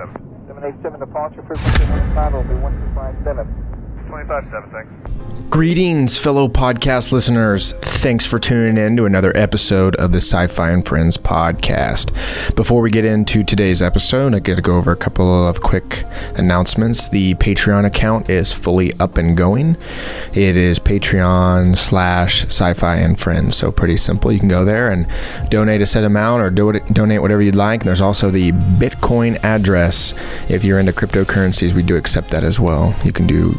787. 787 departure frequency 15 will be 1257. 257, thanks. Greetings, fellow podcast listeners. Thanks for tuning in to another episode of the SciFi And Friends podcast. Before we get into today's episode, I got to go over a couple of quick announcements. The Patreon account is fully up and going. It is Patreon/SciFi And Friends. So pretty simple. You can go there and donate a set amount or donate whatever you'd like. And there's also the Bitcoin address. If you're into cryptocurrencies, we do accept that as well. You can do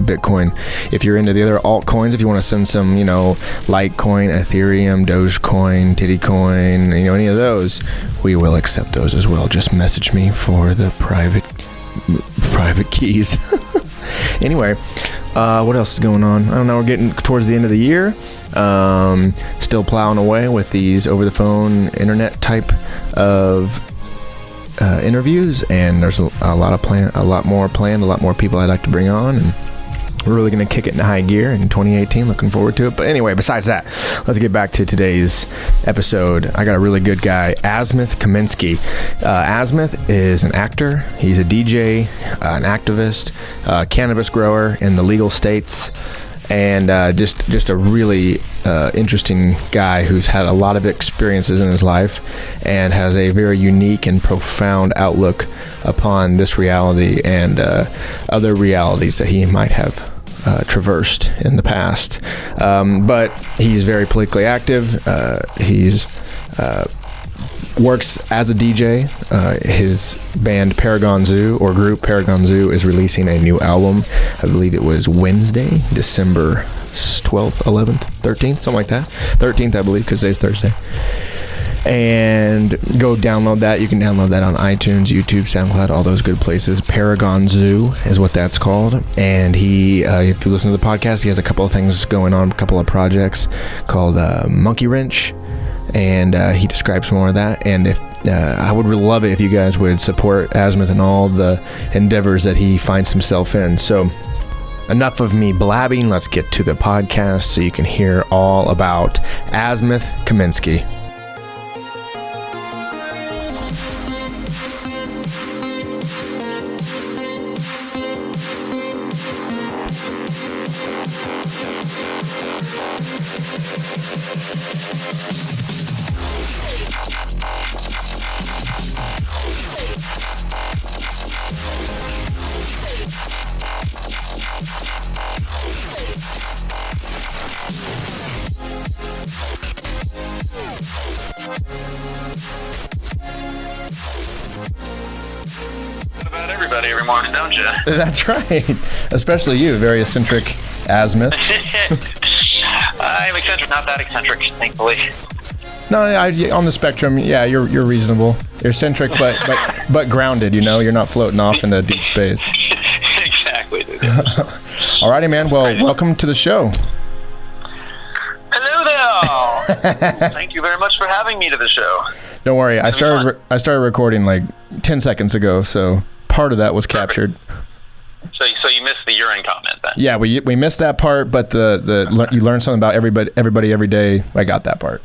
Bitcoin. If you're into the other altcoins, if you want to send some, Litecoin, Ethereum, Dogecoin, Tittycoin, any of those, we will accept those as well. Just message me for the private keys. Anyway, what else is going on? I don't know. We're getting towards the end of the year. Still plowing away with these over-the-phone internet type of interviews, and there's a lot more planned, a lot more people I'd like to bring on, and we're really going to kick it in high gear in 2018. Looking forward to it. But anyway, besides that, let's get back to today's episode. I got a really good guy, Azmyth Kaminski. Azmyth is an actor. He's a DJ, an activist, cannabis grower in the legal states, and just a really interesting guy who's had a lot of experiences in his life and has a very unique and profound outlook upon this reality and other realities that he might have traversed in the past. But he's very politically active. He's works as a DJ. His band Paragon Zoo, or group Paragon Zoo, is releasing a new album. I believe it was Wednesday, December 12th, 11th, 13th, something like that. 13th, I believe, because today's Thursday. And go download that. You can download that on iTunes, YouTube, SoundCloud, all those good places. Paragon Zoo is what that's called. And he, if you listen to the podcast, he has a couple of things going on, a couple of projects called Monkey Wrench. And he describes more of that. And if I would really love it if you guys would support Azmyth and all the endeavors that he finds himself in. So enough of me blabbing. Let's get to the podcast so you can hear all about Azmyth Kaminski. Every morning, don't you? That's right. Especially you, very eccentric Azmyth. I'm eccentric, not that eccentric, thankfully. No, on the spectrum, yeah, you're reasonable. You're eccentric, but grounded. You're not floating off into deep space. Exactly, dude. Alrighty, man. Well, welcome to the show. Hello there. Thank you very much for having me to the show. Don't worry, I started recording like 10 seconds ago, so part of that was captured. So you missed the urine comment then? Yeah, we missed that part, but you learn something about everybody every day. I got that part.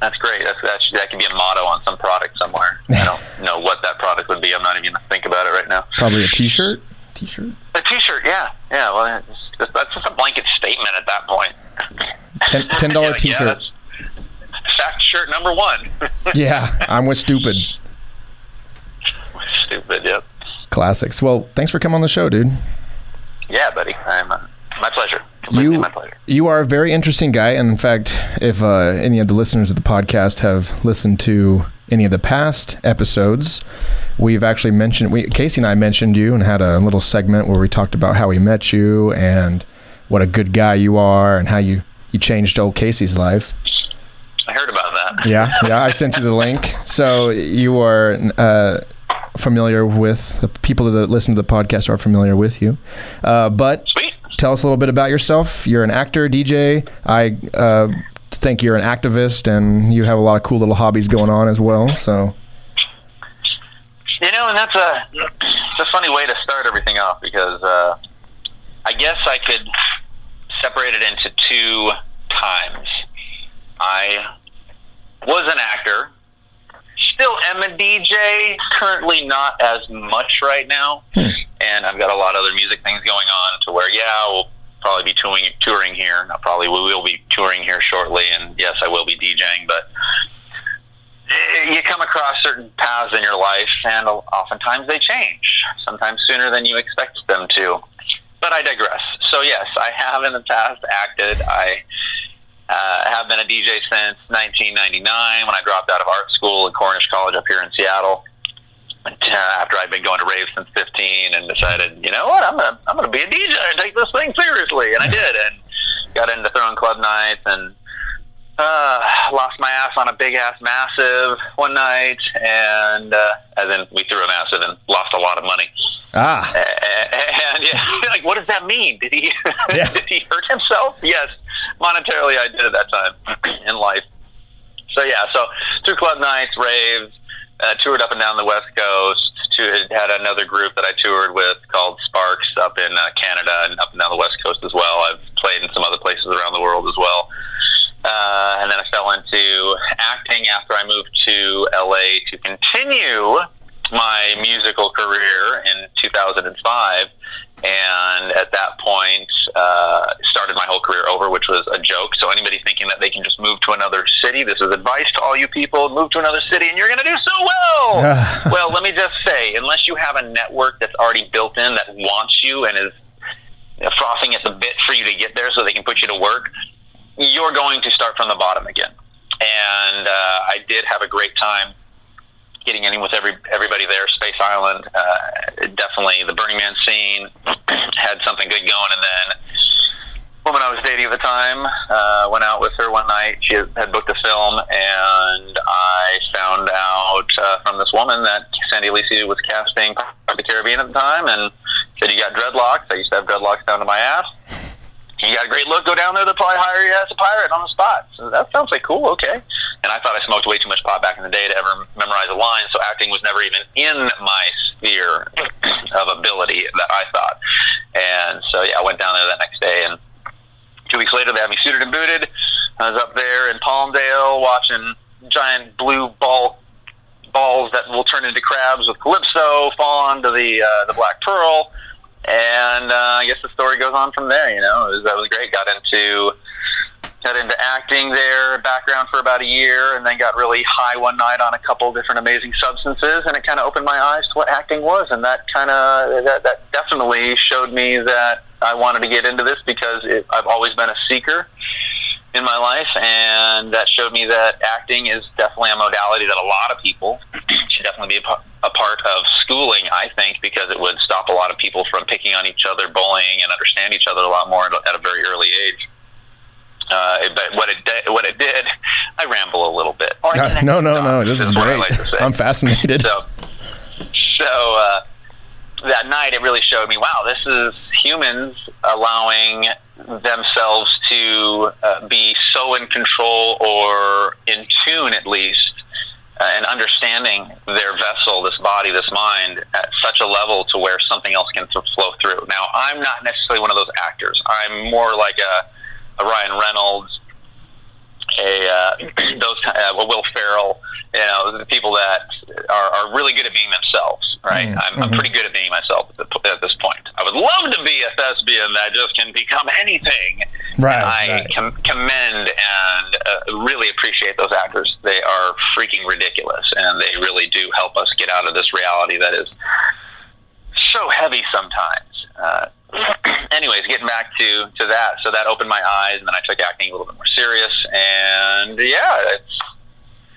That's great. That could be a motto on some product somewhere. I don't know what that product would be. I'm not even going to think about it right now. Probably a T-shirt. A T-shirt, yeah. Well, that's just a blanket statement at that point. $10 T-shirt. Yeah, that's fact shirt number 1. Yeah, I'm with stupid. Stupid, yep. Classics. Well, thanks for coming on the show, dude. Yeah, buddy. My pleasure. Completely my pleasure. You are a very interesting guy, and in fact, if any of the listeners of the podcast have listened to any of the past episodes, we've actually Casey and I mentioned you and had a little segment where we talked about how we met you and what a good guy you are and how you changed old Casey's life. I heard about that. Yeah, I sent you the link. So you are familiar with the people that listen to the podcast are familiar with you. But Sweet. Tell us a little bit about yourself. You're an actor, DJ. I think you're an activist, and you have a lot of cool little hobbies going on as well. So, and that's a funny way to start everything off because I guess I could separate it into two times. I was an actor still am a DJ, currently not as much right now. And I've got a lot of other music things going on to where, we'll probably be touring here. We will be touring here shortly, and yes, I will be DJing, but you come across certain paths in your life, and oftentimes they change, sometimes sooner than you expect them to. But I digress. So yes, I have in the past acted. I have been a DJ since 1999 when I dropped out of art school at Cornish College up here in Seattle. After I'd been going to raves since 15 and decided, you know what, I'm gonna be a DJ and take this thing seriously, and I did, and got into throwing club nights and lost my ass on a big ass massive one night, and then we threw a massive and lost a lot of money. And like, what does that mean? Did he did he hurt himself? Yes, monetarily I did at that time in life. So through club nights, raves, toured up and down the West Coast. Had another group that I toured with called Sparks up in Canada and up and down the West Coast as well. I've played in some other places around the world as well. And then I fell into acting after I moved to LA to continue my musical career in 2005. And at that point, started my whole career over, which was a joke. So anybody thinking that they can just move to another city, this is advice to all you people: move to another city and you're going to do so well. Well, let me just say, unless you have a network that's already built in that wants you and is frothing at the bit for you to get there so they can put you to work, you're going to start from the bottom again. And I did have a great time getting in with everybody there. Space Island, definitely the Burning Man scene had something good going. And then woman I was dating at the time, went out with her one night. She had booked a film, and I found out from this woman that Sandy Alisi was casting the Caribean at the time, and said, "You got dreadlocks." I used to have dreadlocks down to my ass. "You got a great look. Go down there. They'll probably hire you as a pirate on the spot." So that sounds like cool. Okay. And I thought I smoked way too much pot back in the day to ever memorize a line, so acting was never even in my sphere of ability that I thought. And so, I went down there that next day, and 2 weeks later, they had me suited and booted. I was up there in Palmdale watching giant blue balls that will turn into crabs with Calypso fall onto the Black Pearl. And I guess the story goes on from there. That was great. Got into acting there, background for about a year, and then got really high one night on a couple different amazing substances, and it kind of opened my eyes to what acting was, and that definitely showed me that I wanted to get into this because I've always been a seeker in my life, and that showed me that acting is definitely a modality that a lot of people should definitely be a part of schooling, I think, because it would stop a lot of people from picking on each other, bullying, and understand each other a lot more at a very early age. But what it did, I ramble a little bit. No, this is great. I'm fascinated. So that night, it really showed me, wow, this is humans allowing themselves to be so in control or in tune, at least, and understanding their vessel, this body, this mind, at such a level to where something else can flow through. Now, I'm not necessarily one of those actors. I'm more like a Ryan Reynolds, Will Ferrell, the people that are really good at being themselves, right? I'm pretty good at being myself at this point. I would love to be a thespian that just can become anything. Right. I commend and really appreciate those actors. They are freaking ridiculous, and they really do help us get out of this reality that is so heavy sometimes. Anyways, getting back to that, so that opened my eyes, and then I took acting a little bit more serious, and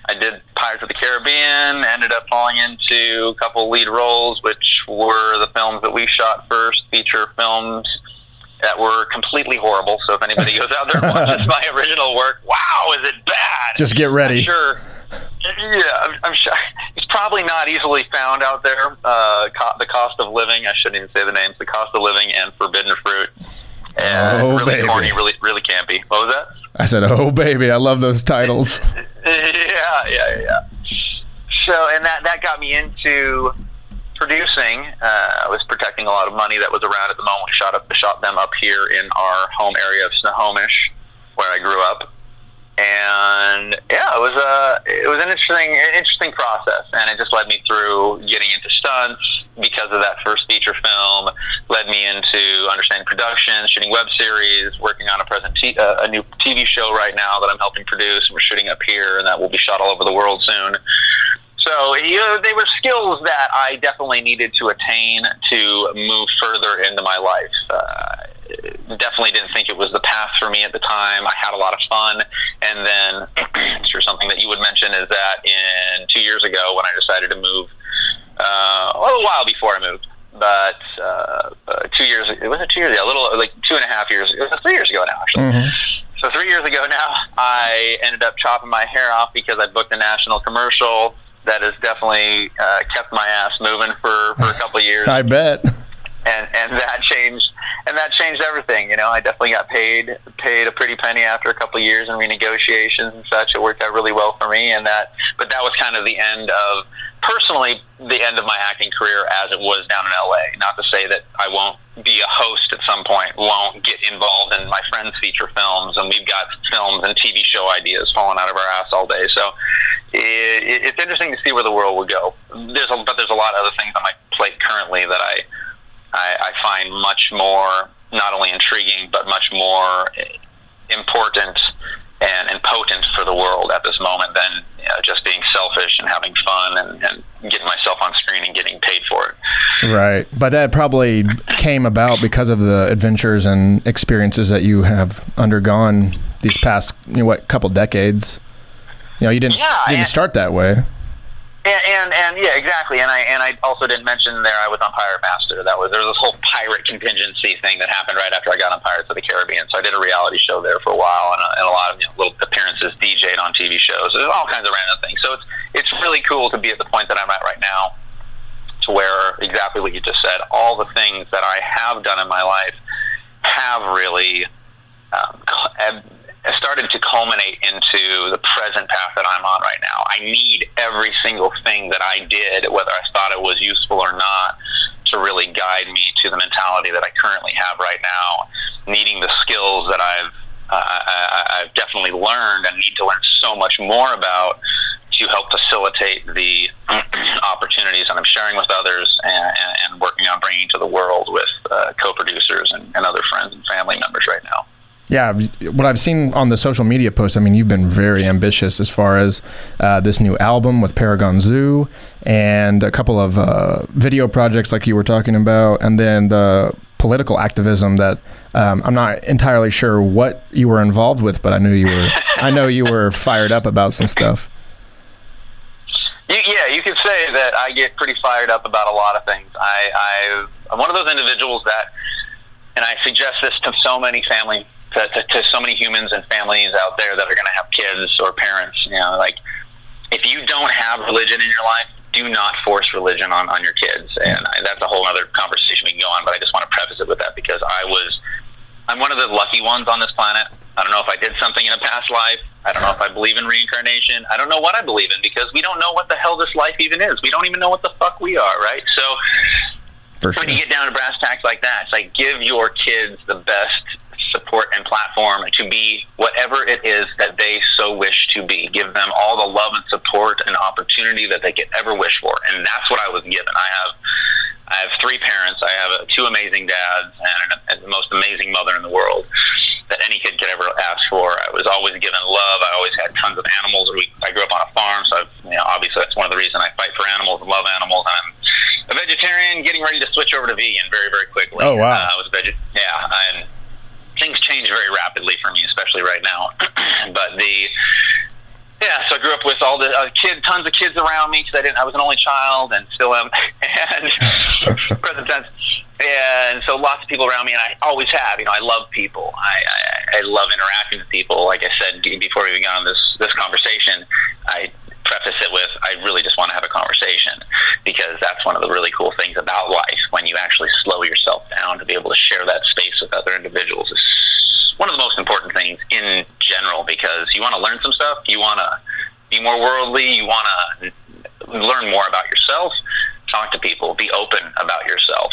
I did Pirates of the Caribbean, ended up falling into a couple lead roles, which were the films that we shot first, feature films that were completely horrible. So if anybody goes out there and watches my original work, wow, is it bad? Just get ready. I'm sure. Yeah, I'm sure. It's probably not easily found out there. The Cost of Living, I shouldn't even say the names, The Cost of Living and Forbidden Fruit. And really baby. Corny, really campy. What was that? I said, oh, baby, I love those titles. Yeah. So, and that got me into producing. I was protecting a lot of money that was around at the moment. We shot them up here in our home area of Snohomish, where I grew up. And yeah, it was an interesting process, and it just led me through getting into stunts because of that first feature film. Led me into understanding production, shooting web series, working on a new TV show right now that I'm helping produce. We're shooting up here, and that will be shot all over the world soon. So they were skills that I definitely needed to attain to move further into my life. Definitely didn't think it was the path for me at the time. I had a lot of fun. And then, sure, something that you would mention is that 2 years ago when I decided to move, a little while before I moved, but 2 years, it wasn't 2 years ago, a little, like 2.5 years, it was 3 years ago now, actually. Mm-hmm. So 3 years ago now, I ended up chopping my hair off because I booked a national commercial that has definitely kept my ass moving for a couple of years. I bet. And that changed everything. I definitely got paid a pretty penny after a couple of years in renegotiations and such. It worked out really well for me, but that was kind of the end of my acting career as it was down in LA. Not to say that I won't be a host at some point, won't get involved in my friends' feature films, and we've got films and TV show ideas falling out of our ass all day. So it's interesting to see where the world will go. There's a lot of other things on my plate currently that I find much more not only intriguing but much more important and potent for the world at this moment than just being selfish and having fun and getting myself on screen and getting paid for it. Right. But that probably came about because of the adventures and experiences that you have undergone these past couple decades. You didn't start that way. And yeah, exactly. And I also didn't mention there I was on Pirate Master. There was this whole pirate contingency thing that happened right after I got on Pirates of the Caribbean. So I did a reality show there for a while and a lot of little appearances, DJ'd on TV shows. There's all kinds of random things. So it's really cool to be at the point that I'm at right now, to where exactly what you just said, all the things that I have done in my life have really started to culminate into the present path that I'm on right now. I need every single thing that I did, whether I thought it was useful or not, to really guide me to the mentality that I currently have right now, needing the skills that I've definitely learned and need to learn so much more about to help facilitate the opportunities that I'm sharing with others and working on bringing to the world with co-producers and other friends and family members right now. Yeah, what I've seen on the social media posts, you've been very ambitious as far as this new album with Paragon Zoo and a couple of video projects like you were talking about, and then the political activism that I'm not entirely sure what you were involved with, but I know you were fired up about some stuff. Yeah, you could say that I get pretty fired up about a lot of things. I'm one of those individuals that, and I suggest this to so many to so many humans and families out there that are going to have kids or parents, if you don't have religion in your life, do not force religion on your kids. And that's a whole other conversation we can go on, but I just want to preface it with that because I'm one of the lucky ones on this planet. I don't know if I did something in a past life. I don't know if I believe in reincarnation. I don't know what I believe in because we don't know what the hell this life even is. We don't even know what the fuck we are, right? So For sure. When you get down to brass tacks like that, it's like give your kids the best support and platform to be whatever it is that they so wish to be. Give them all the love and support and opportunity that they could ever wish for. And that's what I was given. I have three parents. I have two amazing dads and the most amazing mother in the world that any kid could ever ask for. I was always given love. I always had tons of animals. I grew up on a farm, so obviously that's one of the reasons I fight for animals and love animals. And I'm a vegetarian, getting ready to switch over to vegan very, very quickly. Oh, wow. And things change very rapidly for me, especially right now. So I grew up with all the tons of kids around me because I was an only child and still am, and present tense. And so lots of people around me, and I always have. I love people. I love interacting with people. Like I said before we even got on this conversation, I preface it with I really just want to have a conversation because that's one of the really cool things about life when you actually slow yourself down to be able to share that space with other individuals. It's one of the most important things in general because you want to learn some stuff, you want to be more worldly, you want to learn more about yourself, talk to people, be open about yourself.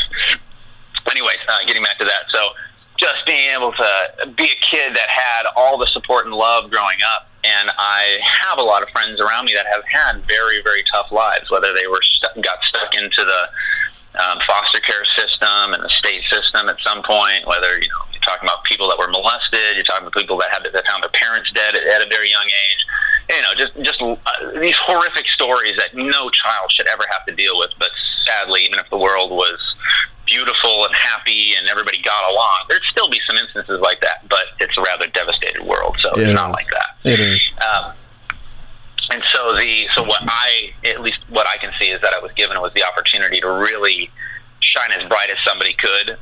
Anyways, getting back to that, so just being able to be a kid that had all the support and love growing up And I have a lot of friends around me that have had very, very tough lives, whether they got stuck into the foster care system and the state system at some point, whether, you're talking about people that were molested, you're talking about people that found their parents dead at a very young age, just these horrific stories that no child should ever have to deal with. But sadly, even if the world was beautiful and happy and everybody got along, there'd still be some instances like that, but it's a rather devastated world, so it's not like that. It is. And so what I can see is that I was given was the opportunity to really shine as bright as somebody could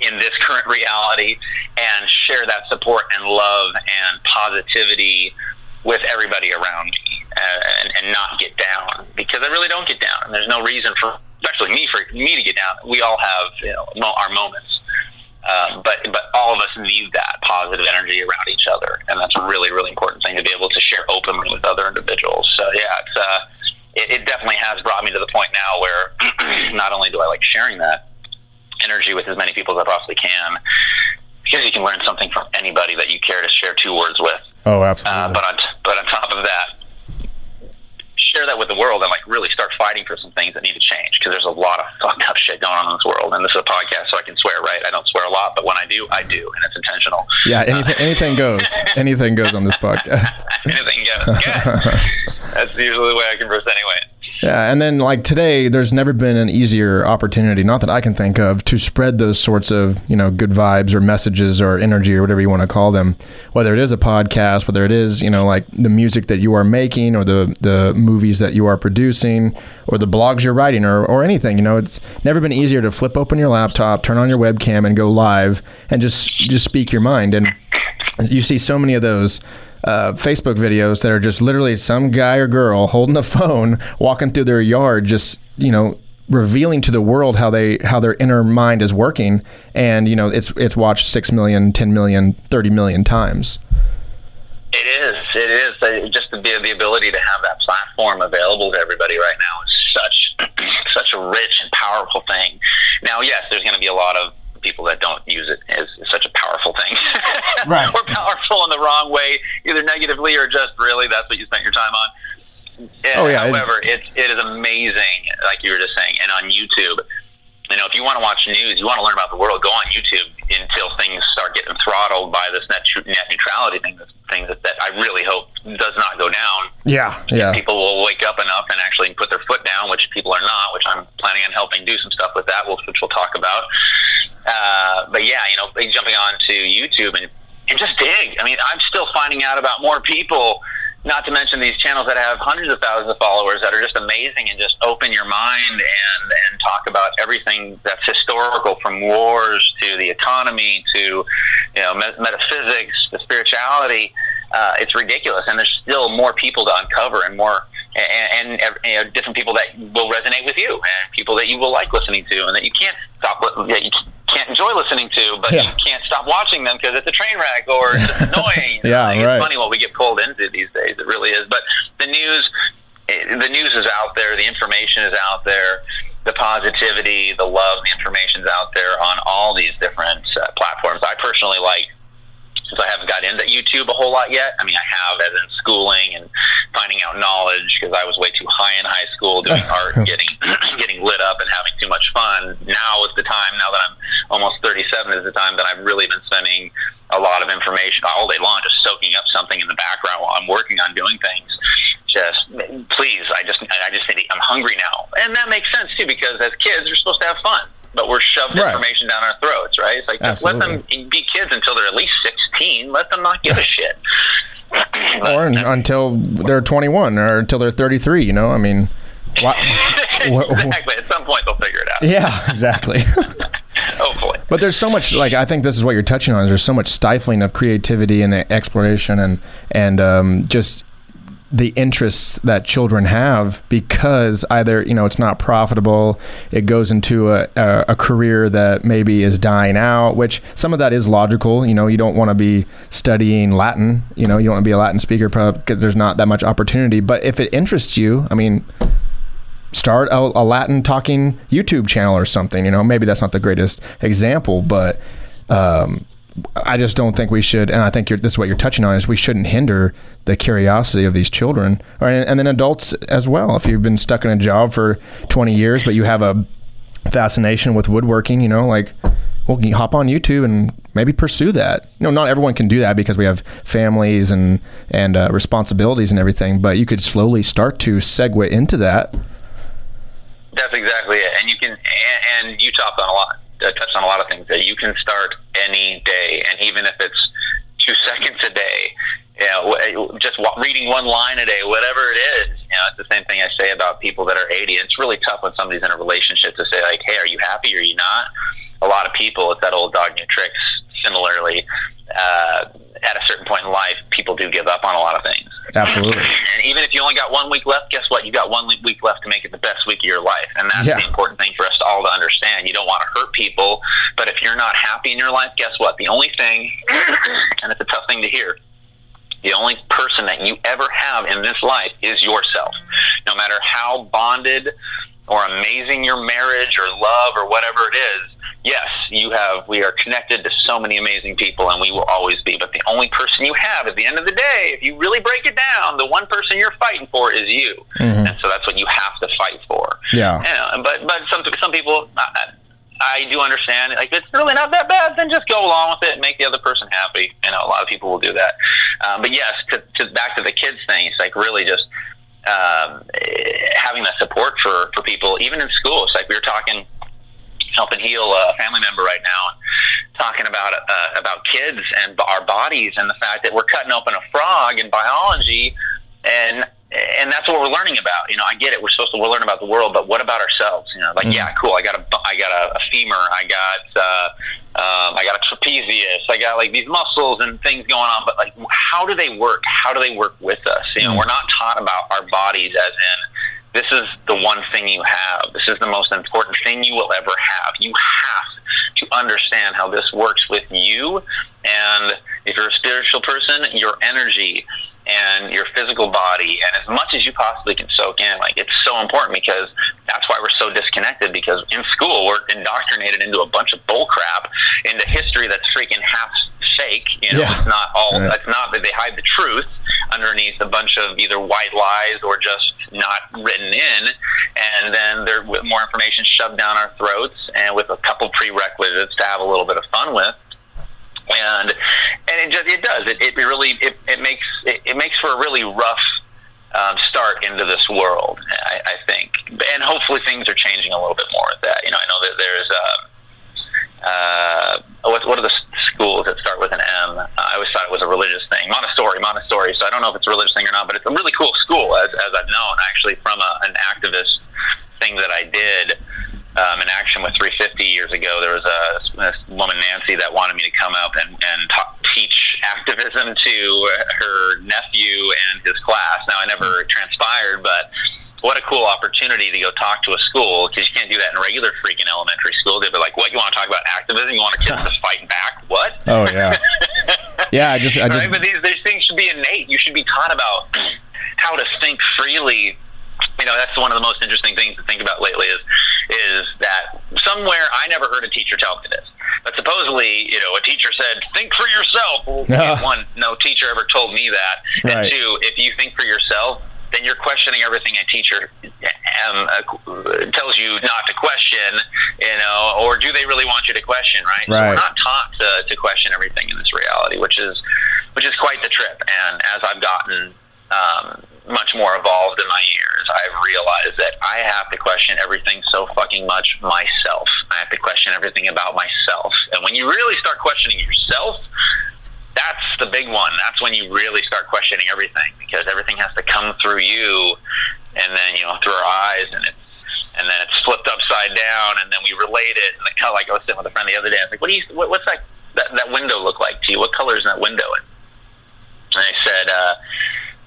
in this current reality, and share that support and love and positivity with everybody around me, and not get down, because I really don't get down, and there's no reason for me to get down. We all have our moments, but all of us need that positive energy around each other, and that's a really, really important thing to be able to share openly with other individuals. So yeah, it definitely has brought me to the point now where not only do I like sharing that energy with as many people as I possibly can, because you can learn something from anybody that you care to share 2 words with. Oh, absolutely. But on top of that, share that with the world and really start fighting for some things that need to change, because there's a lot of fucked up shit going on in this world. And this is a podcast, so I can swear, right? I don't swear a lot, but when I do, and it's intentional. Yeah, anything goes. Anything goes on this podcast. Anything goes. Yeah. That's usually the way I converse anyway. Yeah, and then today, there's never been an easier opportunity, not that I can think of, to spread those sorts of, good vibes or messages or energy or whatever you want to call them, whether it is a podcast, whether it is, the music that you are making, or the movies that you are producing, or the blogs you're writing, or anything. It's never been easier to flip open your laptop, turn on your webcam, and go live and just speak your mind. And you see so many of those Facebook videos that are just literally some guy or girl holding the phone, walking through their yard, just, revealing to the world how their inner mind is working. And, it's watched 6 million, 10 million, 30 million times. It is. Just the ability to have that platform available to everybody right now is such a rich and powerful thing. Now, yes, there's going to be a lot of people that don't use it as such a powerful thing. Right. Or powerful in the wrong way, either negatively or just really that's what you spent your time on. However, it is amazing, like you were just saying. And on YouTube, if you want to watch news, you want to learn about the world, go on YouTube until things start getting throttled by this net neutrality thing that I really hope does not go down. Yeah. People will wake up enough and actually put their foot down, which people are not, which I'm planning on helping do some stuff with that, which we'll talk about. But yeah, jumping on to YouTube and just dig. I mean, I'm still finding out about more people, not to mention these channels that have hundreds of thousands of followers that are just amazing and just open your mind and talk about everything that's historical, from wars to the economy to, metaphysics to spirituality. It's ridiculous. And there's still more people to uncover, and more, and different people that will resonate with you, and people that you will like listening to, and that you can't enjoy listening to, but you can't stop watching them because it's a train wreck or it's just annoying. It's funny what we get pulled into these days. It really is. But the news is out there. The information is out there. The positivity, the love, the information is out there on all these different platforms. I personally since I haven't got into YouTube a whole lot yet. I mean, I have, as in schooling and finding out knowledge, because I was way too high in high school doing art and getting lit up and having too much fun. Now is the time, now that I'm almost 37, is the time that I've really been spending a lot of information all day long, just soaking up something in the background while I'm working on doing things. Please, I just think I'm hungry now. And that makes sense too, because as kids, we're supposed to have fun, but we're shoved information down our throats, right? It's like, let them be kids until they're at least 16. Let them not give a shit. Or until they're 21 or until they're 33, I mean. Exactly. At some point, they'll figure it out. Yeah, exactly. Hopefully. But there's so much, I think this is what you're touching on, is there's so much stifling of creativity and exploration and just the interests that children have, because either, it's not profitable, it goes into a career that maybe is dying out, which some of that is logical. You don't want to be studying Latin, you don't want to be a Latin speaker because there's not that much opportunity. But if it interests you, I mean, start a Latin talking YouTube channel or something, maybe that's not the greatest example, but I just don't think we should, and I think this is what you're touching on, is we shouldn't hinder the curiosity of these children, and then adults as well. If you've been stuck in a job for 20 years, but you have a fascination with woodworking, you know, like, well, you hop on YouTube and maybe pursue that. You know, not everyone can do that because we have families and responsibilities and everything, but you could slowly start to segue into that. That's exactly it. And you can, and you touched on a lot of things that you can start any day. And even if it's 2 seconds a day, you know, just reading one line a day, whatever it is, you know, it's the same thing I say about people that are 80. It's really tough when somebody's in a relationship to say, like, hey, are you happy or are you not? A lot of people, it's that old dog new tricks. Similarly, at a certain point in life, people do give up on a lot of things. Absolutely. And even if you only got 1 week left, guess what? You got 1 week left to make it the best week of your life. And that's the important thing for us all to understand. You don't want to hurt people, but if you're not happy in your life, guess what? The only thing, and it's a tough thing to hear, the only person that you ever have in this life is yourself. No matter how bonded or amazing your marriage or love or whatever it is, yes, we are connected to so many amazing people, and we will always be. But the only person you have at the end of the day, if you really break it down, the one person you're fighting for is you. Mm-hmm. And so that's what you have to fight for. Yeah. You know, but some people, I do understand. Like, if it's really not that bad, then just go along with it and make the other person happy. You know, a lot of people will do that. But yes, to back to the kids thing, it's like really just having that support for people, even in school. It's like we were talking, helping heal a family member right now, and talking about kids and our bodies and the fact that we're cutting open a frog in biology, and that's what we're learning about. You know, I get it. We're learning about the world, but what about ourselves? You know, like, yeah, cool. I got a femur. I got a trapezius. I got like these muscles and things going on, but like, how do they work? How do they work with us? You know, we're not taught about our bodies as in, this is the one thing you have. This is the most important thing you will ever have. You have to understand how this works with you. And if you're a spiritual person, your energy and your physical body, and as much as you possibly can soak in, like, it's so important, because that's why we're so disconnected, because in school we're indoctrinated into a bunch of bull crap, into history that's freaking half fake. You know, it's not all, it's not that they hide the truth underneath a bunch of either white lies or just not written in, and then there with more information shoved down our throats, and with a couple prerequisites to have a little bit of fun with. And it makes for a really rough start into this world, I think, and hopefully things are changing a little bit more with that. You know, I know that there's what are the schools that start with an M? I always thought it was a religious thing, Montessori. So I don't know if it's a religious thing or not, but it's a really cool school, as I've known, actually, from an activist thing that I did. In action with 350 years ago, there was this woman, Nancy, that wanted me to come up and teach activism to her nephew and his class. Now, I never transpired, but what a cool opportunity to go talk to a school, because you can't do that in regular freaking elementary school. They'd be like, what, you want to talk about activism? You want kids to fight back? What? Oh, yeah. Yeah, I just right? But these things should be innate. You should be taught about how to think freely. You know, that's one of the most interesting things to think about lately is that somewhere, I never heard a teacher tell me this, but supposedly, you know, a teacher said, think for yourself. Well, one, no teacher ever told me that. Right. And two, if you think for yourself, then you're questioning everything a teacher tells you not to question, you know, or do they really want you to question, right? So we're not taught to question everything in this reality, which is quite the trip. And as I've gotten much more evolved in my years, I've realized that I have to question everything so fucking much myself. I have to question everything about myself. And when you really start questioning yourself, that's the big one. That's when you really start questioning everything, because everything has to come through you, and then, you know, through our eyes, and then it's flipped upside down, and then we relate it. And kind of like I was sitting with a friend the other day, I was like, what's that window look like to you? What color is that window? And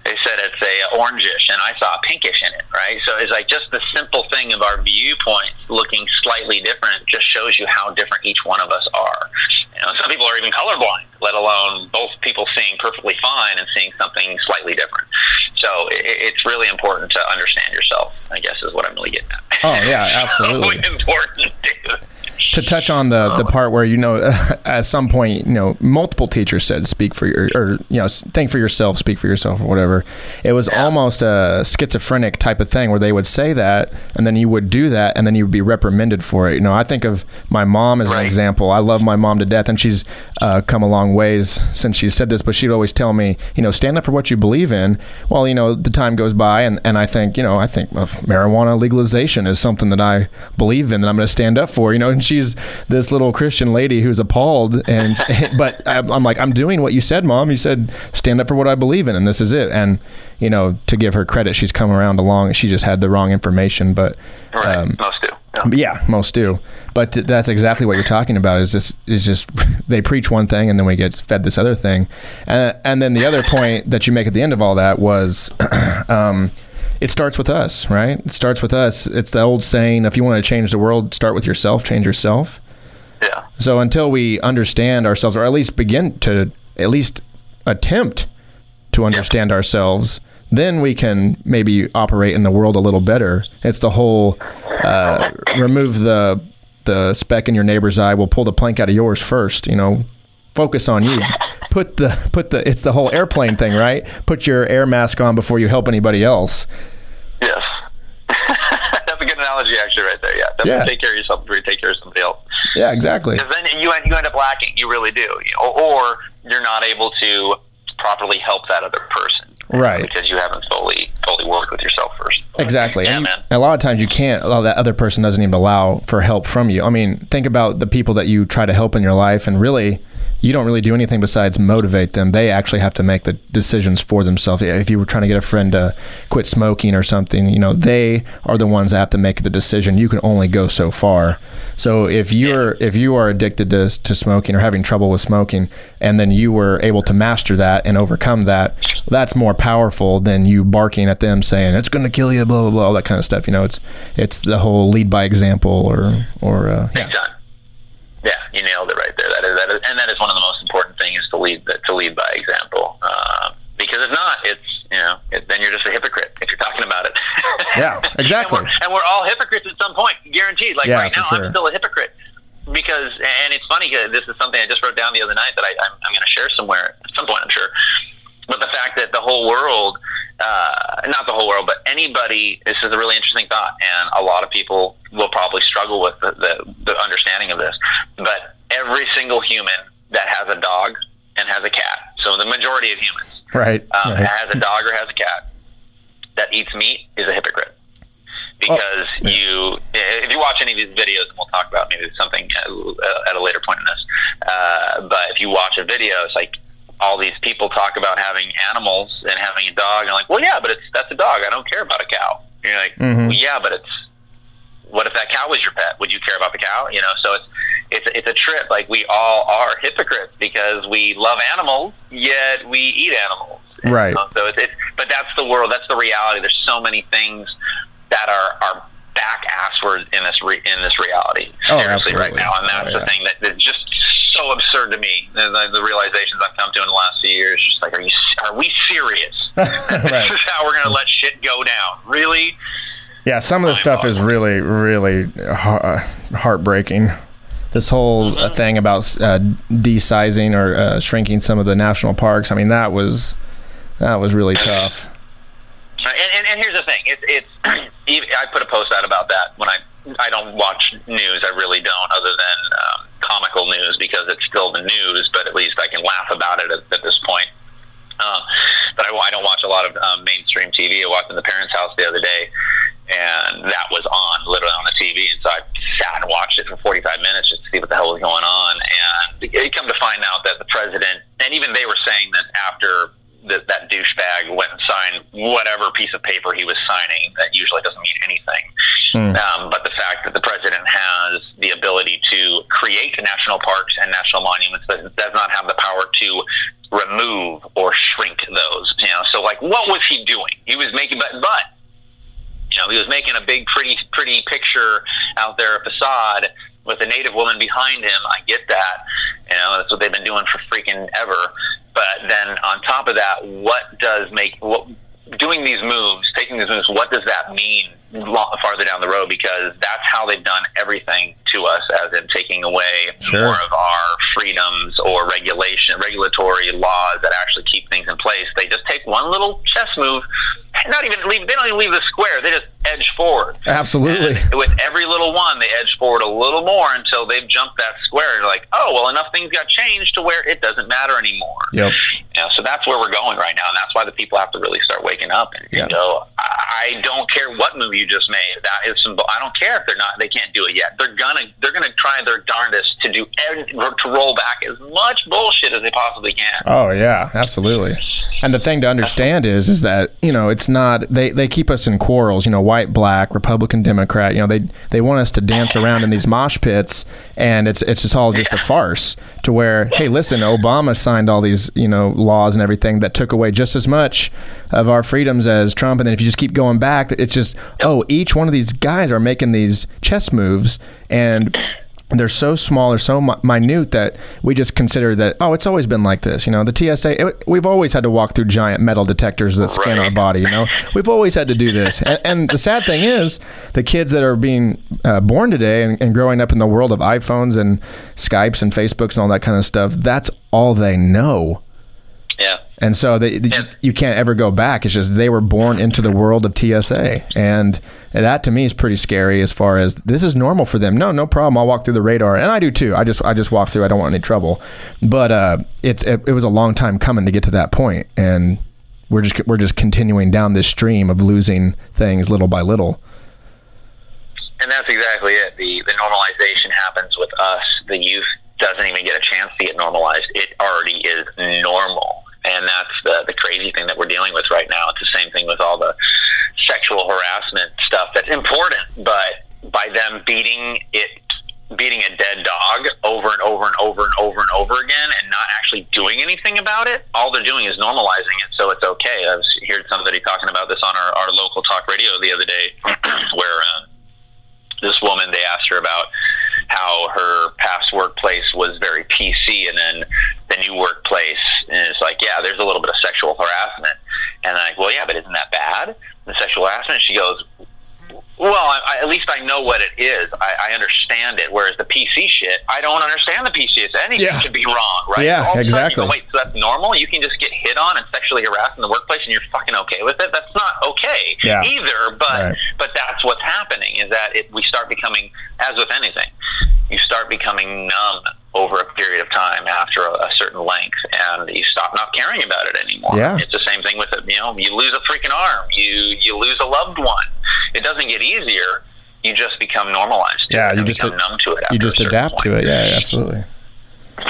they said it's a orangish, and I saw a pinkish in it, right? So it's like just the simple thing of our viewpoint looking slightly different just shows you how different each one of us are. You know, some people are even colorblind, let alone both people seeing perfectly fine and seeing something slightly different. So it's really important to understand yourself, I guess, is what I'm really getting at. Oh, yeah, absolutely. So important, dude. To touch on the part where, at some point, multiple teachers said, think for yourself, speak for yourself, or whatever. It was almost a schizophrenic type of thing where they would say that, and then you would do that, and then you would be reprimanded for it. I think of my mom as an example. I love my mom to death, and she's come a long ways since she said this, but she'd always tell me, stand up for what you believe in. Well, the time goes by, and I think marijuana legalization is something that I believe in, that I'm going to stand up for, and she's this little Christian lady who's appalled, but I'm like, I'm doing what you said, Mom. You said stand up for what I believe in, and this is it. And to give her credit, she's come around along. She just had the wrong information, but most do. Yeah, most do. But that's exactly what you're talking about. Is just they preach one thing, and then we get fed this other thing. And then the other point that you make at the end of all that was, it starts with us, right? It starts with us. It's the old saying, if you want to change the world, start with yourself, change yourself. Yeah. So until we understand ourselves, or at least begin to attempt to understand ourselves, then we can maybe operate in the world a little better. It's the whole remove the speck in your neighbor's eye. We'll pull the plank out of yours first. Focus on you. Put the it's the whole airplane thing, right? Put your air mask on before you help anybody else. Yes. That's a good analogy, actually, right there. Yeah. Take care of yourself before you take care of somebody else. Yeah, exactly. Because then you end up lacking. You really do. Or you're not able to properly help that other person. Right. Because you haven't fully worked with yourself first. Exactly. Yeah, and man. A lot of times you can't, that other person doesn't even allow for help from you. I mean, think about the people that you try to help in your life, and really, you don't really do anything besides motivate them. They actually have to make the decisions for themselves. If you were trying to get a friend to quit smoking or something, they are the ones that have to make the decision. You can only go so far. So if you are addicted to smoking or having trouble with smoking, and then you were able to master that and overcome that, that's more powerful than you barking at them saying it's going to kill you, blah blah blah, all that kind of stuff. It's the whole lead by example, or Big time. Yeah, you nailed it right there. That is one of the most important things, is to lead by example. Because if not, then you're just a hypocrite if you're talking about it. Yeah, exactly. and we're all hypocrites at some point, guaranteed. Like right now, sure. I'm still a hypocrite because, and it's funny because this is something I just wrote down the other night that I'm going to share somewhere at some point, I'm sure. But the fact that the whole world, not the whole world, but anybody, this is a really interesting thought, and a lot of people will probably struggle with the understanding of this, but every single human that has a dog and has a cat, so the majority of humans, right. Has a dog or has a cat that eats meat is a hypocrite. Because if you watch any of these videos, and we'll talk about maybe something at a later point in this, but if you watch a video, it's like, all these people talk about having animals and having a dog, and like, well, yeah, but that's a dog. I don't care about a cow. And you're like, well, yeah, but what if that cow was your pet? Would you care about the cow? So it's a trip. Like, we all are hypocrites because we love animals, yet we eat animals. Right. So but that's the world. That's the reality. There's so many things that are back asswards in this reality. Seriously, right now, and that's the thing that's just so absurd to me. The realizations I've come to in the last few years, just like, are we serious? This is how we're going to let shit go down? Really? Yeah, some of the stuff is really, really heartbreaking. This whole thing about de-sizing or shrinking some of the national parks. I mean, that was really tough. And here's the thing: it's I put a post out about that when I don't watch news. I really don't, other than comical news, because it's still the news. But at least I can laugh about it at this point. But I don't watch a lot of mainstream TV. I watched In the Parents' House the other day, and that was literally on the TV. And so I sat and watched it for 45 minutes just to see what the hell was going on. And you come to find out that the president, and even they were saying that after that douchebag went and signed whatever piece of paper he was signing, that usually doesn't mean anything. But the fact that the president has the ability to create national parks and national monuments does not have the power to remove or shrink those. So like, what was he doing? He was making, but he was making a big, pretty picture out there, a facade with a native woman behind him. I get that. That's what they've been doing for freaking ever. But then on top of that, what doing these moves, taking these moves, what does that mean farther down the road? Because that's how they've done everything to us, as in taking away more of our freedoms or regulatory laws that actually keep things in place. They just take one little chess move, they don't even leave the square, they just edge forward. Absolutely. And with every little one, they edge forward a little more until they've jumped that square. You're like, oh, well, enough things got changed to where it doesn't matter anymore. Yep. So that's where we're going right now, and that's why the people have to really start waking up and go, I don't care what movie you just made. That is I don't care if they can't do it yet. They're gonna try their darndest to roll back as much bullshit as they possibly can. Oh yeah, absolutely. And the thing to understand is that, it's not, they keep us in quarrels, white, black, Republican, Democrat, they want us to dance around in these mosh pits, and it's just all just a farce, to where, hey, listen, Obama signed all these, laws and everything that took away just as much of our freedoms as Trump. And then if you just keep going back, it's just, each one of these guys are making these chess moves, and they're so small or so minute that we just consider that, it's always been like this. The TSA, we've always had to walk through giant metal detectors that scan our body. We've always had to do this. And the sad thing is, the kids that are being born today and growing up in the world of iPhones and Skypes and Facebooks and all that kind of stuff, that's all they know. Yeah. And so you can't ever go back. It's just they were born into the world of TSA. And that to me is pretty scary, as far as this is normal for them. No problem. I'll walk through the radar. And I do too. I just walk through. I don't want any trouble. But it was a long time coming to get to that point. And we're just continuing down this stream of losing things little by little. And that's exactly it. The normalization happens with us. The youth doesn't even get a chance to get normalized. It already is normal. And that's the crazy thing that we're dealing with right now. It's the same thing with all the sexual harassment stuff that's important, but by them beating a dead dog over and over and over and over and over again and not actually doing anything about it, all they're doing is normalizing it, so it's okay. I heard somebody talking about this on our local talk radio the other day, where this woman, they asked her about how her past workplace was very PC, and then the new workplace, and it's like, yeah, there's a little bit of sexual harassment. And I'm like, well, yeah, but isn't that bad, the sexual harassment? She goes, well, at least I know what it is. I understand it. Whereas the PC shit, I don't understand the PC. Anything should be wrong, right? Yeah, all of a exactly. Sudden, wait, so that's normal? You can just get hit on and sexually harassed in the workplace and you're fucking okay with it? That's not okay either, but that's what's happening, is that we start becoming, as with anything, you start becoming numb over a period of time after a certain length, and you stop not caring about it anymore. Yeah. It's the same thing with it. You lose a freaking arm, you lose a loved one. It doesn't get easier. You just become normalized. You just become numb to it. You just adapt to it. Yeah, absolutely.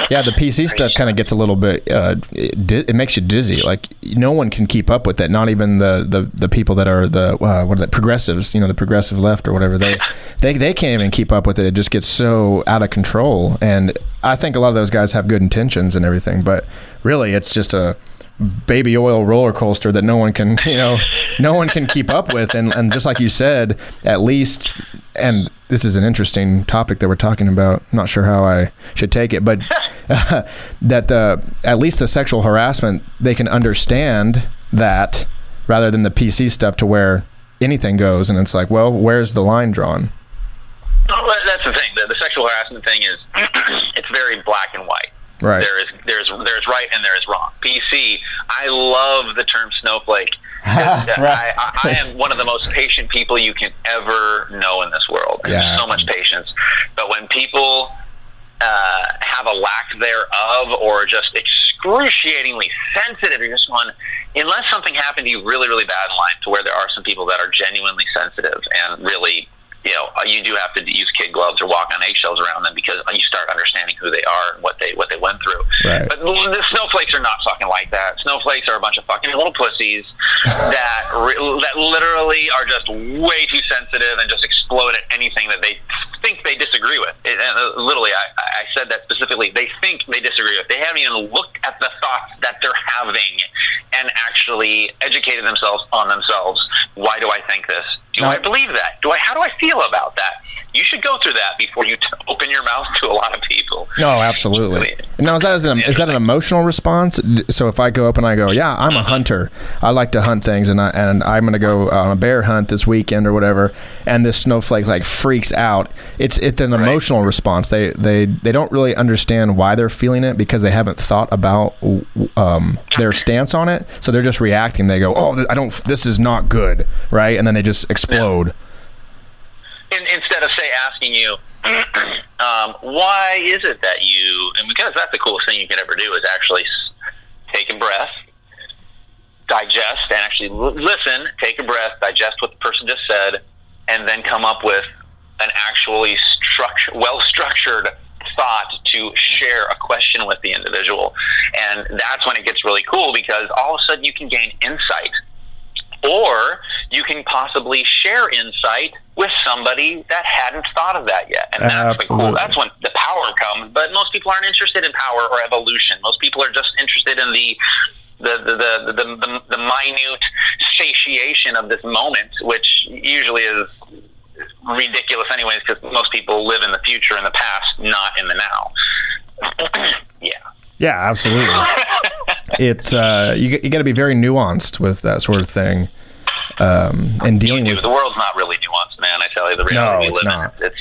Yeah, the PC stuff kind of gets a little bit. It makes you dizzy. Like, no one can keep up with it. Not even the people that are the progressives. The progressive left or whatever. They can't even keep up with it. It just gets so out of control. And I think a lot of those guys have good intentions and everything, but really, it's just a baby oil roller coaster that no one can keep up with. And just like you said, at least, and this is an interesting topic that we're talking about. I'm not sure how I should take it, but that at least the sexual harassment, they can understand that, rather than the PC stuff to where anything goes. And it's like, well, where's the line drawn? Well, that's the thing. The sexual harassment thing is, it's very black and white. Right. There's right and there is wrong. PC, I love the term snowflake. Right. I am one of the most patient people you can ever know in this world. There's so much patience. But when people have a lack thereof, or just excruciatingly sensitive, you're just one, unless something happened to you really, really bad in life, to where there are some people that are genuinely sensitive and really, you do have to use kid gloves or walk on eggshells around them, because you start understanding who they are and what they went through. Right. But the snowflakes are not fucking like that. Snowflakes are a bunch of fucking little pussies that literally are just way too sensitive and just explode at anything that they think they disagree with. Literally, I said that specifically. They think they disagree with. They haven't even looked at the thoughts that they're having and actually educated themselves on themselves. Why do I think this? Do I believe that? How do I feel about that? you should go through that before you open your mouth to a lot of people. No, absolutely. Now, is that an emotional response? So if I go up and I go, yeah, I'm a hunter. I like to hunt things, and I'm going to go on a bear hunt this weekend or whatever, and this snowflake like freaks out. It's an emotional response. They don't really understand why they're feeling it because they haven't thought about their stance on it. So they're just reacting. They go, oh, this is not good, right? And then they just explode. Instead of, say, asking you, why is it that you, and because that's the coolest thing you can ever do is actually take a breath, digest, and actually listen, take a breath, digest what the person just said, and then come up with an actually well-structured thought to share a question with the individual. And that's when it gets really cool, because all of a sudden you can gain insight, or you can possibly share insight with somebody that hadn't thought of that yet. And that's cool. That's when the power comes. But most people aren't interested in power or evolution. Most people are just interested in the minute satiation of this moment, which usually is ridiculous anyways, because most people live in the future and the past, not in the now. Yeah, absolutely. It's you got to be very nuanced with that sort of thing, and dealing with the world's not really nuanced, man. I tell you, the reality we live in, it's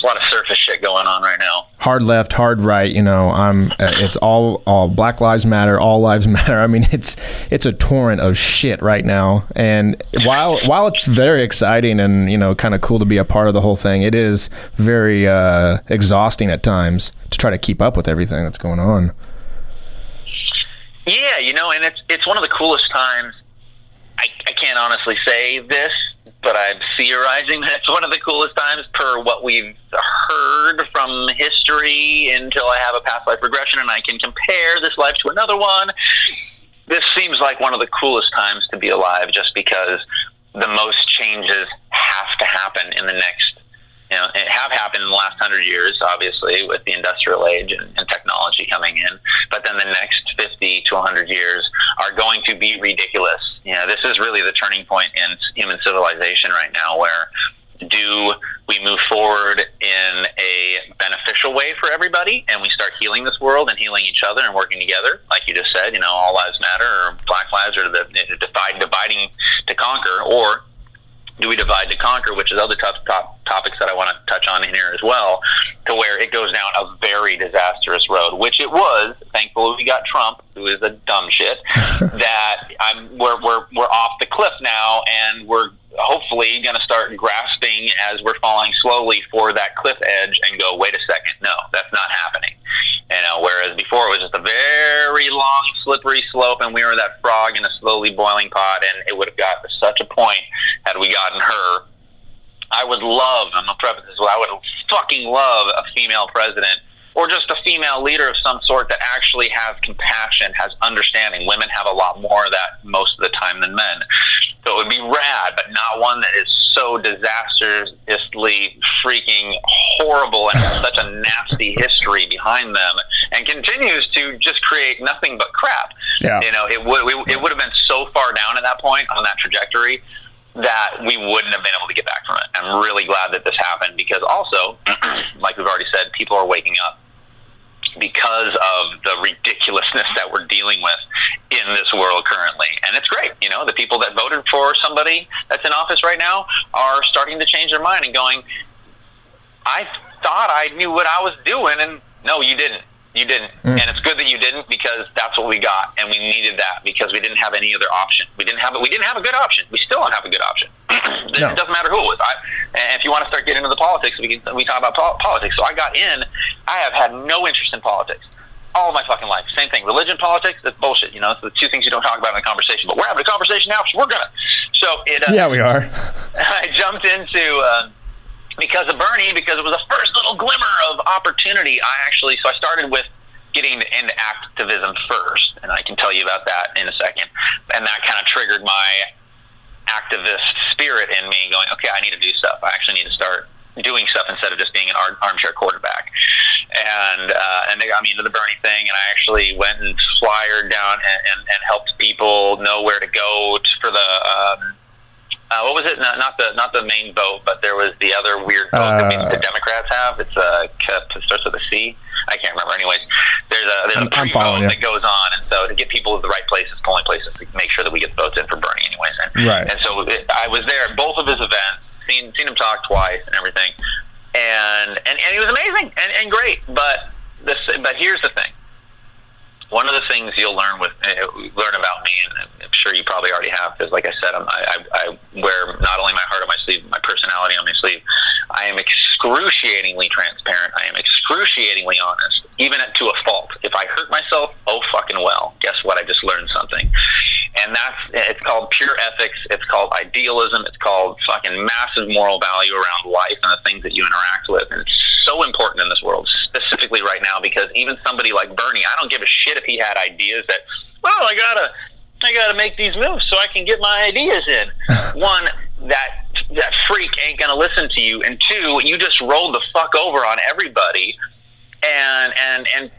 a lot of surface shit going on right now. Hard left, hard right. It's all Black Lives Matter, all lives matter. I mean, it's a torrent of shit right now. And while it's very exciting and kind of cool to be a part of the whole thing, it is very exhausting at times to try to keep up with everything that's going on. Yeah, and it's one of the coolest times. I can't honestly say this, but I'm theorizing that it's one of the coolest times per what we've heard from history until I have a past life regression and I can compare this life to another one. This seems like one of the coolest times to be alive, just because the most changes have to happen in the next, it have happened in the last 100 years, obviously, with the industrial age and technology coming in. But then the next 50 to 100 years are going to be ridiculous. This is really the turning point in human civilization right now, where do we move forward in a beneficial way for everybody and we start healing this world and healing each other and working together, like you just said, all lives matter, or Black lives are dividing to conquer, or do we divide to conquer, which is other topics that I want to touch on in here as well, to where it goes down a very disastrous road, which it was. Thankfully, we got Trump, who is a dumb shit, that we're off the cliff now, and we're hopefully going to start grasping as we're falling slowly for that cliff edge and go, wait a second, no, that's not happening. Whereas before it was just a very long, slippery slope, and we were that frog in a slowly boiling pot, and it would have got to such a point had we gotten her. I would love, I'm going to preface this, I would fucking love a female president, or just a female leader of some sort that actually has compassion, has understanding. Women have a lot more of that most of the time than men. So it would be rad, but not one that is so disastrously freaking horrible and has such a nasty history behind them and continues to just create nothing but crap. Yeah. It would have been so far down at that point on that trajectory that we wouldn't have been able to get back from it. I'm really glad that this happened, because also, like we've already said, people are waking up because of the ridiculousness that we're dealing with in this world currently. And it's great. The people that voted for somebody that's in office right now are starting to change their mind and going, I thought I knew what I was doing, and no, you didn't. You didn't. And it's good that you didn't, because that's what we got, and we needed that because we didn't have any other option. We didn't have a good option. We still don't have a good option. It doesn't matter who it was. And if you want to start getting into the politics, we talk about politics. So I got in. I have had no interest in politics all my fucking life. Same thing. Religion, politics, that's bullshit. It's the two things you don't talk about in a conversation. But we're having a conversation now, so we're gonna. So yeah, we are. I jumped into. Because of Bernie, because it was the first little glimmer of opportunity. So I started with getting into activism first, and I can tell you about that in a second. And that kind of triggered my activist spirit in me, going, okay, I need to do stuff. I actually need to start doing stuff instead of just being an armchair quarterback. And they got me into the Bernie thing, and I actually went and flyered down and helped people know where to go for the What was it? Not the main vote, but there was the other weird vote that the Democrats have. It starts with a C. I can't remember. Anyways, there's a pre-vote that goes on, and so to get people to the right places, polling places, to make sure that we get votes in for Bernie, anyways. And so I was there at both of his events, seen him talk twice and everything, and he was amazing and great. But here's the thing. One of the things you'll learn about me, and I'm sure you probably already have, because like I said, I wear not only my heart on my sleeve, my personality on my sleeve. I am excruciatingly transparent. I am excruciatingly honest, even to a fault. If I hurt myself, oh fucking well. Guess what? I just learned something. And it's called pure ethics. It's called idealism. It's called fucking massive moral value around life and the things that you interact with. And it's so important in this world, specifically right now, because even somebody like Bernie, I don't give a shit if he had ideas that, well, I gotta make these moves so I can get my ideas in. One, that freak ain't gonna listen to you, and two, you just rolled the fuck over on everybody and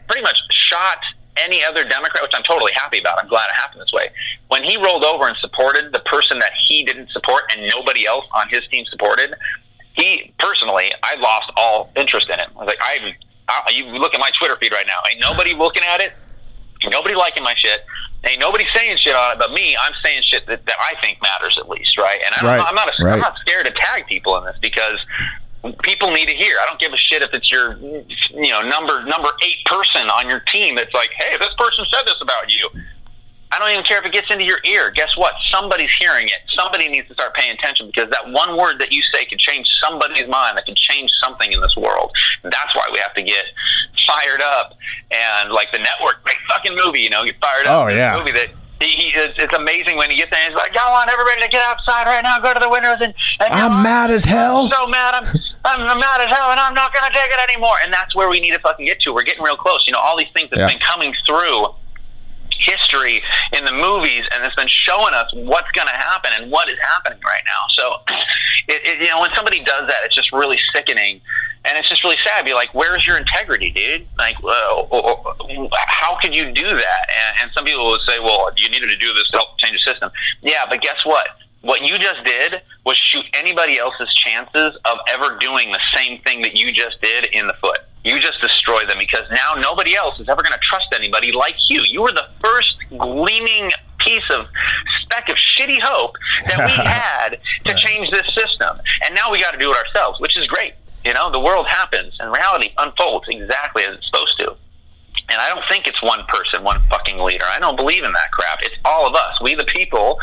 pretty much shot any other Democrat, which I'm totally happy about. I'm glad it happened this way. When he rolled over and supported the person that he didn't support and nobody else on his team supported, I lost all interest in him. I was like, you look at my Twitter feed right now, ain't nobody looking at it, ain't nobody liking my shit, ain't nobody saying shit on it but me. I'm saying shit that I think matters, at least, right? And I'm not scared to tag people in this, because people need to hear. I don't give a shit if it's your number 8 person on your team that's like, hey, this person said this about you. I don't even care if it gets into your ear. Guess what? Somebody's hearing it. Somebody needs to start paying attention, because that one word that you say can change somebody's mind, that can change something in this world. And that's why we have to get fired up. And like The Network, great fucking movie, get fired up. Oh, yeah. Movie that it's amazing when you get there and he's like, I want everybody to get outside right now, go to the windows and I'm mad as hell. I'm so mad. I'm mad as hell, and I'm not going to take it anymore. And that's where we need to fucking get to. We're getting real close. All these things that's been coming through history in the movies, and it's been showing us what's going to happen and what is happening right now. So, when somebody does that, it's just really sickening, and it's just really sad. Be like, where's your integrity, dude? Like, how could you do that? And some people would say, well, you needed to do this to help change the system. Yeah, but guess what? What you just did was shoot anybody else's chances of ever doing the same thing that you just did in the foot. You just destroyed them, because now nobody else is ever going to trust anybody like you. You were the first gleaming piece of speck of shitty hope that we had to change this system. And now we got to do it ourselves, which is great. The world happens and reality unfolds exactly as it's supposed to. And I don't think it's one person, one fucking leader. I don't believe in that crap. It's all of us. We, the people,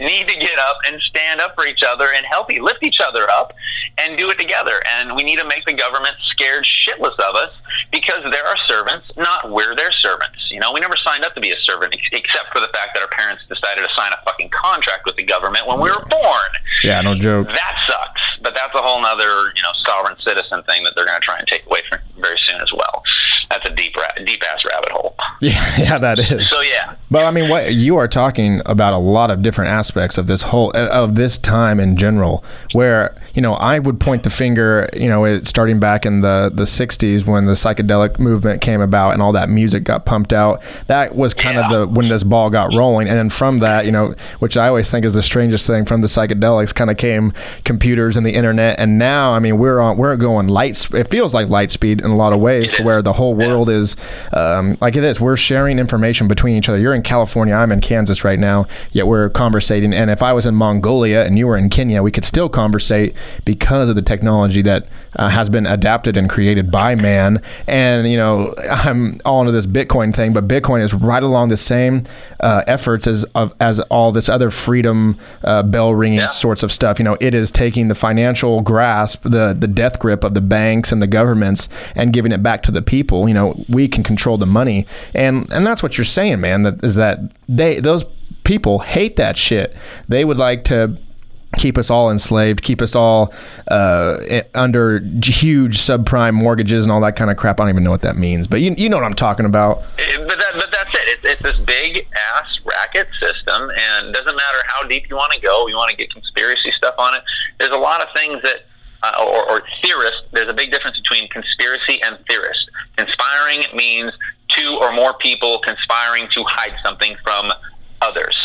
need to get up and stand up for each other and lift each other up and do it together. And we need to make the government scared shitless of us, because they're our servants, not we're their servants. We never signed up to be a servant, except for the fact that our parents decided to sign a fucking contract with the government when we were born. Yeah, no joke. That sucks. But that's a whole nother, sovereign citizen thing that they're going to try and take away from very soon as well. That's a deep ass rabbit hole. Yeah, that is. So yeah. But I mean, what you are talking about, a lot of different aspects of this time in general, where I would point the finger, starting back in the 60s when the psychedelic movement came about and all that music got pumped out. That was kind of when this ball got rolling, and then from that, which I always think is the strangest thing, from the psychedelics kind of came computers and the internet, and now I mean we're going it feels like light speed in a lot of ways, to where the whole world is like it is. We're sharing information between each other. You're in California, I'm in Kansas right now, yet we're conversating. And if I was in Mongolia and you were in Kenya, we could still conversate because of the technology that has been adapted and created by man. And I'm all into this Bitcoin thing, but Bitcoin is right along the same efforts as all this other freedom bell ringing sorts of stuff. It is taking the financial grasp, the death grip of the banks and the governments, and giving it back to the people. We can control the money, and that's what you're saying, man. That those people hate that shit. They would like to keep us all enslaved, keep us all under huge subprime mortgages and all that kind of crap. I don't even know what that means, but you know what I'm talking about. But that's it. It's this big ass racket system, and it doesn't matter how deep you want to go. You want to get conspiracy stuff on it. There's a lot of things that or theorist. There's a big difference between conspiracy and theorist. Conspiring means two or more people conspiring to hide something from others.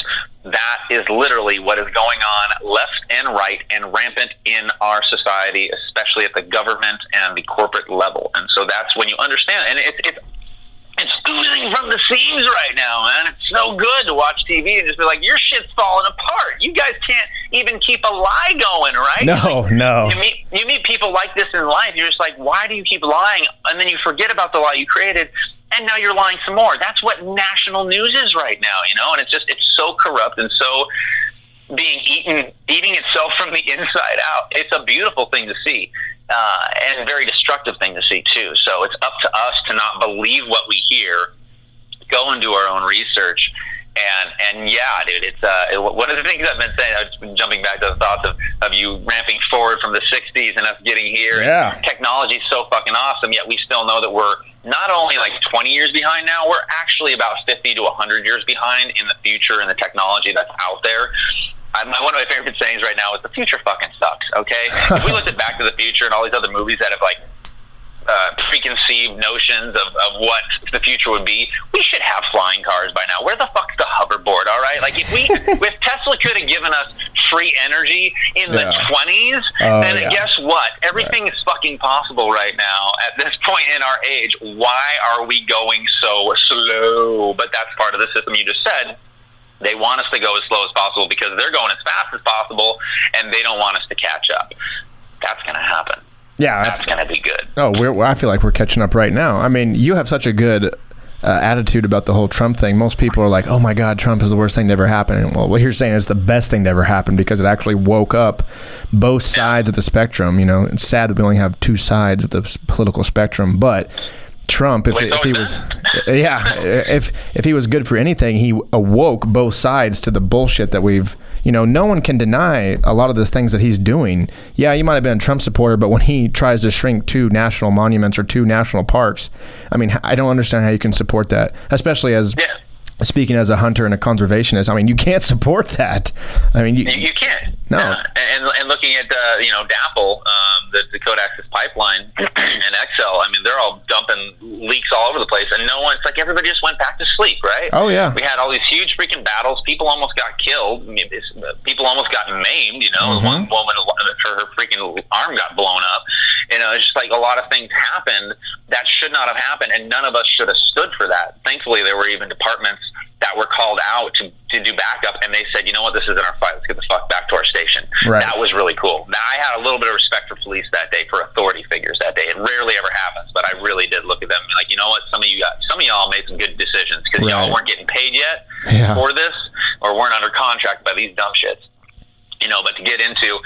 That is literally what is going on left and right and rampant in our society, especially at the government and the corporate level. And so that's when you understand, and it's oozing from the seams right now, man. It's so good to watch TV and just be like, your shit's falling apart. You guys can't even keep a lie going, right? No. You meet people like this in life. You're just like, why do you keep lying? And then you forget about the lie you created, and now you're lying some more. That's what national news is right now, and it's so corrupt and so being eating itself from the inside out. It's a beautiful thing to see, and a very destructive thing to see too. So it's up to us to not believe what we hear, go and do our own research. And yeah, dude, it's one of the things I've been saying. I've just been jumping back to the thoughts of you ramping forward from the 60s and us getting here. Yeah. And technology's so fucking awesome, yet we still know that we're not only like 20 years behind now, we're actually about 50 to 100 years behind in the future and the technology that's out there. One of my favorite sayings right now is the future fucking sucks, okay? If we looked at Back to the Future and all these other movies that have like preconceived notions of what the future would be, we should have flying cars by now. Where the fuck's the hoverboard, all right? Like if Tesla could have given us free energy in the 20s, then guess what? Everything is fucking possible right now at this point in our age. Why are we going so slow? But that's part of the system you just said. They want us to go as slow as possible because they're going as fast as possible, and they don't want us to catch up. That's going to happen. Yeah, that's going to be good. I feel like we're catching up right now. I mean, you have such a good attitude about the whole Trump thing. Most people are like, oh my God, Trump is the worst thing to ever happen. And well, what you're saying is the best thing to ever happen because it actually woke up both sides of the spectrum. It's sad that we only have two sides of the political spectrum, but Trump, if he was good for anything, he awoke both sides to the bullshit that we've, no one can deny a lot of the things that he's doing. Yeah, you might have been a Trump supporter, but when he tries to shrink 2 national monuments or 2 national parks, I mean, I don't understand how you can support that, especially as speaking as a hunter and a conservationist. I mean, you can't support that. I mean, you can't. No. And looking at DAPL, the code access pipeline and Excel, I mean, they're all dumping leaks all over the place, and it's like everybody just went back to sleep, right? Oh yeah. We had all these huge freaking battles. People almost got killed. People almost got maimed. One woman, her freaking arm got blown up. It's just like a lot of things happened that should not have happened, and none of us should have stood for that. Thankfully, there were even departments that were called out to do backup, and they said, you know what, this isn't our fight. Let's get the fuck back to our station. Right. That was really cool. Now, I had a little bit of respect for police that day, for authority figures that day. It rarely ever happens, but I really did look at them and be like, you know what, some of y'all made some good decisions because y'all weren't getting paid yet for this or weren't under contract by these dumb shits. But to get into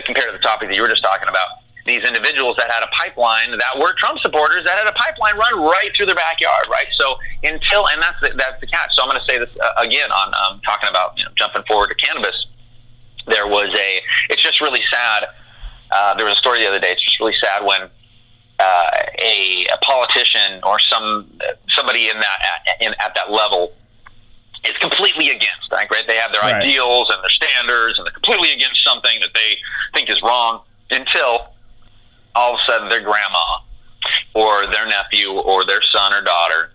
compared to the topic that you were just talking about, these individuals that had a pipeline that were Trump supporters that had a pipeline run right through their backyard, right? So and that's the catch. So I'm going to say this again on talking about jumping forward to cannabis. It's just really sad. There was a story the other day. It's just really sad when a politician or somebody at that level is completely against, right? They have their ideals and their standards, and they're completely against something that they think is wrong until all of a sudden their grandma or their nephew or their son or daughter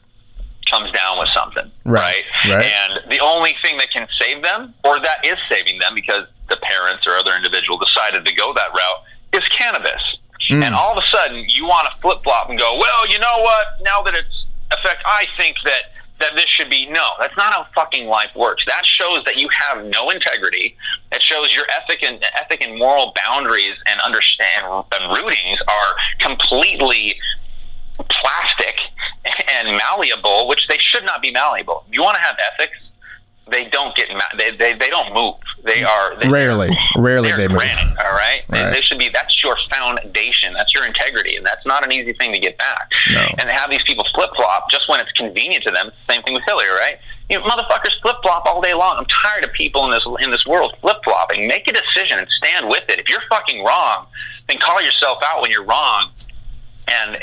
comes down with something, right? And the only thing that can save them, or that is saving them because the parents or other individual decided to go that route, is cannabis. And all of a sudden you want to flip-flop and go, well, you know what, now that it's effect, I think that this should be. No, that's not how fucking life works. That shows that you have no integrity. It shows your ethic and moral boundaries and rootings are completely plastic and malleable, which they should not be malleable. If you want to have ethics, they don't get they don't move. Rarely they move. Granite, all right? They should be. That's your foundation. That's your integrity, and that's not an easy thing to get back. No. And to have these people flip flop just when it's convenient to them. It's the same thing with Hillary, right? Motherfuckers flip flop all day long. I'm tired of people in this world flip flopping. Make a decision and stand with it. If you're fucking wrong, then call yourself out when you're wrong, and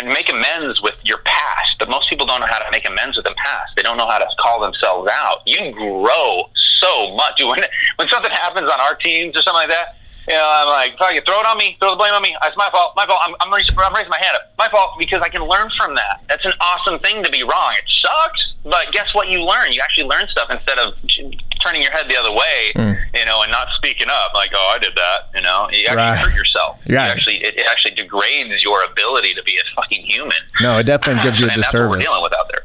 make amends with your past. But most people don't know how to make amends with the past. They don't know how to call themselves out. You grow so much. When something happens on our teams or something like that, I'm like, fuck it, throw it on me, throw the blame on me. It's my fault. I'm raising my hand up. My fault, because I can learn from that. That's an awesome thing to be wrong. It sucks, but guess what? You learn. You actually learn stuff instead of turning your head the other way, and not speaking up. Like, oh, I did that. You actually hurt yourself. Yeah. It actually degrades your ability to be a fucking human. No, it definitely gives you a disservice. That's what we're dealing with out there.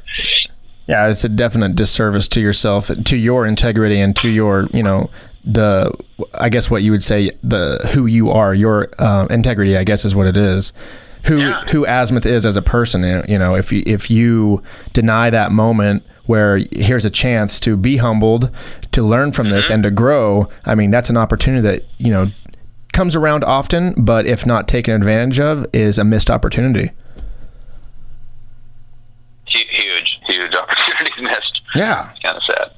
Yeah, it's a definite disservice to yourself, to your integrity, and to your, I guess what you would say, who you are, your integrity, I guess is what it is. Who Azmyth is as a person. If you deny that moment where here's a chance to be humbled, to learn from this, and to grow, I mean, that's an opportunity that, comes around often, but if not taken advantage of, is a missed opportunity. Huge opportunities missed. Yeah. It's kind of sad.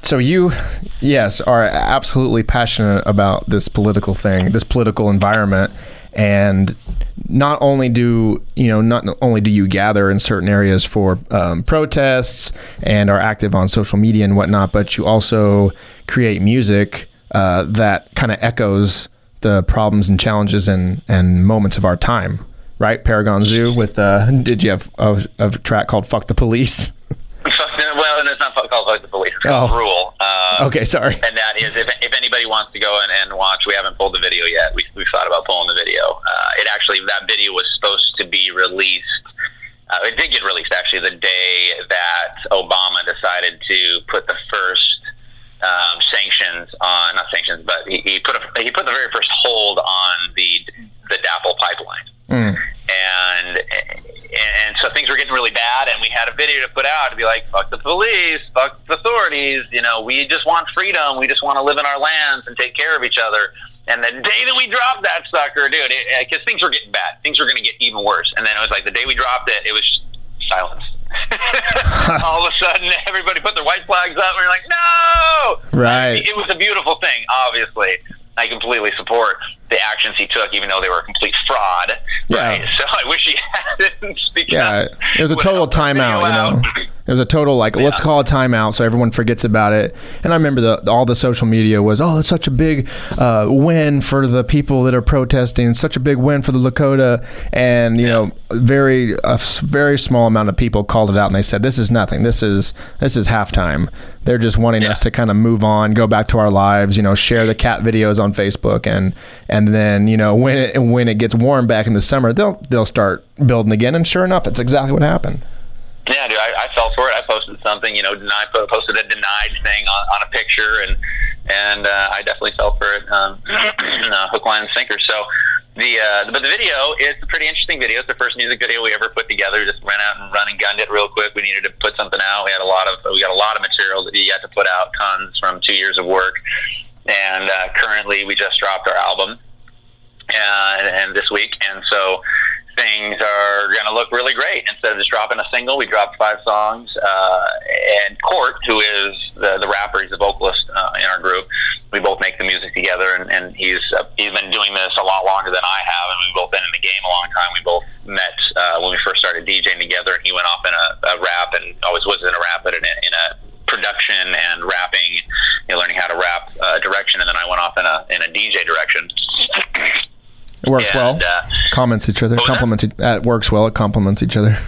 So you, yes, are absolutely passionate about this political thing, this political environment, and not only do you gather in certain areas for protests and are active on social media and whatnot, but you also create music that kind of echoes the problems and challenges and moments of our time. Right, Paragon Zoo with did you have a track called "Fuck the Police"? Well, and it's not called "Fuck the Police." It's called "Rule." Okay, sorry. And that is, if anybody wants to go and watch, we haven't pulled the video yet. We've thought about pulling the video. That video was supposed to be released. It did get released actually the day that Obama decided to put the first sanctions on, not sanctions, but he put the very first hold on the DAPL pipeline. And so things were getting really bad, and we had a video to put out to be like, fuck the police, fuck the authorities, we just want freedom, we just want to live in our lands and take care of each other. And the day that we dropped that sucker, dude, because things were getting bad, things were going to get even worse. And then it was like the day we dropped it, it was silence. All of a sudden, everybody put their white flags up, and we're like, no! Right. It was a beautiful thing, obviously. I completely support the actions he took, even though they were a complete fraud. Yeah. Right? So I wish he hadn't. It was a total timeout, It was a total, let's call a timeout so everyone forgets about it. And I remember all the social media was, it's such a big win for the people that are protesting, such a big win for the Lakota. And, a very small amount of people called it out, and they said, this is nothing. This is halftime. They're just wanting us to kind of move on, go back to our lives, share the cat videos on Facebook. And then, when it gets warm back in the summer, they'll start building again. And sure enough, that's exactly what happened. Yeah, dude, I fell for it. I posted something, posted a denied thing on a picture, and I definitely fell for it, hook, line, and sinker. So but the video, it's a pretty interesting video. It's the first music video we ever put together. Just ran out and run and gunned it real quick. We needed to put something out. We got a lot of material that we had to put out, tons from 2 years of work, and currently we just dropped our album, and this week, and so things are going to look really great. Instead of just dropping a single, we dropped 5 songs. And Court, who is the rapper, he's the vocalist in our group. We both make the music together, and he's been doing this a lot longer than I have, and we've both been in the game a long time. We both met when we first started DJing together, and he went off in a rap, and always was in a rap, but in a production and rapping, learning how to rap direction, and then I went off in a DJ direction. It works well. Complements each other. It works well. It complements each other.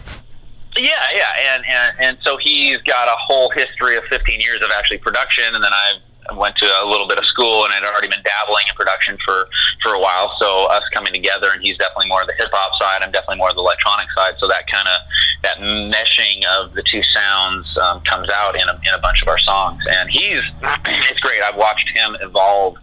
Yeah, and so he's got a whole history of 15 years of actually production, and then I went to a little bit of school, and I'd already been dabbling in production for a while. So us coming together, and he's definitely more of the hip hop side, I'm definitely more of the electronic side. So that meshing of the two sounds comes out in a bunch of our songs, and it's great. I've watched him evolve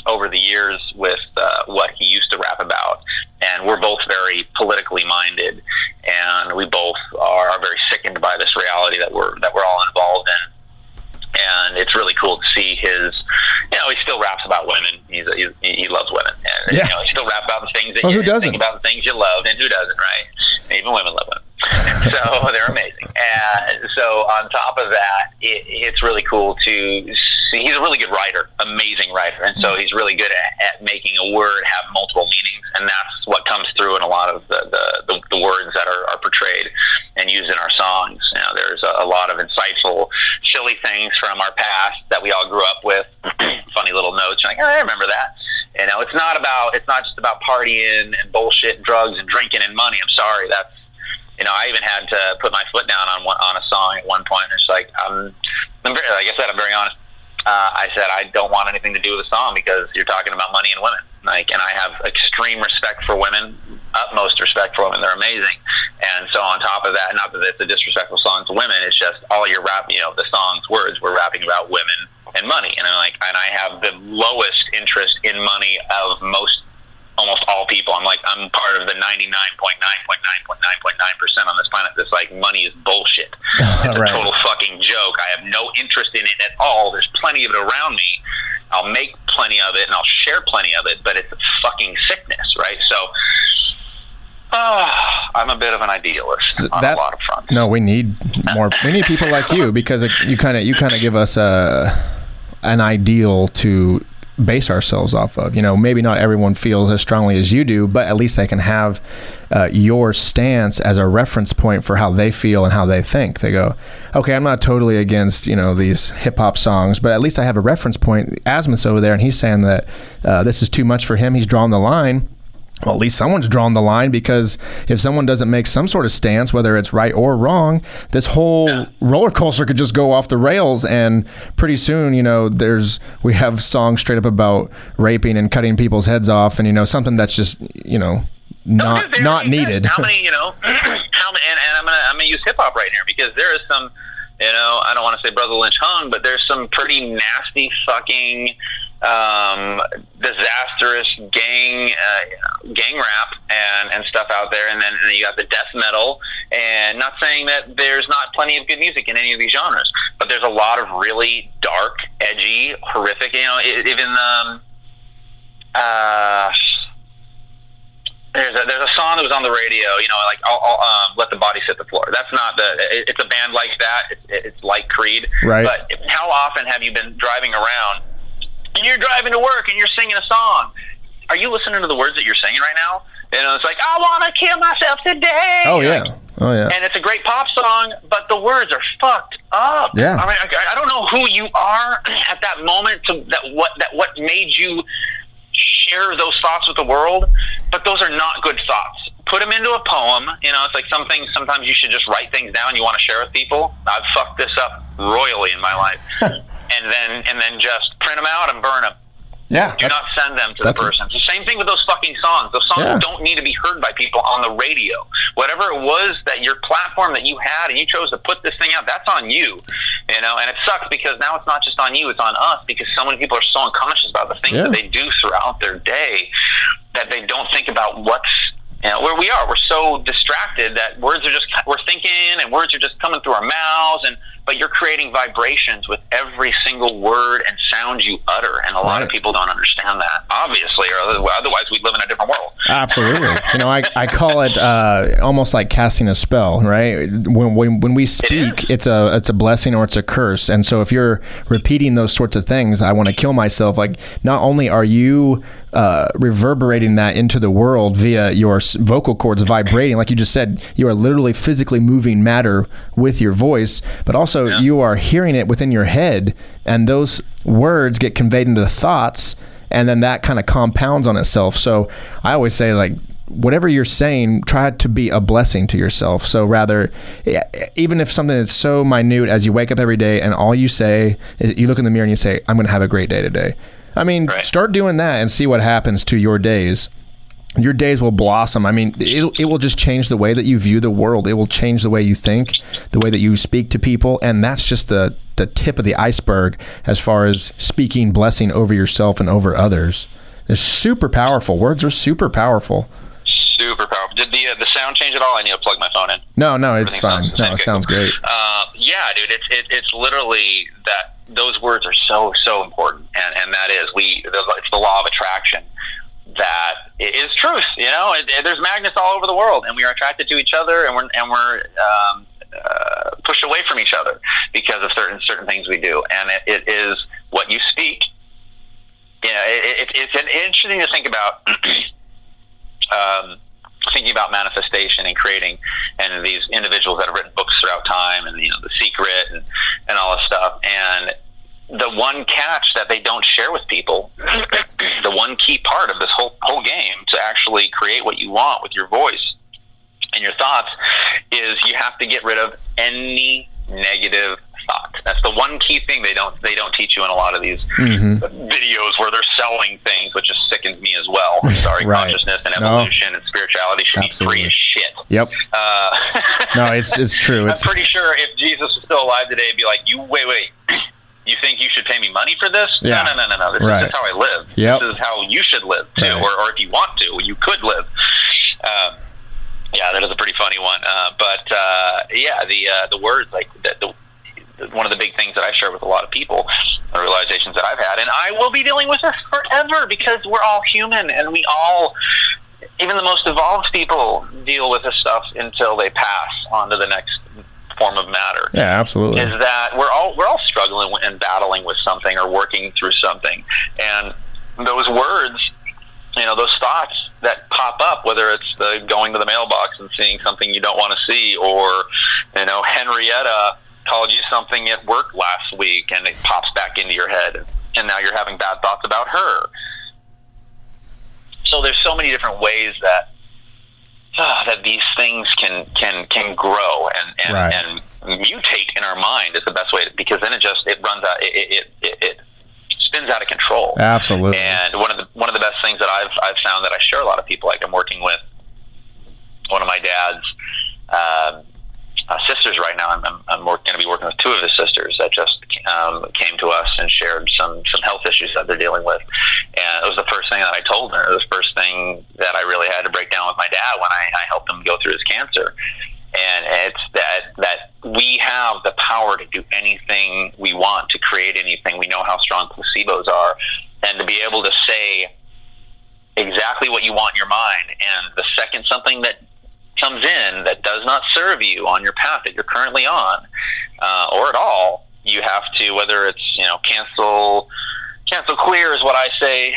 over the years with what he used to rap about, and we're both very politically minded, and we both are very sickened by this reality that we're all involved in. And it's really cool to see he still raps about women. He loves women, and he still raps about the things that you think about, the things you love, and who doesn't, right? Even women love women, so they're amazing. And so on top of that, it's really cool to see. He's a really good writer, amazing writer, and so he's really good at making a word have multiple meanings, and that's what comes through in a lot of the words that are portrayed and used in our songs. There's a lot of insightful, silly things from our past that we all grew up with, funny little notes. You're like, oh, I remember that. You know, it's not just about partying and bullshit and drugs and drinking and money. I'm sorry, that's, you know, I even had to put my foot down on a song at one point. It's like, I'm very, like I said, I'm very honest. I said I don't want anything to do with the song because you're talking about money and women. Like, and I have extreme respect for women, utmost respect for women. They're amazing. And so on top of that, not that it's a disrespectful song to women, it's just all your rap, you know, the song's words were rapping about women and money. And I have the lowest interest in money of almost all people. I'm part of the 99.9.9.9.9% on this planet that's like, money is bullshit. It's a total fucking joke. I have no interest in it at all. There's plenty of it around me. I'll make plenty of it and I'll share plenty of it, but it's a fucking sickness, right? So I'm a bit of an idealist on a lot of fronts. No, we need more. We need people like you, because you kind of give us an ideal to base ourselves off of. You know, maybe not everyone feels as strongly as you do, but at least they can have your stance as a reference point for how they feel and how they think. They go, okay, I'm not totally against, you know, these hip hop songs, but at least I have a reference point. Azmyth's over there and he's saying that this is too much for him. He's drawn the line. Well, at least someone's drawn the line, because if someone doesn't make some sort of stance, whether it's right or wrong, this whole roller coaster could just go off the rails. And pretty soon, you know, we have songs straight up about raping and cutting people's heads off, and, you know, something that's just, you know, not needed. How many, you know, and I'm gonna use hip hop right here, because there is some, you know, I don't want to say Brother Lynch hung, but there's some pretty nasty fucking disastrous gang rap and stuff out there, and then you got the death metal. And not saying that there's not plenty of good music in any of these genres, but there's a lot of really dark, edgy, horrific, you know, even there's a song that was on the radio, you know, like I'll Let the Bodies Hit the Floor. That's not it's a band like that. It's like Creed. Right. But how often have you been driving around and you're driving to work and you're singing a song? Are you listening to the words that you're singing right now? You know, it's like, I want to kill myself today. Oh, yeah. Oh, yeah. And it's a great pop song, but the words are fucked up. Yeah. I mean, I don't know who you are at that moment, what made you share those thoughts with the world, but those are not good thoughts. Put them into a poem. You know, it's like sometimes you should just write things down you want to share with people. I've fucked this up royally in my life. and then just print them out and burn them. Yeah. Do not send them to the person. It's the same thing with those fucking songs. Those songs don't need to be heard by people on the radio. Whatever it was that your platform that you had and you chose to put this thing out, that's on you. You know, and it sucks because now it's not just on you, it's on us, because so many people are so unconscious about the things that they do throughout their day that they don't think about what's, you know, where we are. We're so distracted that we're thinking and words are just coming through our mouths, but you're creating vibrations with every single word and sound you utter, and a lot of people don't understand that, obviously, or otherwise we'd live in a different world. Absolutely. You know, I call it almost like casting a spell, right? When we speak, it's a blessing or it's a curse. And so if you're repeating those sorts of things, I want to kill myself, like, not only are you reverberating that into the world via your vocal cords vibrating, like you just said, you are literally physically moving matter with your voice, but also you are hearing it within your head, and those words get conveyed into thoughts, and then that kind of compounds on itself. So I always say, like, whatever you're saying, try to be a blessing to yourself. So rather, even if something is so minute as you wake up every day and all you say is, you look in the mirror and you say, I'm going to have a great day today. I mean, start doing that and see what happens to your days. Your days will blossom. I mean, it will just change the way that you view the world. It will change the way you think, the way that you speak to people. And that's just the tip of the iceberg as far as speaking blessing over yourself and over others. It's super powerful. Words are super powerful. Super powerful. Did the sound change at all? I need to plug my phone in. No, it's fine. No, it sounds great. Yeah, dude, it's literally that those words are so important, and that is it's the law of attraction. That is truth. You know, there's magnets all over the world, and we are attracted to each other, and we're pushed away from each other because of certain things we do, and it is what you speak. You know, it's interesting to think about. Thinking about manifestation and creating, and these individuals that have written books throughout time, and, you know, The Secret and all this stuff. And the one catch that they don't share with people the one key part of this whole game to actually create what you want with your voice and your thoughts is you have to get rid of any negative thought. That's the one key thing they don't teach you in a lot of these videos where they're selling things, which just sickens me as well. I'm sorry, Right. Consciousness and evolution and spirituality should be free as shit. Yep. No, it's true. I'm pretty sure if Jesus was still alive today, he'd be like, wait. You think you should pay me money for this? Yeah. No. This is how I live. Yep. This is how you should live too, Right. or if you want to, you could live. Yeah, that is a pretty funny one. The words, like one of the big things that I share with a lot of people, the realizations that I've had, and I will be dealing with this forever because we're all human, and we all, even the most evolved people, deal with this stuff until they pass on to the next form of matter. Yeah, absolutely. Is that we're all struggling and battling with something or working through something, and those words, those thoughts that pop up, whether it's the going to the mailbox and seeing something you don't want to see, or Henrietta called you something at work last week and it pops back into your head, and now you're having bad thoughts about her. So there's so many different ways that these things can grow and Right. and mutate in our mind is the best way because then it runs out, it spins out of control. Absolutely. And one of the best things that I've found that I share a lot of people, like I'm working with one of my dad's sisters right now. I'm going to be working with two of his sisters that just came to us and shared some health issues that they're dealing with. And it was the first thing that I told her. It was the first thing that I really had to break down with my dad when I helped him go through his cancer. And it's that we have the power to do anything we want, to create anything. We know how strong placebos are. And to be able to say exactly what you want in your mind, and the second something that comes in that does not serve you on your path that you're currently on, or at all, you have to, whether it's cancel clear is what I say,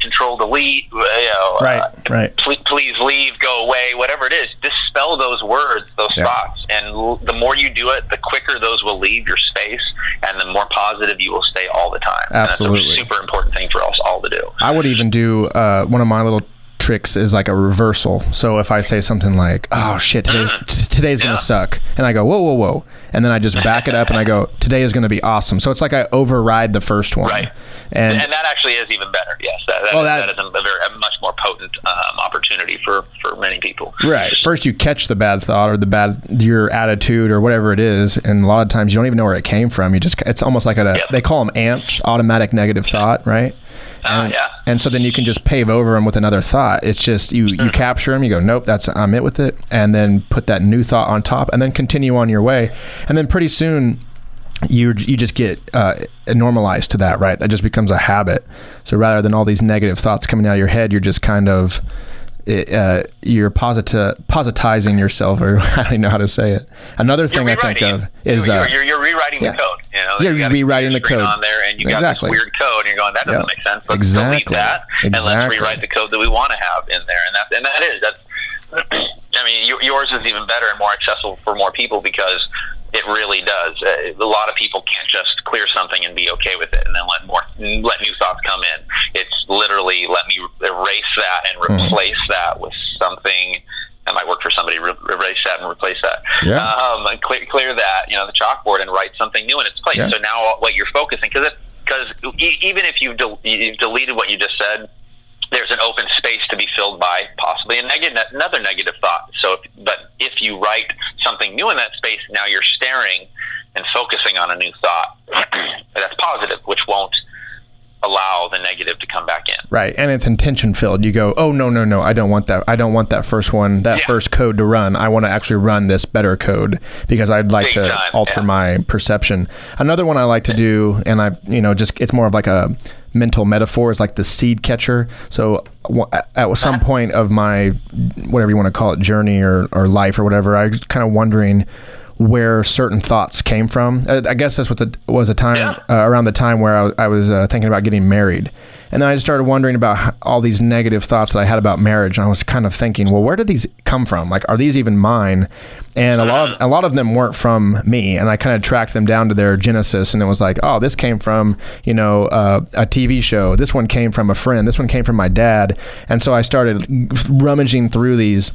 control delete, Right. Please leave, go away, whatever it is. Dispel those words, those thoughts, and the more you do it, the quicker those will leave your space, and the more positive you will stay all the time. Absolutely. And that's a super important thing for us all to do. I would even do one of my little tricks is like a reversal. So if I say something like, "Oh shit, today's gonna suck," and I go, "Whoa," and then I just back it up and I go, "Today is gonna be awesome." So it's like I override the first one. Right. And that actually is even better. Yes, that is a much more potent opportunity for many people. Right. First, you catch the bad thought or your attitude or whatever it is, and a lot of times you don't even know where it came from. It's almost like they call them ants, automatic negative thought, right? And so then you can just pave over them with another thought. It's just you capture them, you go, nope, I'm it with it, and then put that new thought on top, and then continue on your way, and then pretty soon you just get normalized to that, right? That just becomes a habit. So rather than all these negative thoughts coming out of your head, you're just kind of you're positizing yourself, or I don't even know how to say it. Another thing I think of is you're rewriting the code. You're rewriting the code on there, and you got this weird code, and you're going, that doesn't make sense. Let's delete that, and let's rewrite the code that we want to have in there. And that's. I mean, yours is even better and more accessible for more people because it really does. A lot of people can't just clear something and be okay with it, and then let new thoughts come in. It's literally let me erase that and replace that with something. That might work for somebody. Erase that and replace that. And clear that, the chalkboard, and write something new in its place. So now what you're focusing, because even if you've deleted what you just said, there's an open space to be filled by possibly another negative thought. But if you write something new in that space, now you're staring and focusing on a new thought that's positive, which won't allow the negative to come back in. Right, and it's intention filled. You go, oh no, I don't want that. I don't want that first one, first code to run. I want to actually run this better code because I'd like to alter my perception. Another one I like to do, and it's more of like a mental metaphor, is like the seed catcher. So at some point of my, whatever you want to call it, journey or life or whatever, I was kind of wondering, where certain thoughts came from. I guess that's what was a time around the time where I was thinking about getting married. And then I just started wondering about all these negative thoughts that I had about marriage. And I was kind of thinking, well, where did these come from? Like, are these even mine? And a lot of them weren't from me. And I kind of tracked them down to their genesis. And it was like, oh, this came from, a TV show. This one came from a friend. This one came from my dad. And so I started rummaging through these,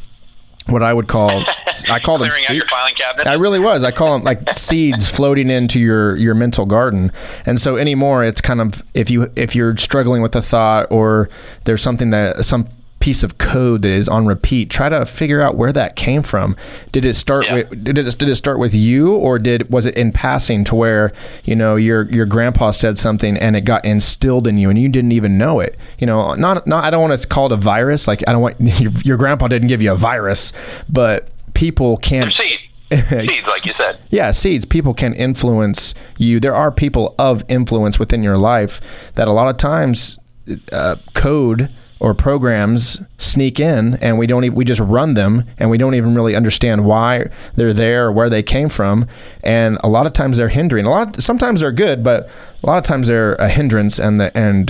what I would call, I called them, clearing out your filing cabinet. I really was. I call them like seeds floating into your mental garden. And so anymore, it's kind of, if you're struggling with a thought, or there's something some piece of code that is on repeat, try to figure out where that came from. Did it start with did it start with you, or was it in passing to where your grandpa said something and it got instilled in you and you didn't even know it? Not I don't want to call it a virus. Like, I don't want your grandpa didn't give you a virus, but people can seeds, like you said. Yeah, seeds. People can influence you. There are people of influence within your life that a lot of times code or programs sneak in, and we just run them, and we don't even really understand why they're there or where they came from. And a lot of times they're hindering. Sometimes they're good, but a lot of times they're a hindrance, and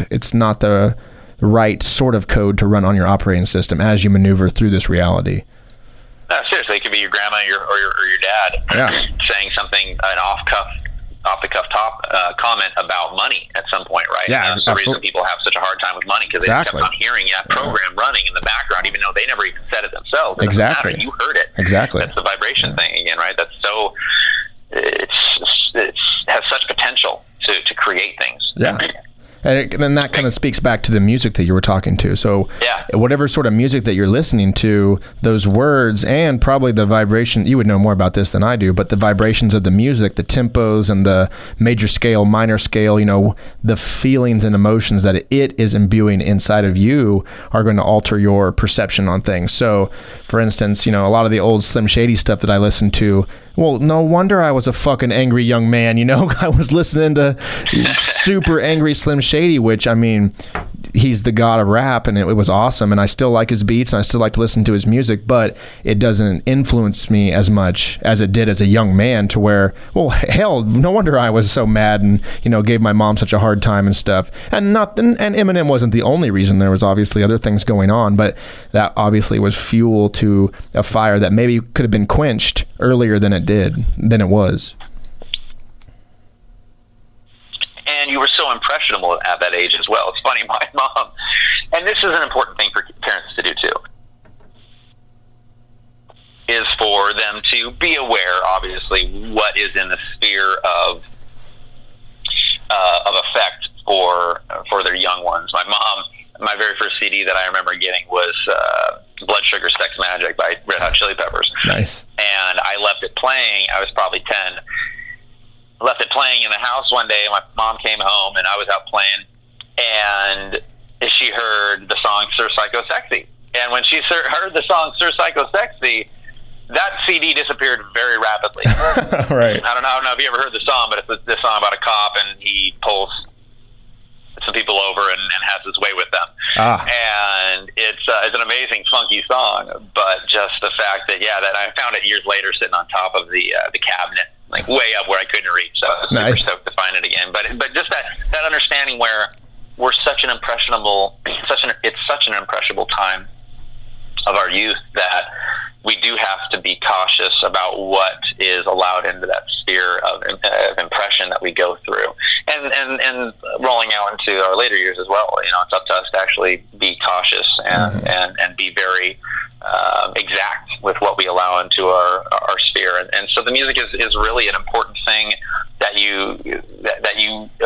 it's not the right sort of code to run on your operating system as you maneuver through this reality. No, seriously, it could be your grandma or your dad saying something, an off the cuff comment about money at some point, right? Yeah, that's the reason people have such a hard time with money, because they kept on hearing that program running in the background, even though they never even said it themselves. It doesn't matter. You heard it. Exactly. That's the vibration thing again, right? That's so it has such potential to create things. Yeah. And then that kind of speaks back to the music that you were talking to. So whatever sort of music that you're listening to, those words and probably the vibration, you would know more about this than I do, but the vibrations of the music, the tempos and the major scale, minor scale, the feelings and emotions that it is imbuing inside of you are going to alter your perception on things. So for instance, a lot of the old Slim Shady stuff that I listened to, well, no wonder I was a fucking angry young man, I was listening to super angry Slim Shady, which, I mean, he's the god of rap, and it was awesome, and I still like his beats, and I still like to listen to his music, but it doesn't influence me as much as it did as a young man, to where, well, hell, no wonder I was so mad and, gave my mom such a hard time and stuff. And Eminem wasn't the only reason. There was obviously other things going on, but that obviously was fuel to a fire that maybe could have been quenched earlier than it was. And you were so impressionable at that age as well. It's funny, my mom, and this is an important thing for parents to do too, is for them to be aware, obviously, what is in the sphere of effect for their young ones. My mom, my very first CD that I remember getting was Blood Sugar Sex Magic by Red Hot Chili Peppers. Nice. And I left it playing. I was probably 10. Left it playing in the house one day. My mom came home, and I was out playing, and she heard the song Sir Psycho Sexy. And when she heard the song Sir Psycho Sexy, that CD disappeared very rapidly. Right. I don't know if you ever heard the song, but it's this song about a cop, and he pulls some people over and has his way with them. And it's an amazing, funky song. But just the fact that that I found it years later sitting on top of the cabinet, like way up where I couldn't reach. So I was super stoked to find it again. But just that understanding where we're it's such an impressionable time of our youth that we do have to be cautious about what is allowed into that sphere of impression that we go through, and rolling out into our later years as well. It's up to us to actually be cautious and be very exact with what we allow into our sphere. And so the music is really an important thing that you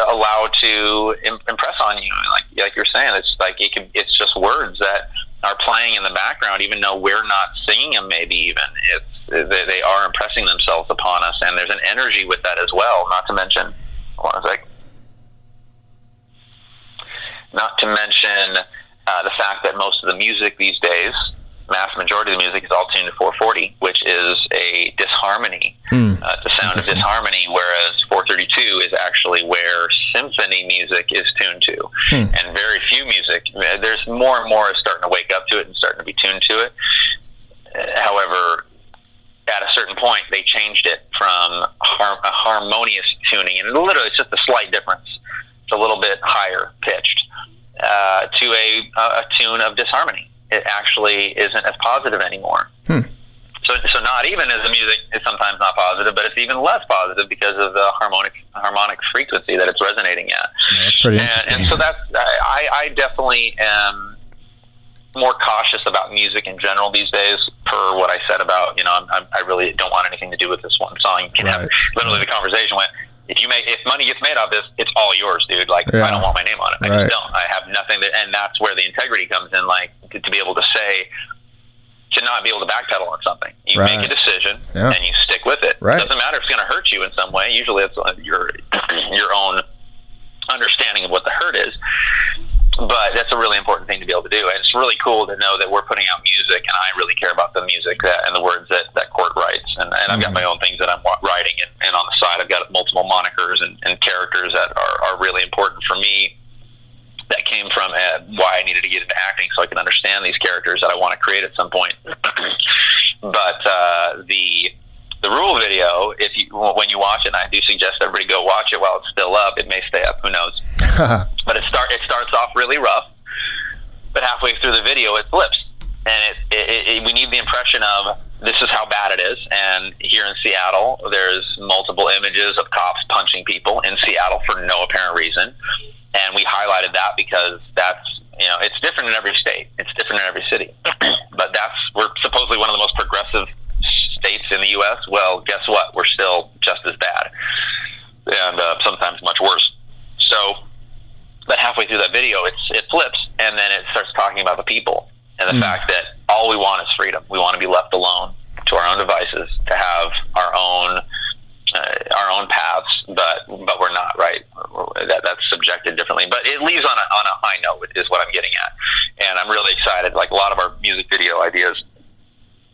allow to impress on you. Like you're saying, it's like it's just words that are playing in the background, even though we're not singing them. Maybe even they are impressing themselves upon us, and there's an energy with that as well. Not to mention the fact that most of the music these days, mass majority of the music, is all tuned to 440, which is a disharmony, the sound of disharmony, whereas 432 is actually where symphony music is tuned to. And very few music, there's more and more is starting to wake up to it and starting to be tuned to it. However, at a certain point, they changed it harmonious tuning, and literally it's just a slight difference. It's a little bit higher pitched to a tune of disharmony. It actually isn't as positive anymore. So not even as the music is sometimes not positive, but it's even less positive because of the harmonic frequency that it's resonating at. Yeah, that's pretty interesting. And so that's I definitely am more cautious about music in general these days. Per what I said about, I really don't want anything to do with this one song. You can have literally the conversation went, if money gets made off this, it's all yours, dude. Like, I don't want my name on it. I just don't. I have nothing and that's where the integrity comes in, like, to be able to say, to not be able to backpedal on something. You make a decision and you stick with it. It doesn't matter if it's going to hurt you in some way. Usually it's your own understanding of what the hurt is. But that's a really important thing to be able to do. And it's really cool to know that we're putting out music, and I really care about the music and the words that Court writes. And I've got my own things that I'm writing, and on the side I've got multiple monikers and characters that are really important for me, that came from why I needed to get into acting, so I can understand these characters that I want to create at some point. But the Rule video, when you watch it, and I do suggest everybody go watch it while it's still up. It may stay up, who knows? But it starts off really rough, but halfway through the video it flips, and we need the impression of this is how bad it is. And here in Seattle, there's multiple images of cops punching people in Seattle for no apparent reason, and we highlighted that because that's, it's different in every state, it's different in every city, but we're supposedly one of the most progressive states in the U.S. Well, guess what? We're still just as bad, and sometimes much worse. So, but halfway through that video, it flips, and then it starts talking about the people and the fact that all we want is freedom. We want to be left alone to our own devices, to have our own paths, but we're not, right? That's subjected differently, but it leaves on a high note is what I'm getting at, and I'm really excited. Like a lot of our music video ideas,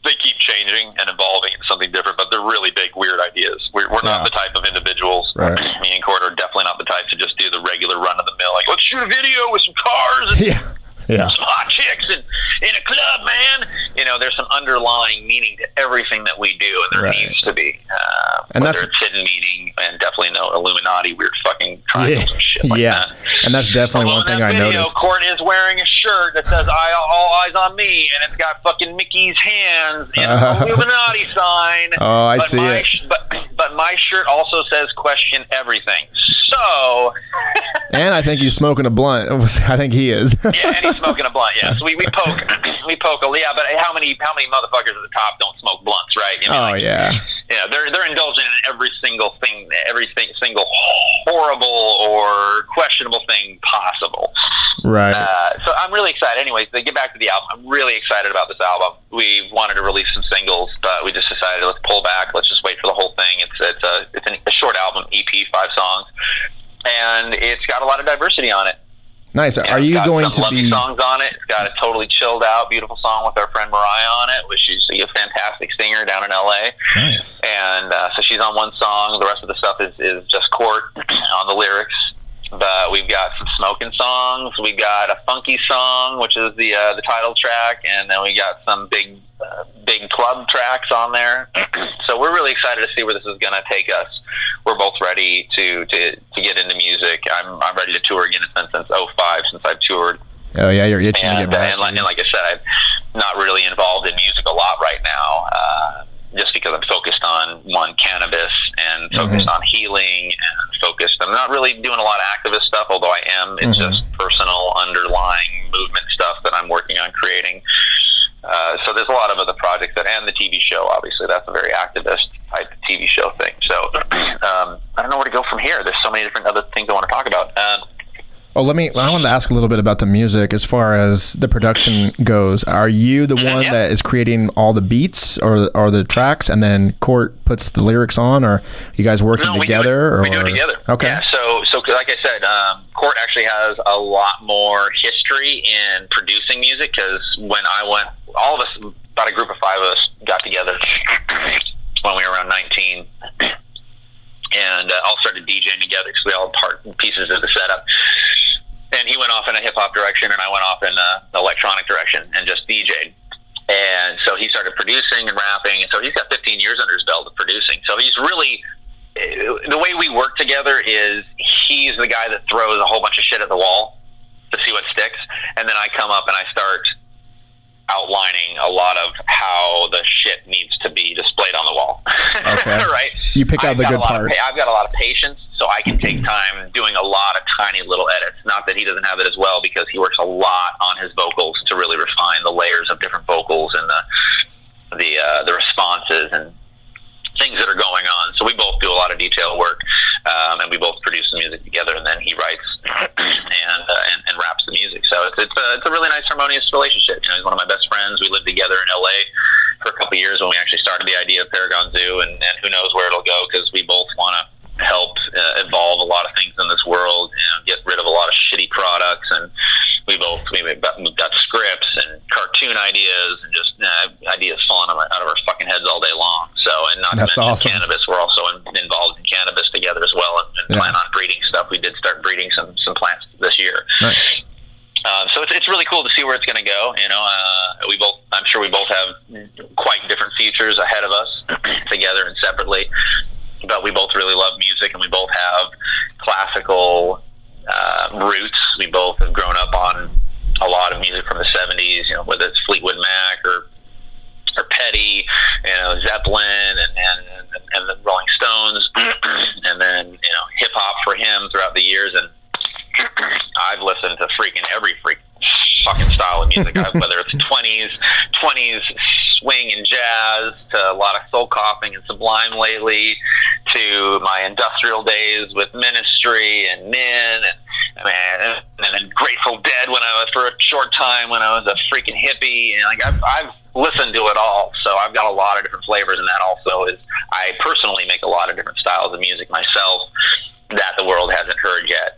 they keep changing and evolving into something different, but they're really big, weird ideas. We're not the type of individuals. Me and Court are definitely not the type to just do the regular run of the mill. Like, let's shoot a video with some cars and some hot chicks in a club, man. There's some underlying meaning to everything that we do, and there needs to be. And whether it's hidden meaning, and definitely no Illuminati, weird fucking triangles and shit like that. And that's definitely one thing I noticed. Court is wearing a shirt that says all eyes on me, and it's got fucking Mickey's hands and an Illuminati sign. Oh, I see it. But my shirt also says question everything. So... And I think he's smoking a blunt. I think he is. Yeah, and he's smoking a blunt, yeah. So we poke, but how many motherfuckers at the top don't smoke blunts, right? They're indulging in every single thing, single horrible or questionable thing possible. Right. So I'm really excited. Anyways, to get back to the album, I'm really excited about this album. We wanted to release some singles, but we just decided let's pull back. Let's just wait for the whole thing. It's a short album, EP, 5 songs, and it's got a lot of diversity on it. Nice. Are you going to be songs on it? It's got a totally chilled out, beautiful song with our friend Mariah on it, which is a fantastic singer down in LA. Nice. And so she's on one song. The rest of the stuff is just Court on the lyrics. But we've got some smoking songs. We got a funky song, which is the title track, and then we got some big club tracks on there. So we're really excited to see where this is going to take us. We're both ready to get into music. I'm ready to tour again. It's been since 2005 since I've toured. Oh yeah, you're itching to get back. And like I said, I'm not really involved in music a lot right now. Just because I'm focused on cannabis and focused on healing and I'm not really doing a lot of activist stuff, although I am. It's just personal underlying movement stuff that I'm working on creating. So there's a lot of other projects and the TV show, obviously, that's a very activist type TV show thing. So I don't know where to go from here. There's so many different other things I want to talk about. I wanted to ask a little bit about the music as far as the production goes. Are you the one that is creating all the beats or the tracks, and then Court puts the lyrics on, or you guys working together? We do it together. Okay. Yeah, so like I said, Court actually has a lot more history in producing music, because when I went, all of us, about a group of 5 of us, got together when we were around 19, and all started DJing together, because we all had part and pieces of the setup. And he went off in a hip-hop direction, and I went off in an electronic direction and just DJ'd. And so he started producing and rapping, and so he's got 15 years under his belt of producing. So he's really, the way we work together is he's the guy that throws a whole bunch of shit at the wall to see what sticks, and then I come up and I start outlining a lot of how the shit needs to be displayed on the wall. Okay. Right? You pick out the good parts. I've got a lot of patience, so I can take time doing a lot of tiny little edits. Not that he doesn't have it as well, because he works a lot on his vocals to really refine the layers of different vocals and the responses and things that are going on. So we both do a lot of detail work, and we both produce the music together, and then he writes and raps the music. So it's a really nice, harmonious relationship. You know, he's one of my best friends. We lived together in LA for a couple of years when we actually started the idea of Paragon Zoo, and who knows where it'll go, because we both want to help evolve a lot of things in this world, get rid of a lot of shitty products, and we've got scripts and cartoon ideas and just ideas falling out of our fucking heads all day long. So, and not That's to mention awesome. cannabis, we're also involved in cannabis together as well, and plan on breeding stuff. We did start breeding some plants this year. Nice. So it's really cool to see where it's going to go. You know, I'm sure we both have quite different futures ahead of us, together and separately. But we both really love music, and we both have classical roots. We both have grown up on a lot of music from the 70s, you know, whether it's Fleetwood Mac or Petty, you know, Zeppelin and the Rolling Stones, and then, you know, hip hop for him throughout the years. And I've listened to every fucking style of music, whether it's 20s swing and jazz, to a lot of soul coughing and Sublime lately, to my industrial days with Ministry and Nin, and then Grateful Dead for a short time when I was a freaking hippie. And like I've listened to it all, so I've got a lot of different flavors. And that also is, I personally make a lot of different styles of music myself that the world hasn't heard yet.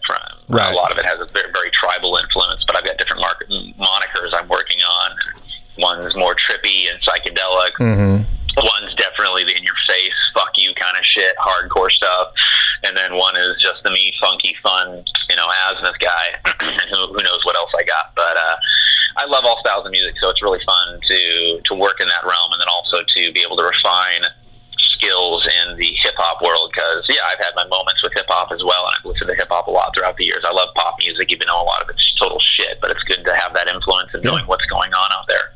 Right. A lot of it has a very, very tribal influence, but I've got different monikers I'm working on. One's more trippy and psychedelic. Mm-hmm. One's definitely the in-your-face, fuck you kind of shit, hardcore stuff. And then one is just the me, funky, fun, you know, Azmyth guy. And who knows what else I got. But I love all styles of music, so it's really fun to work in that realm, and then also to be able to refine skills in the hip-hop world, because, yeah, I've had my moments with hip-hop as well, and I've listened to hip-hop a lot throughout the years. I love pop music, even though a lot of it's total shit, but it's good to have that influence and knowing what's going on out there.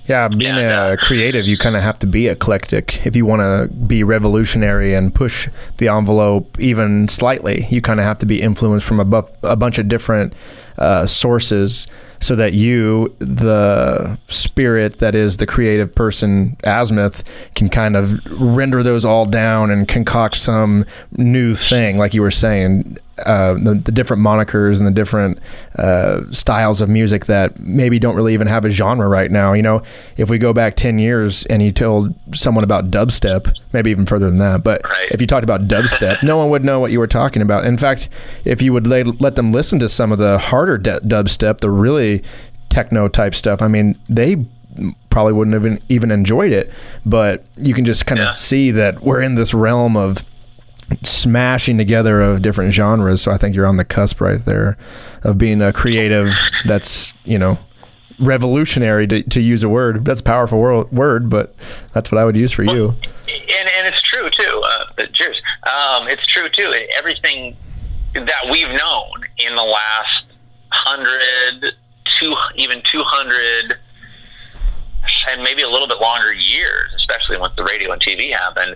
Yeah, being a creative, you kind of have to be eclectic. If you want to be revolutionary and push the envelope even slightly, you kind of have to be influenced from a bunch of different sources, so that you, the spirit that is the creative person, Azmyth, can kind of render those all down and concoct some new thing, like you were saying. The different monikers and the different styles of music that maybe don't really even have a genre right now. You know, if we go back 10 years and you told someone about dubstep, maybe even further than that, but if you talked about dubstep, no one would know what you were talking about. In fact, if you would let them listen to some of the harder dubstep, the really techno type stuff, I mean, they probably wouldn't have even enjoyed it, but you can just kind of see that we're in this realm of smashing together of different genres. So I think you're on the cusp right there of being a creative that's, you know, revolutionary, to use a word. That's a powerful word, but that's what I would use for you. And it's true too. Cheers. It's true too. Everything that we've known in the last 100, even 200, and maybe a little bit longer years, especially once the radio and TV happened.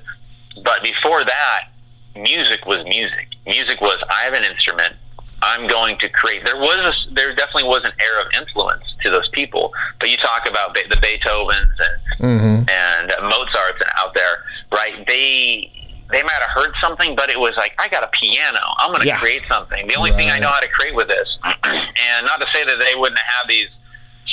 But before that, music was music. Music was, I have an instrument, I'm going to create. There definitely was an era of influence to those people. But you talk about the Beethovens and Mozarts and out there, right? They might have heard something, but it was like, I got a piano, I'm going to create something. The only thing I know how to create with this. And not to say that they wouldn't have these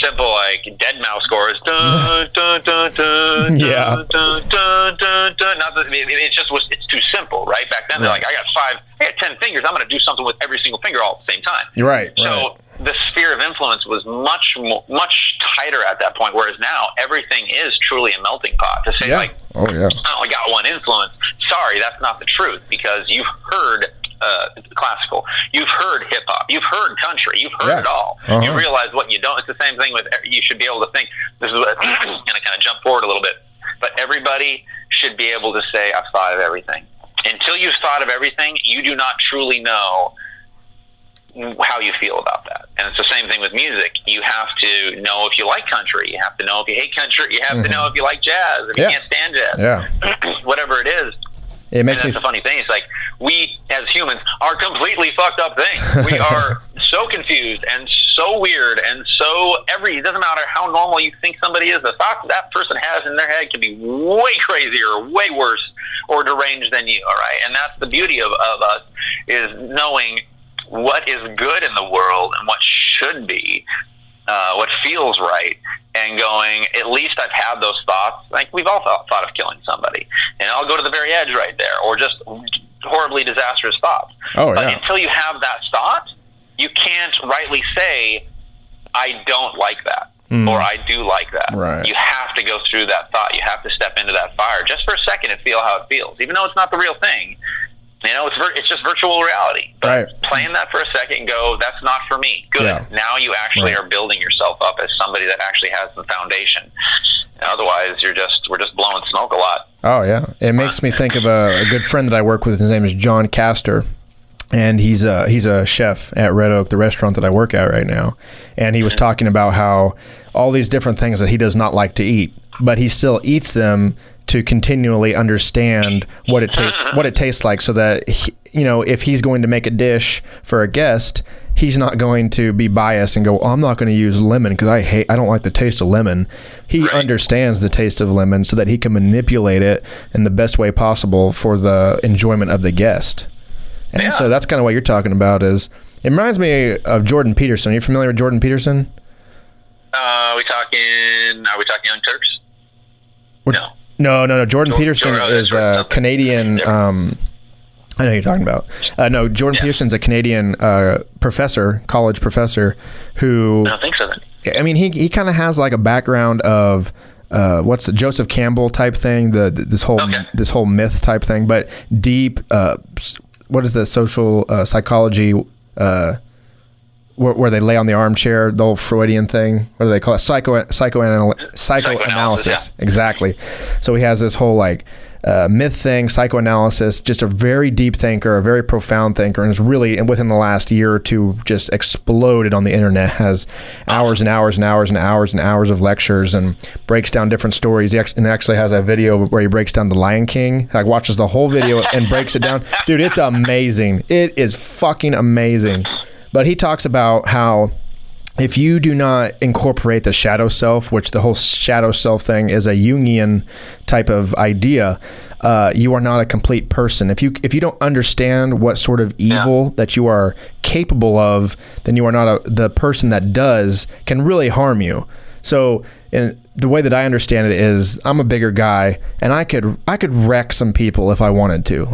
simple, like, dead mouse scores. Dun, dun, dun, dun, dun, dun, dun, dun, dun. Not that it's too simple, right? Back then, they're like, I got 10 fingers, I'm going to do something with every single finger all at the same time. You're right. So the sphere of influence was much tighter at that point, whereas now everything is truly a melting pot. To say, like, I only got one influence, sorry, that's not the truth, because you've heard classical, you've heard hip-hop, you've heard country, you've heard it all. You realize what you don't. It's the same thing with, you should be able to think, this is what, I'm going to kind of jump forward a little bit, but everybody should be able to say, I thought of everything. until you've thought of everything, you do not truly know how you feel about that. And it's the same thing with music. You have to know if you like country. You have to know if you hate country. You have to know if you like jazz, if you can't stand jazz, whatever it is. It makes and that's the funny thing. It's like we, as humans, are completely fucked up things. We are so confused and so weird and so it doesn't matter how normal you think somebody is, the thoughts that person has in their head can be way crazier, way worse, or deranged than you, all right? And that's the beauty of us, is knowing what is good in the world and what should be, what feels right, and going, at least I've had those thoughts. Like, we've all thought of killing somebody, and I'll go to the very edge right there, or just horribly disastrous thoughts. But until you have that thought, you can't rightly say, I don't like that, or I do like that. Right. You have to go through that thought. You have to step into that fire just for a second and feel how it feels, even though it's not the real thing. You know, it's just virtual reality. But playing that for a second and go, that's not for me. Good. Yeah. Now you actually are building yourself up as somebody that actually has some foundation. And otherwise, we're just blowing smoke a lot. Oh, yeah. It makes me think of a good friend that I work with. His name is John Castor. And he's a chef at Red Oak, the restaurant that I work at right now. And he was talking about how all these different things that he does not like to eat, but he still eats them to continually understand what it tastes like, so that if he's going to make a dish for a guest, he's not going to be biased and go, I'm not going to use lemon because I don't like the taste of lemon. He understands the taste of lemon so that he can manipulate it in the best way possible for the enjoyment of the guest. And so that's kind of what you're talking about. It reminds me of Jordan Peterson. Are you familiar with Jordan Peterson? Are we talking Young Turks? No. Jordan Peterson is a Canadian. I know who you're talking about. No, Jordan Peterson's a Canadian college professor who. I don't think so. Then. I mean, he kind of has like a background of what's the Joseph Campbell type thing, this whole myth type thing, but deep. What is the social psychology? Where they lay on the armchair, the old Freudian thing. What do they call it? Psychoanalysis. Yeah. Exactly. So he has this whole myth thing, psychoanalysis, just a very deep thinker, a very profound thinker, and is really, within the last year or two, just exploded on the internet, has hours and hours and hours and hours and hours of lectures, and breaks down different stories. He actually has a video where he breaks down The Lion King, watches the whole video and breaks it down. Dude, it's amazing. It is fucking amazing. But he talks about how if you do not incorporate the shadow self, which the whole shadow self thing is a Jungian type of idea, you are not a complete person. If you don't understand what sort of evil that you are capable of, then you are not the person that can really harm you. So the way that I understand it is, I'm a bigger guy, and I could wreck some people if I wanted to.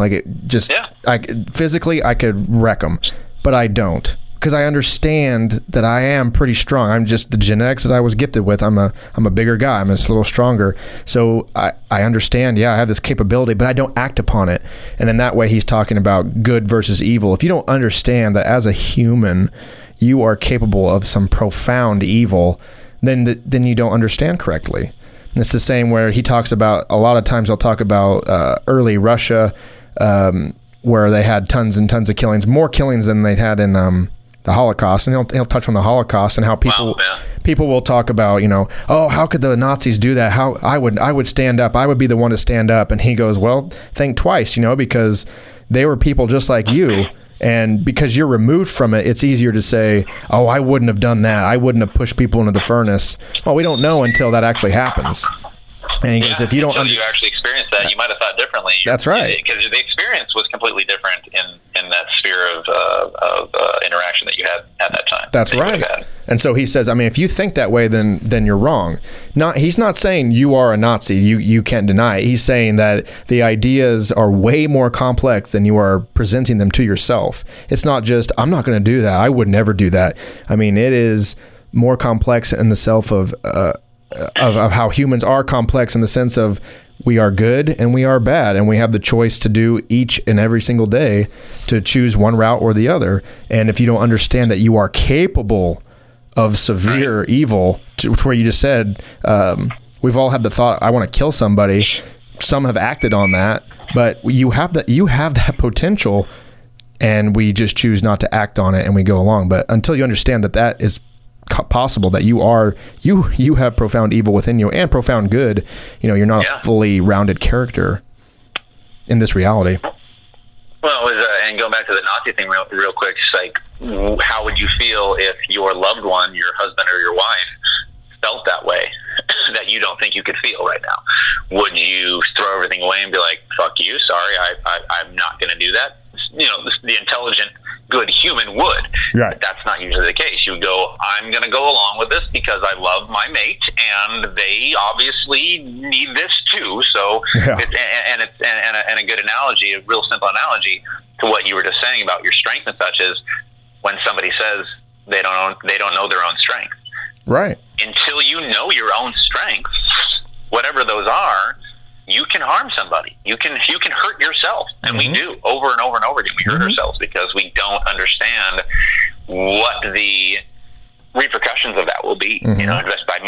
Physically, I could wreck them, but I don't. Because I understand that I am pretty strong. I'm just the genetics that I was gifted with. I'm a bigger guy. I'm just a little stronger. So I understand, I have this capability, but I don't act upon it. And in that way, he's talking about good versus evil. If you don't understand that as a human, you are capable of some profound evil, then you don't understand correctly. And it's the same where he talks about, a lot of times he'll talk about early Russia, where they had tons and tons of killings, more killings than they had in the Holocaust, and he'll touch on the Holocaust and how people will talk about, how could the Nazis do that? How I would stand up. I would be the one to stand up. And he goes, well, think twice, because they were people just like you. And because you're removed from it, it's easier to say, oh, I wouldn't have done that. I wouldn't have pushed people into the furnace. Well, we don't know until that actually happens. And he goes, if you don't you actually experience that, you might have thought differently. That's right. Because the experience was completely different in that sphere of interaction that you had at that time. That's right. And so he says, I mean, if you think that way, then you're wrong. He's not saying you are a Nazi. You can't deny it. He's saying that the ideas are way more complex than you are presenting them to yourself. It's not just, I'm not going to do that. I would never do that. I mean, it is more complex in the self of how humans are complex, in the sense of we are good and we are bad, and we have the choice to do each and every single day to choose one route or the other. And if you don't understand that you are capable of severe evil, to where you just said, we've all had the thought, I want to kill somebody. Some have acted on that, But you have that potential, and we just choose not to act on it, and we go along. But until you understand that is possible, that you have profound evil within you and profound good, you're not a fully rounded character in this reality. Well, and going back to the Nazi thing real quick, it's like, how would you feel if your loved one, your husband or your wife, felt that way that you don't think you could feel right now? Would you throw everything away and be like, fuck you, sorry, I'm not going to do that? The intelligent, good human would. Right. But that's not usually the case. You would go, I'm going to go along with this because I love my mate, and they obviously need this too. So, and a good analogy, a real simple analogy to what you were just saying about your strength and such, is when somebody says they don't know their own strength. Right. Until you know your own strengths, whatever those are, you can harm somebody. You can hurt yourself, and we do over and over and over again. We hurt ourselves because we don't understand what the repercussions of that will be. Just by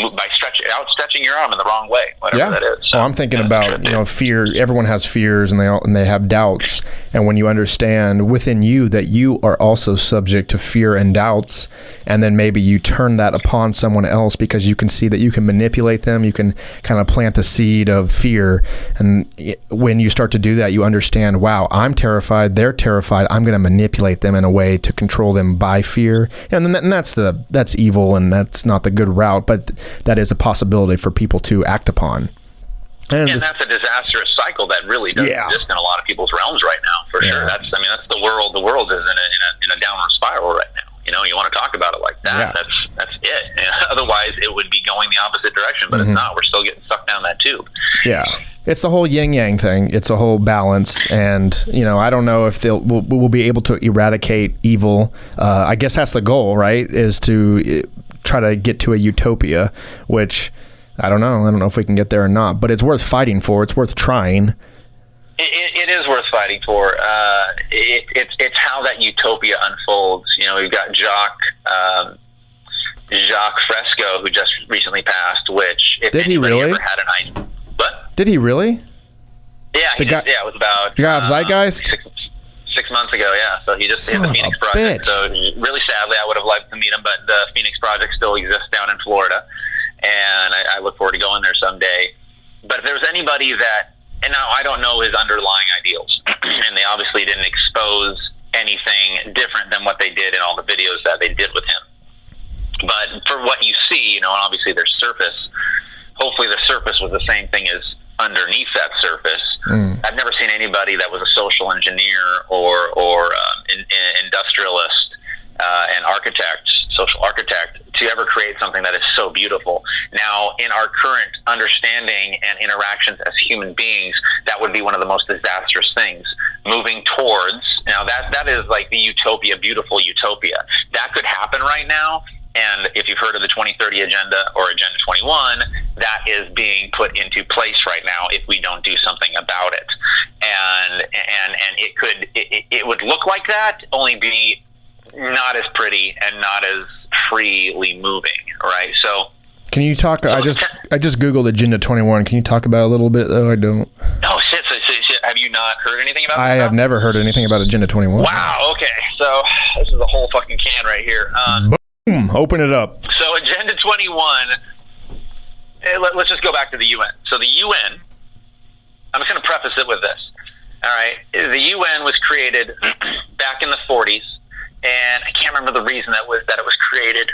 stretching your arm in the wrong way, whatever that is. So, I'm thinking about fear. Everyone has fears, and they have doubts. And when you understand within you that you are also subject to fear and doubts, and then maybe you turn that upon someone else because you can see that you can manipulate them, you can kind of plant the seed of fear. And when you start to do that, you understand, wow, I'm terrified, they're terrified, I'm going to manipulate them in a way to control them by fear. And that's evil, and that's not the good route, but that is a possibility for people to act upon. And that's a disastrous cycle that really does exist in a lot of people's realms right now, for sure. That's the world. The world is in a downward spiral right now. You want to talk about it like that. Yeah. That's it. Otherwise, it would be going the opposite direction, but it's not. We're still getting sucked down that tube. Yeah. It's the whole yin yang thing. It's a whole balance, and I don't know if we'll be able to eradicate evil. I guess that's the goal, right? Is to try to get to a utopia, which I don't know. I don't know if we can get there or not, but it's worth fighting for. It's worth trying. It is worth fighting for. It's how that utopia unfolds. We've got Jacques Fresco, who just recently passed. Which, if did he really ever had an idea, what? Did he really? Yeah, it was about the guy of Zeitgeist. 6 months ago. Yeah, so he just did the Phoenix Project. So really sadly, I would have liked to meet him, but the Phoenix Project still exists down in Florida, and I look forward to going there someday. But if there was anybody that, and now I don't know his underlying ideals, and they obviously didn't expose anything different than what they did in all the videos that they did with him. But for what you see, and obviously their surface, hopefully the surface was the same thing as underneath that surface. I've never seen anybody that was a social engineer or industrialist and social architect, to ever create something that is so beautiful. Now, in our current understanding and interactions as human beings, that would be one of the most disastrous things. Moving towards, now that is like the utopia, beautiful utopia. That could happen right now. And if you've heard of the 2030 Agenda or Agenda 21, that is being put into place right now if we don't do something about it. And it would look like that, only be not as pretty and not as freely moving, right? So can you talk, I just Googled Agenda 21. Can you talk about it a little bit, though? I don't. Oh, shit. Have you not heard anything about I have never heard anything about Agenda 21. Wow, okay. So this is a whole fucking can right here. Boom, open it up. So Agenda 21, let's just go back to the UN. So the UN, I'm just going to preface it with this. All right. The UN was created back in the 40s. And I can't remember the reason that it was created.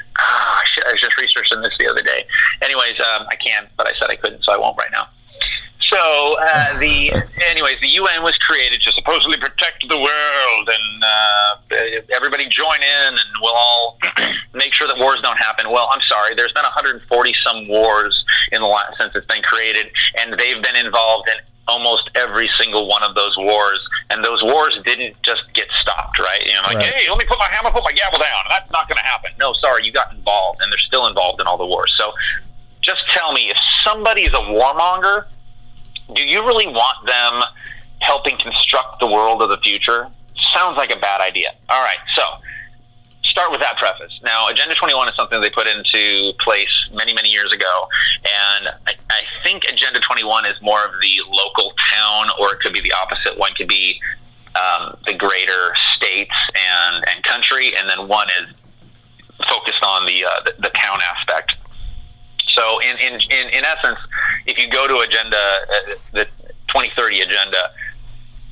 Shit, I was just researching this the other day. Anyways, I can, but I said I couldn't, so I won't right now. So, the UN was created to supposedly protect the world, and everybody join in, and we'll all make sure that wars don't happen. Well, I'm sorry, there's been 140 some wars in the last since it's been created, and they've been involved in almost every single one of those wars, and those wars didn't just get stopped, right? Right. Hey, let me put my gavel down, and that's not going to happen. No, sorry, you got involved, and they're still involved in all the wars. So just tell me, if somebody's a warmonger, do you really want them helping construct the world of the future? Sounds like a bad idea. All right, so start with that preface. Now, Agenda 21 is something they put into place many, many years ago, and I think Agenda 21 is more of the local town, or it could be the opposite. One could be the greater states and country, and then one is focused on the town aspect. So in essence, if you go to the 2030 agenda,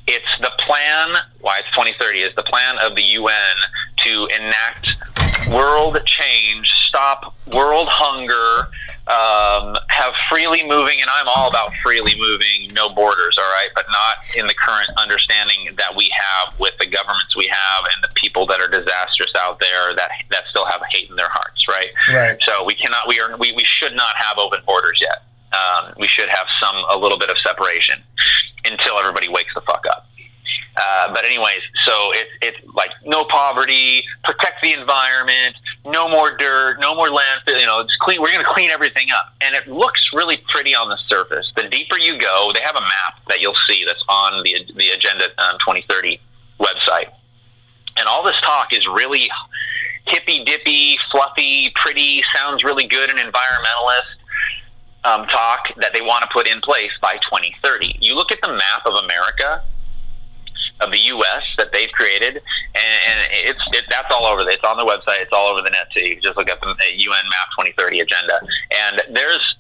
it's the plan. Why it's 2030 is the plan of the UN to enact world change, stop world hunger, have freely moving, and I'm all about freely moving, no borders, all right, but not in the current understanding that we have with the governments we have and the people that are disastrous out there that still have hate in their hearts, right? Right. So we should not have open borders yet. We should have a little bit of separation until everybody wakes the fuck up. But anyways, so it's like no poverty, protect the environment, no more dirt, no more landfill, it's clean. We're going to clean everything up. And it looks really pretty on the surface. The deeper you go, they have a map that you'll see that's on the Agenda 2030 website. And all this talk is really hippy-dippy, fluffy, pretty, sounds really good and environmentalist talk that they want to put in place by 2030. You look at the map of America, of the U.S. that they've created, and that's all over. It's on the website. It's all over the net too. You just look up the UN Map 2030 agenda, and there's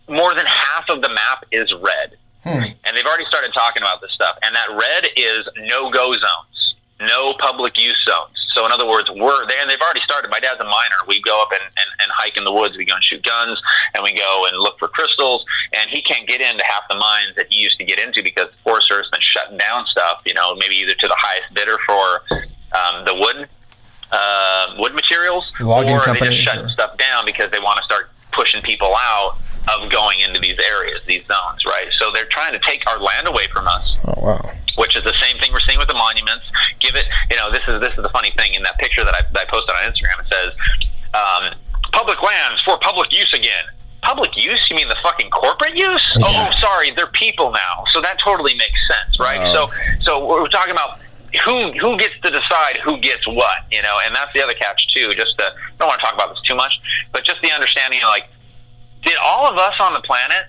more than half of the map is red. And they've already started talking about this stuff. And that red is no-go zones, no public use zones. So in other words, we're there, and they've already started. My dad's a miner. We go up and hike in the woods. We go and shoot guns, and we go and look for crystals. And he can't get into half the mines that he used to get into because the Forest Service's been shutting down stuff. Maybe either to the highest bidder for the wood materials, logging or companies, they just shutting stuff down because they want to start pushing people out of going into these areas, these zones, right? So they're trying to take our land away from us. Oh, wow. Which is the same thing we're seeing with the monuments. Give it, this is the funny thing. In that picture that I posted on Instagram, it says, public lands for public use again. Public use? You mean the fucking corporate use? Yeah. Oh, sorry, they're people now. So that totally makes sense, right? So we're talking about who gets to decide who gets what, and that's the other catch too. I don't want to talk about this too much, but just the understanding, did all of us on the planet,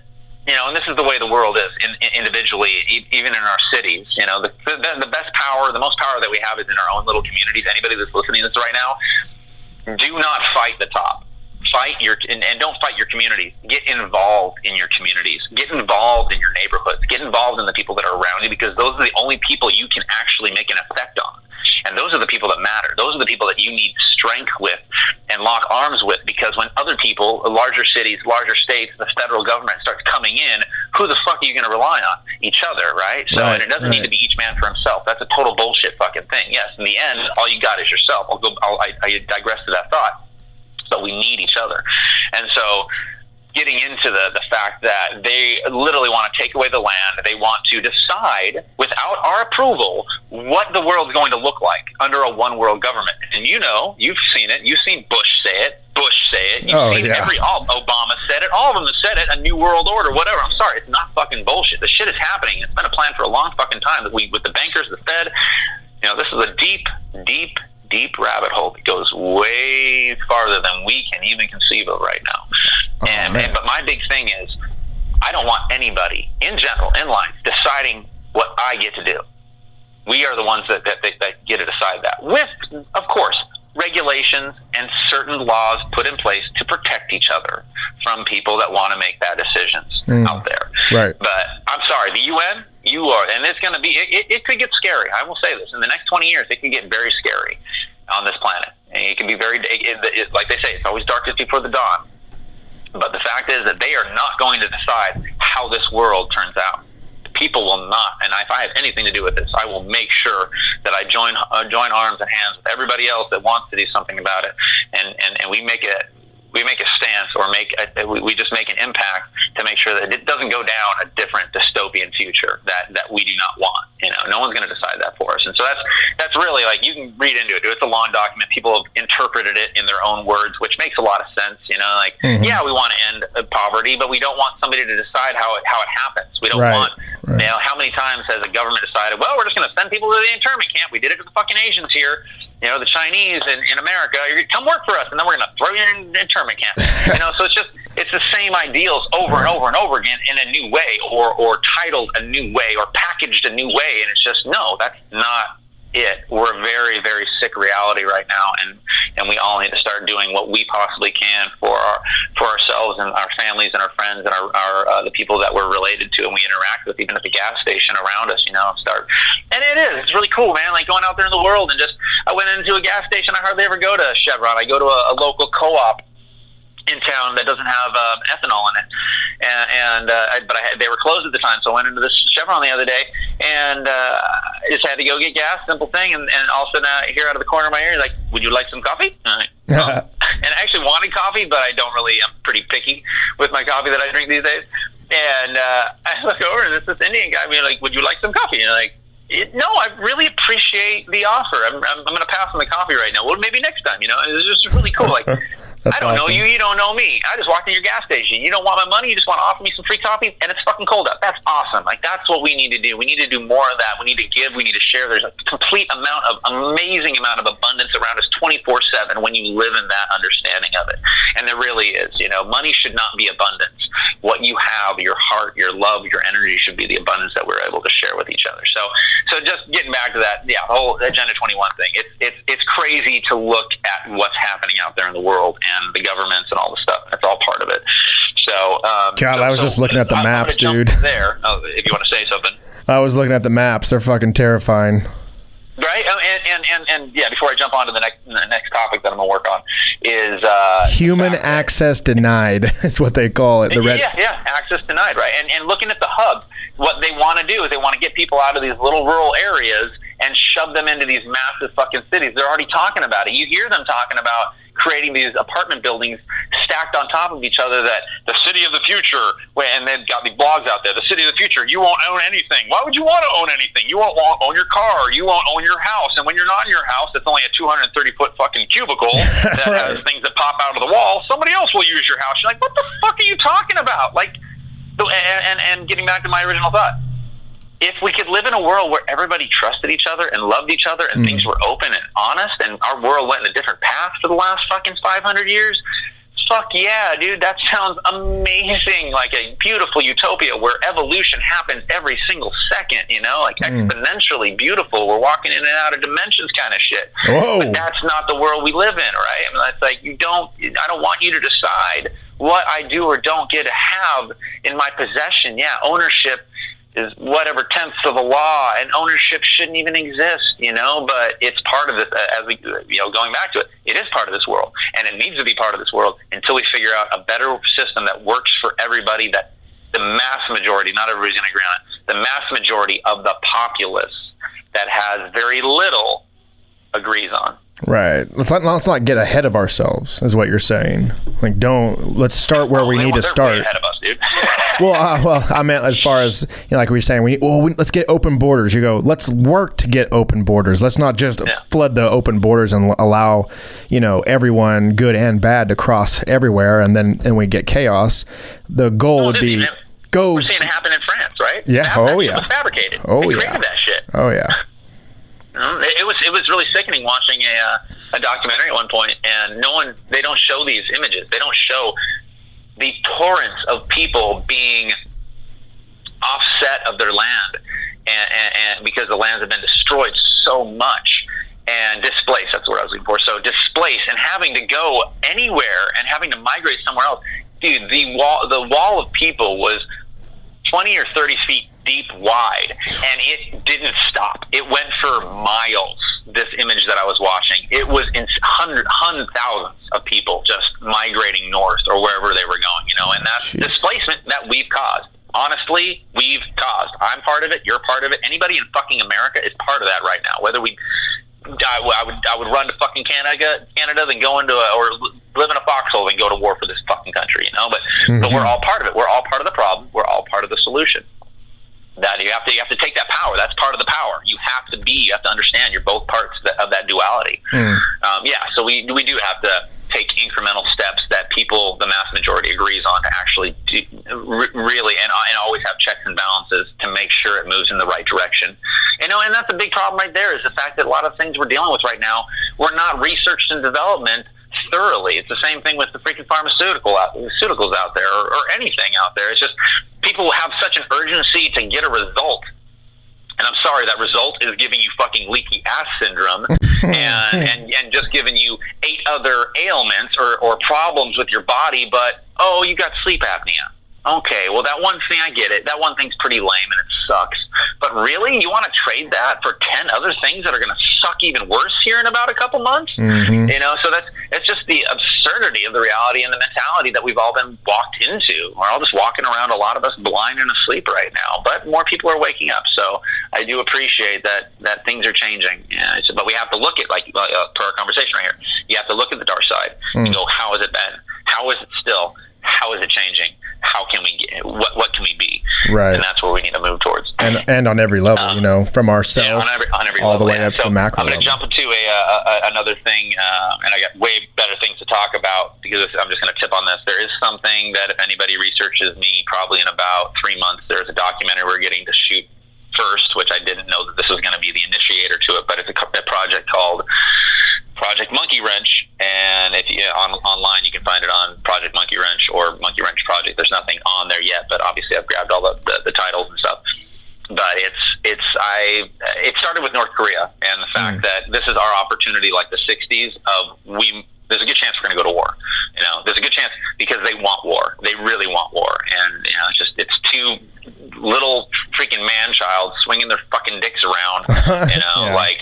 and this is the way the world is individually, even in our cities, the best power, the most power that we have is in our own little communities. Anybody that's listening to this right now, do not fight the top. And don't fight your communities. Get involved in your communities. Get involved in your neighborhoods. Get involved in the people that are around you, because those are the only people you can actually make an effect on. And those are the people that matter. Those are the people that you need strength with and lock arms with, because when other people, larger cities, larger states, the federal government starts coming in, who the fuck are you going to rely on? Each other, right? So, and it doesn't need to be each man for himself. That's a total bullshit fucking thing. Yes, in the end, all you got is yourself. I digress to that thought. But we need each other. And so getting into the fact that they literally want to take away the land, they want to decide without our approval what the world's going to look like under a one world government. And you've seen it. You've seen Bush say it. You've seen Obama said it. All of them have said it. A new world order, whatever. I'm sorry, it's not fucking bullshit. The shit is happening. It's been a plan for a long fucking time that with the bankers, the Fed. This is a deep rabbit hole that goes way farther than we can even conceive of right now. But my big thing is, I don't want anybody in general in life deciding what I get to do. We are the ones that get to decide that, with, of course, regulations and certain laws put in place to protect each other from people that want to make bad decisions out there. Right. But I'm sorry, the UN, and it's going to be, it could get scary. I will say this, in the next 20 years, it can get very scary on this planet. And it can be very, like they say, it's always darkest before the dawn. But the fact is that they are not going to decide how this world turns out. People will not, and if I have anything to do with this, I will make sure that I join arms and hands with everybody else that wants to do something about it, and we make a stance, or we just make an impact to make sure that it doesn't go down a different dystopian future that we do not want. No one's going to decide that for us. And so that's really, you can read into it. It's a long document. People have interpreted it in their own words, which makes a lot of sense. Yeah, we want to end poverty, but we don't want somebody to decide how it happens. We don't want. Right. How many times has a government decided, well, we're just going to send people to the internment camp? We did it to the fucking Asians here. The Chinese in America, come work for us, and then we're going to throw you in an internment camp. So it's it's the same ideals over and over and over again in a new way, or titled a new way, or packaged a new way. And it's just, no, that's not it. We're a very, very sick reality right now, and we all need to start doing what we possibly can for ourselves and our families and our friends and our the people that we're related to and we interact with, even at the gas station around us, and it's really cool, man, like going out there in the world. And just, I went into a gas station. I hardly ever go to Chevron. I go to a local co-op in town that doesn't have ethanol in it, but they were closed at the time, so I went into this Chevron the other day, and just had to go get gas, simple thing, and all of a sudden I hear out of the corner of my ear, like, would you like some coffee? And I actually wanted coffee, but I'm pretty picky with my coffee that I drink these days, and I look over, and it's this Indian guy being like, would you like some coffee? And I'm like, no, I really appreciate the offer. I'm going to pass on the coffee right now. Well, maybe next time, It's just really cool, like, I don't know you, you don't know me. I just walked in your gas station. You don't want my money, you just want to offer me some free coffee, and it's fucking cold out. That's awesome. Like, that's what we need to do. We need to do more of that. We need to give, we need to share. There's a amazing amount of abundance around us 24/7 when you live in that understanding of it. And there really is, money should not be abundance. What you have, your heart, your love, your energy should be the abundance that we're able to share with each other. So just getting back to that, the whole Agenda 21 thing, it's crazy to look at what's happening out there in the world and the governments and all the stuff. That's all part of it. So, God, I was just looking at the maps, dude. There, if you want to say something. I was looking at the maps. They're fucking terrifying. Right, and yeah. Before I jump on to the next topic that I'm gonna work on is human access denied. Is what they call it. Yeah, access denied. Right, and looking at the hub, what they want to do is they want to get people out of these little rural areas and shove them into these massive fucking cities. They're already talking about it. You hear them talking about creating these apartment buildings stacked on top of each other, that the city of the future, and they've got the blogs out there, the city of the future, you won't own anything. Why would you want to own anything? You won't own your car, you won't own your house, and when you're not in your house, it's only a 230-foot fucking cubicle that has things that pop out of the wall. Somebody else will use your house. You're like, what the fuck are you talking about? Like, and getting back to my original thought, if we could live in a world where everybody trusted each other and loved each other and things were open and honest, and our world went in a different path for the last fucking 500 years, fuck yeah, dude, that sounds amazing. Like a beautiful utopia where evolution happens every single second, like exponentially beautiful. We're walking in and out of dimensions kind of shit. Whoa. But that's not the world we live in, right? I mean, it's like, I don't want you to decide what I do or don't get to have in my possession. Yeah, ownership is whatever tenths of the law, and ownership shouldn't even exist, but it's part of this, as we, going back to it, it is part of this world, and it needs to be part of this world until we figure out a better system that works for everybody, that the mass majority, not everybody's going to agree on it, the mass majority of the populace that has very little agrees on. Right. Let's not get ahead of ourselves, is what you're saying. Like, let's start where we need to start. Way ahead of us, dude. well, I meant as far as, like we were saying, let's get open borders. You go, let's work to get open borders. Let's not just flood the open borders and allow, everyone, good and bad, to cross everywhere, and we get chaos. The goal would be go. We're seeing it happen in France, right? Yeah. That shit was fabricated. They created that shit. Oh yeah. It was really sickening watching a documentary at one point, and they don't show these images. They don't show the torrents of people being offset of their land, and because the lands have been destroyed so much and displaced. That's what I was looking for. So displaced and having to go anywhere and having to migrate somewhere else. Dude, the wall of people was 20 or 30 feet deep wide, and it didn't stop. It went for miles, this image that I was watching. It was in hundreds, thousands of people just migrating north or wherever they were going, and that's displacement that we've caused. Honestly, we've caused. I'm part of it. You're part of it. Anybody in fucking America is part of that right now. Whether I would run to fucking Canada than go into or live in a foxhole than go to war for this fucking country, but we're all part of it. We're all part of the problem. We're all part of the solution. That you have to take that power. That's part of the power. You have to understand you're both parts of that duality. So we do have to take incremental steps that people, the mass majority, agrees on to actually really and always have checks and balances to make sure it moves in the right direction. And that's a big problem right there, is the fact that a lot of things we're dealing with right now were not researched and development thoroughly. It's the same thing with the freaking pharmaceuticals out there, or anything out there. It's just people have such an urgency to get a result. And I'm sorry, that result is giving you fucking leaky ass syndrome and just giving you 8 other ailments or problems with your body, but, oh, you got sleep apnea. Okay, well, that one thing, I get it. That one thing's pretty lame and it sucks. But really, you want to trade that for 10 other things that are going to suck even worse here in about a couple months? Mm-hmm. You know, so that's just the absurdity of the reality and the mentality that we've all been walked into. We're all just walking around, a lot of us blind and asleep right now. But more people are waking up. So I do appreciate that things are changing. Yeah, but we have to look at, like, per our conversation right here, you have to look at the dark side and go, how has it been? How is it still? How is it changing? How can we get, what can we be? Right. And that's where we need to move towards. And on every level, you know, from ourselves on every all level, the way up to the macro I'm going to jump into another thing, and I got way better things to talk about because I'm just going to tip on this. There is something that if anybody researches me, probably in about 3 months, there's a documentary we're getting to shoot first, which I didn't know that this was going to be the initiator to it, but it's a project called Project Monkey Wrench, and if you online you can find it on Project Monkey Wrench or Monkey Wrench Project. There's nothing on there yet, but obviously I've grabbed all the titles and stuff. But it started with North Korea and the fact that this is our opportunity, like the 60s, there's a good chance we're going to go to war. You know, there's a good chance because they want war. They really want war, and you know, it's two little freaking man-child swinging their fucking dicks around. You know, yeah. like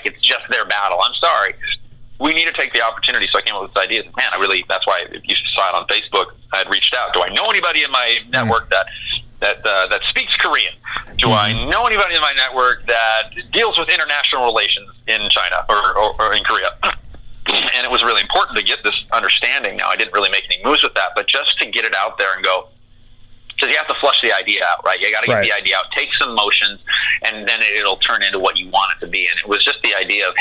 it's just their battle. I'm sorry. We need to take the opportunity. So I came up with this idea. Man, that's why if you saw it on Facebook, I had reached out. Do I know anybody in my network that speaks Korean? Do I know anybody in my network that deals with international relations in China or in Korea? And it was really important to get this understanding. Now, I didn't really make any moves with that, but just to get it out there and go, because you have to flush the idea out, right? You got to get the idea out, take some motions, and then it'll turn into what you want it to be. And it was just the idea of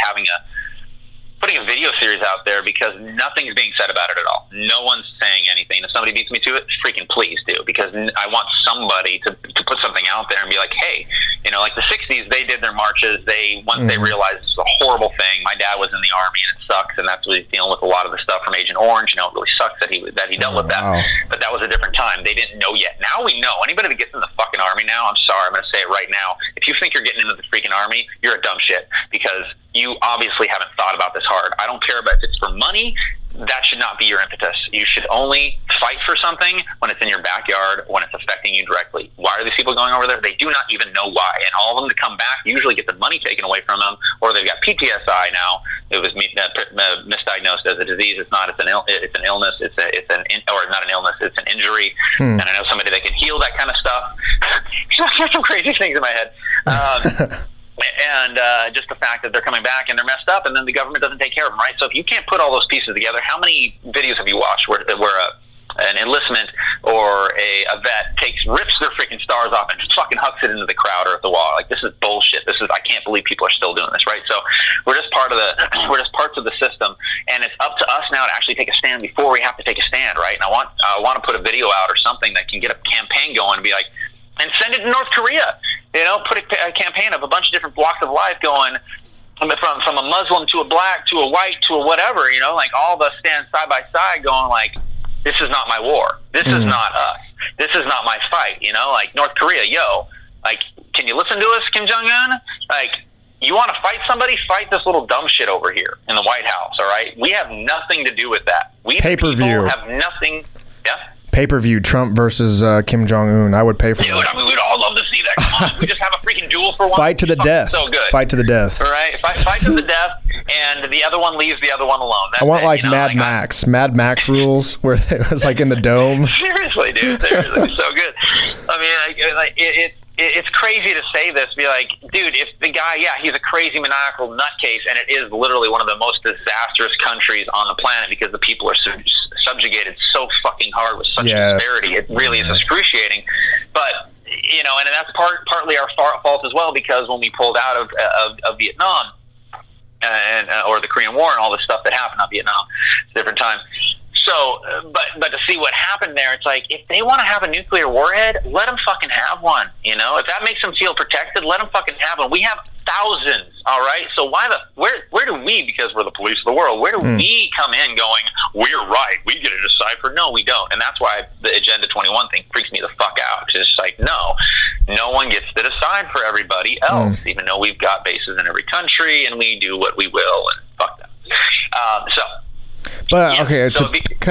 putting a video series out there because nothing's being said about it at all. No one's saying anything. If somebody beats me to it, freaking please do, because I want somebody to put something out there and be like, hey, you know, like the 60s, they did their marches. Once they realized this was a horrible thing. My dad was in the Army and it sucks, and that's what he's dealing with a lot of the stuff from Agent Orange. You know, it really sucks that he dealt with that. Wow. But that was a different time. They didn't know yet. Now we know. Anybody that gets in the fucking Army now, I'm sorry, I'm going to say it right now. If you think you're getting into the freaking Army, you're a dumb shit, because you obviously haven't thought about this hard. I don't care about if it's for money. That should not be your impetus. You should only fight for something when it's in your backyard, when it's affecting you directly. Why are these people going over there? They do not even know why. And all of them to come back usually get the money taken away from them, or they've got PTSI now. It was misdiagnosed as a disease. It's not. It's an illness. Or not an illness. It's an injury. And I know somebody that can heal that kind of stuff. There's some crazy things in my head. And just the fact that they're coming back and they're messed up, and then the government doesn't take care of them, right? So if you can't put all those pieces together, how many videos have you watched where an enlistment or a vet rips their freaking stars off and fucking hucks it into the crowd or at the wall? Like, this is bullshit. I can't believe people are still doing this, right? So we're just parts of the system, and it's up to us now to actually take a stand before we have to take a stand, right? And I want to put a video out or something that can get a campaign going and be like, and send it to North Korea. You know, put a campaign of a bunch of different walks of life going from a Muslim to a black to a white to a whatever, you know, like all of us stand side by side going like, this is not my war. This is not us. This is not my fight, you know, like North Korea, like, can you listen to us, Kim Jong-un? Like, you want to fight somebody? Fight this little dumb shit over here in the White House, all right? We have nothing to do with that. We Pay-per-view. have nothing. Yeah? Pay-per-view, Trump versus Kim Jong-un. I would pay for that. I mean, we'd all love to see that. Come on. We just have a freaking duel for one. Fight to the death. So good. Fight to the death. All right? Fight to the death, and the other one leaves the other one alone. That's I want it, like you know? Mad Max. Mad Max rules, where it was like in the dome. Seriously, dude. Seriously. So good. I mean, it's crazy to say this, be like, dude, if the guy, he's a crazy maniacal nutcase, and it is literally one of the most disastrous countries on the planet because the people are subjugated so fucking hard with such disparity. It really is excruciating. But, you know, and that's partly our fault as well, because when we pulled out of Vietnam, or the Korean War and all the stuff that happened, not Vietnam, it's a different time. So, but to see what happened there, it's like, if they want to have a nuclear warhead, let them fucking have one. You know, if that makes them feel protected, let them fucking have one. We have thousands All right. So where do we, because we're the police of the world, where do we come in going, we're right, we get to decide for? No, we don't. And that's why the Agenda 21 thing freaks me the fuck out. It's like, no one gets to decide for everybody else, even though we've got bases in every country and we do what we will, and fuck them.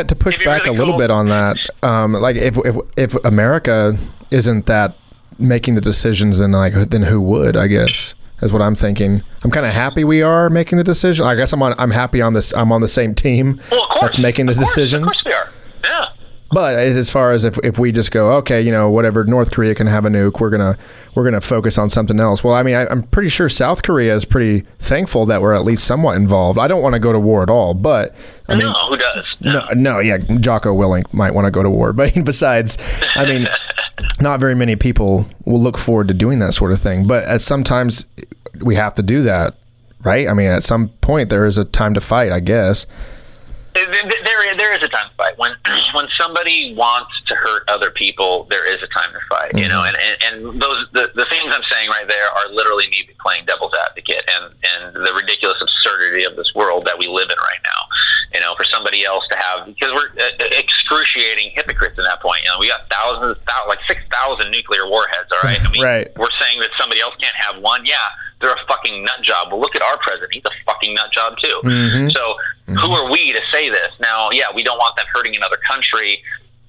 To push back really a little bit on that, like if America isn't that making the decisions, then who would? I guess is what I'm thinking. I'm kind of happy we are making the decision. I guess I'm happy on this. I'm on the same team that's making the decisions. Of course we are. Yeah. But as far as if we just go, okay, whatever, North Korea can have a nuke, we're gonna focus on something else. Well, I mean, I'm pretty sure South Korea is pretty thankful that we're at least somewhat involved. I don't want to go to war at all, but I mean, who does? No, Jocko Willink might want to go to war, but besides, I mean, not very many people will look forward to doing that sort of thing. But sometimes we have to do that, right? I mean, at some point there is a time to fight, I guess. There is a time to fight. When somebody wants to hurt other people, there is a time to fight. And those the things I'm saying right there are literally me playing devil's advocate and the ridiculous absurdity of this world that we live in right now. For somebody else to have, because we're excruciating hypocrites in that point. We got like 6,000 nuclear warheads. All right, I mean, right. We're saying that somebody else can't have one. Yeah, they're a fucking nut job. Well, look at our president; he's a fucking nut job too. So who are we to say this? Now, yeah, we don't want them hurting another country,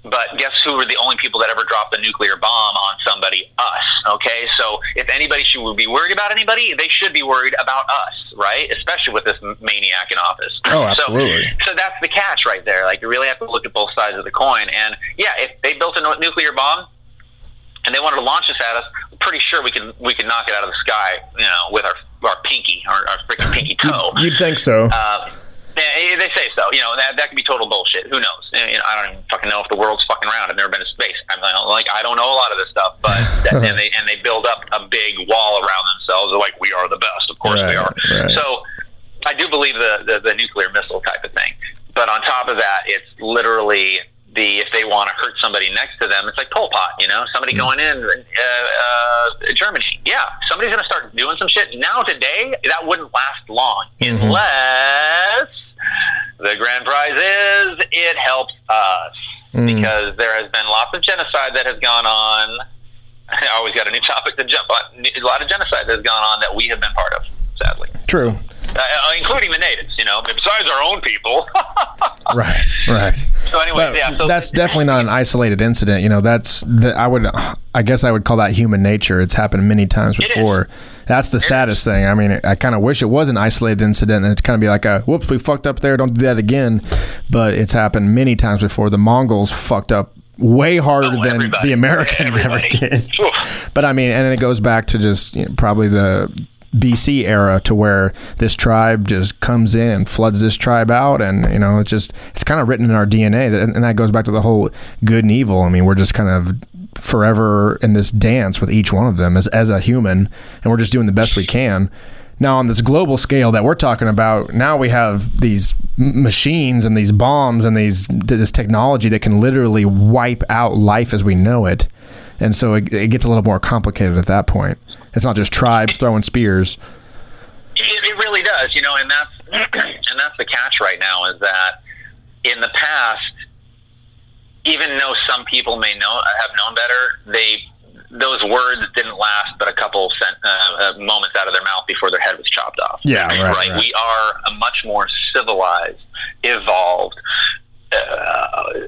but guess who were the only people that ever dropped a nuclear bomb on somebody? Us. Okay, so if anybody should be worried about anybody, they should be worried about us, right? Especially with this maniac in office. Oh, absolutely. So that's the catch right there. Like, you really have to look at both sides of the coin. And yeah, if they built a nuclear bomb and they wanted to launch this at us, I'm pretty sure we could knock it out of the sky, with our pinky, our freaking pinky toe. You'd think so. Yeah, they say so. That could be total bullshit. Who knows? I don't even fucking know if the world's fucking round. I've never been to space. I don't know a lot of this stuff, but and they build up a big wall around themselves. They're like, we are the best. Of course we are. Right. So I do believe the nuclear missile type of thing. But on top of that, it's literally if they want to hurt somebody next to them, it's like Pol Pot, somebody going in Germany. Yeah, somebody's going to start doing some shit. Now today, that wouldn't last long unless the grand prize is it helps us because there has been lots of genocide that has gone on. I always got a new topic to jump on. A lot of genocide that has gone on that we have been part of, sadly. True. Including the natives, besides our own people. Right. So anyway, that's definitely not an isolated incident. I guess I would call that human nature. It's happened many times before. That's the saddest thing. I mean, I kind of wish it was an isolated incident and it's kind of be like whoops, we fucked up there, don't do that again. But it's happened many times before. The Mongols fucked up way harder than the Americans ever did. But I mean, and it goes back to just probably the BC era to where this tribe just comes in and floods this tribe out, and it's kind of written in our DNA, and that goes back to the whole good and evil. I mean, we're just kind of forever in this dance with each one of them as a human, and we're just doing the best we can. Now on this global scale that we're talking about, now we have these machines and these bombs and this technology that can literally wipe out life as we know it, and so it gets a little more complicated at that point. It's not just tribes throwing spears. It really does, and that's the catch right now, is that in the past, even though some people have known better, those words didn't last but a couple moments out of their mouth before their head was chopped off. Yeah, right. We are a much more civilized, evolved,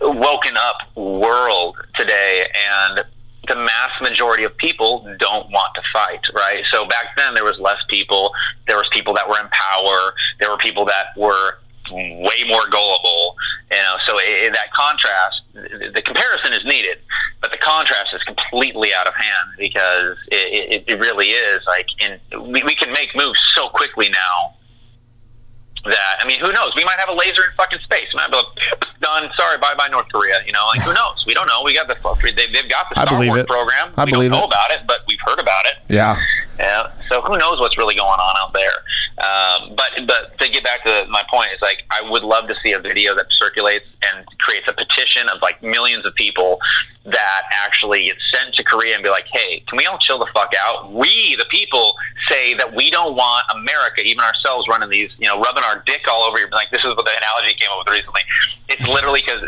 woken up world today, and the mass majority of people don't want to fight, right? So back then there was less people. There was people that were in power. There were people that were way more gullible. So that contrast, the comparison is needed, but the contrast is completely out of hand because it really is like we can make moves so quickly now that, I mean, who knows? We might have a laser in fucking space. We might be done. Sorry, bye North Korea. Who knows? We don't know. We got they've got the Star Wars program. We don't know about it, but we've heard about it. Yeah. So who knows what's really going on out there? But to get back to my point, is like I would love to see a video that circulates and creates a petition of like millions of people that actually get sent to Korea and be like, hey, can we all chill the fuck out? We, the people, say that we don't want America, even ourselves, running these, rubbing our dick all over your, like, this is what the analogy came up with recently. It's literally because,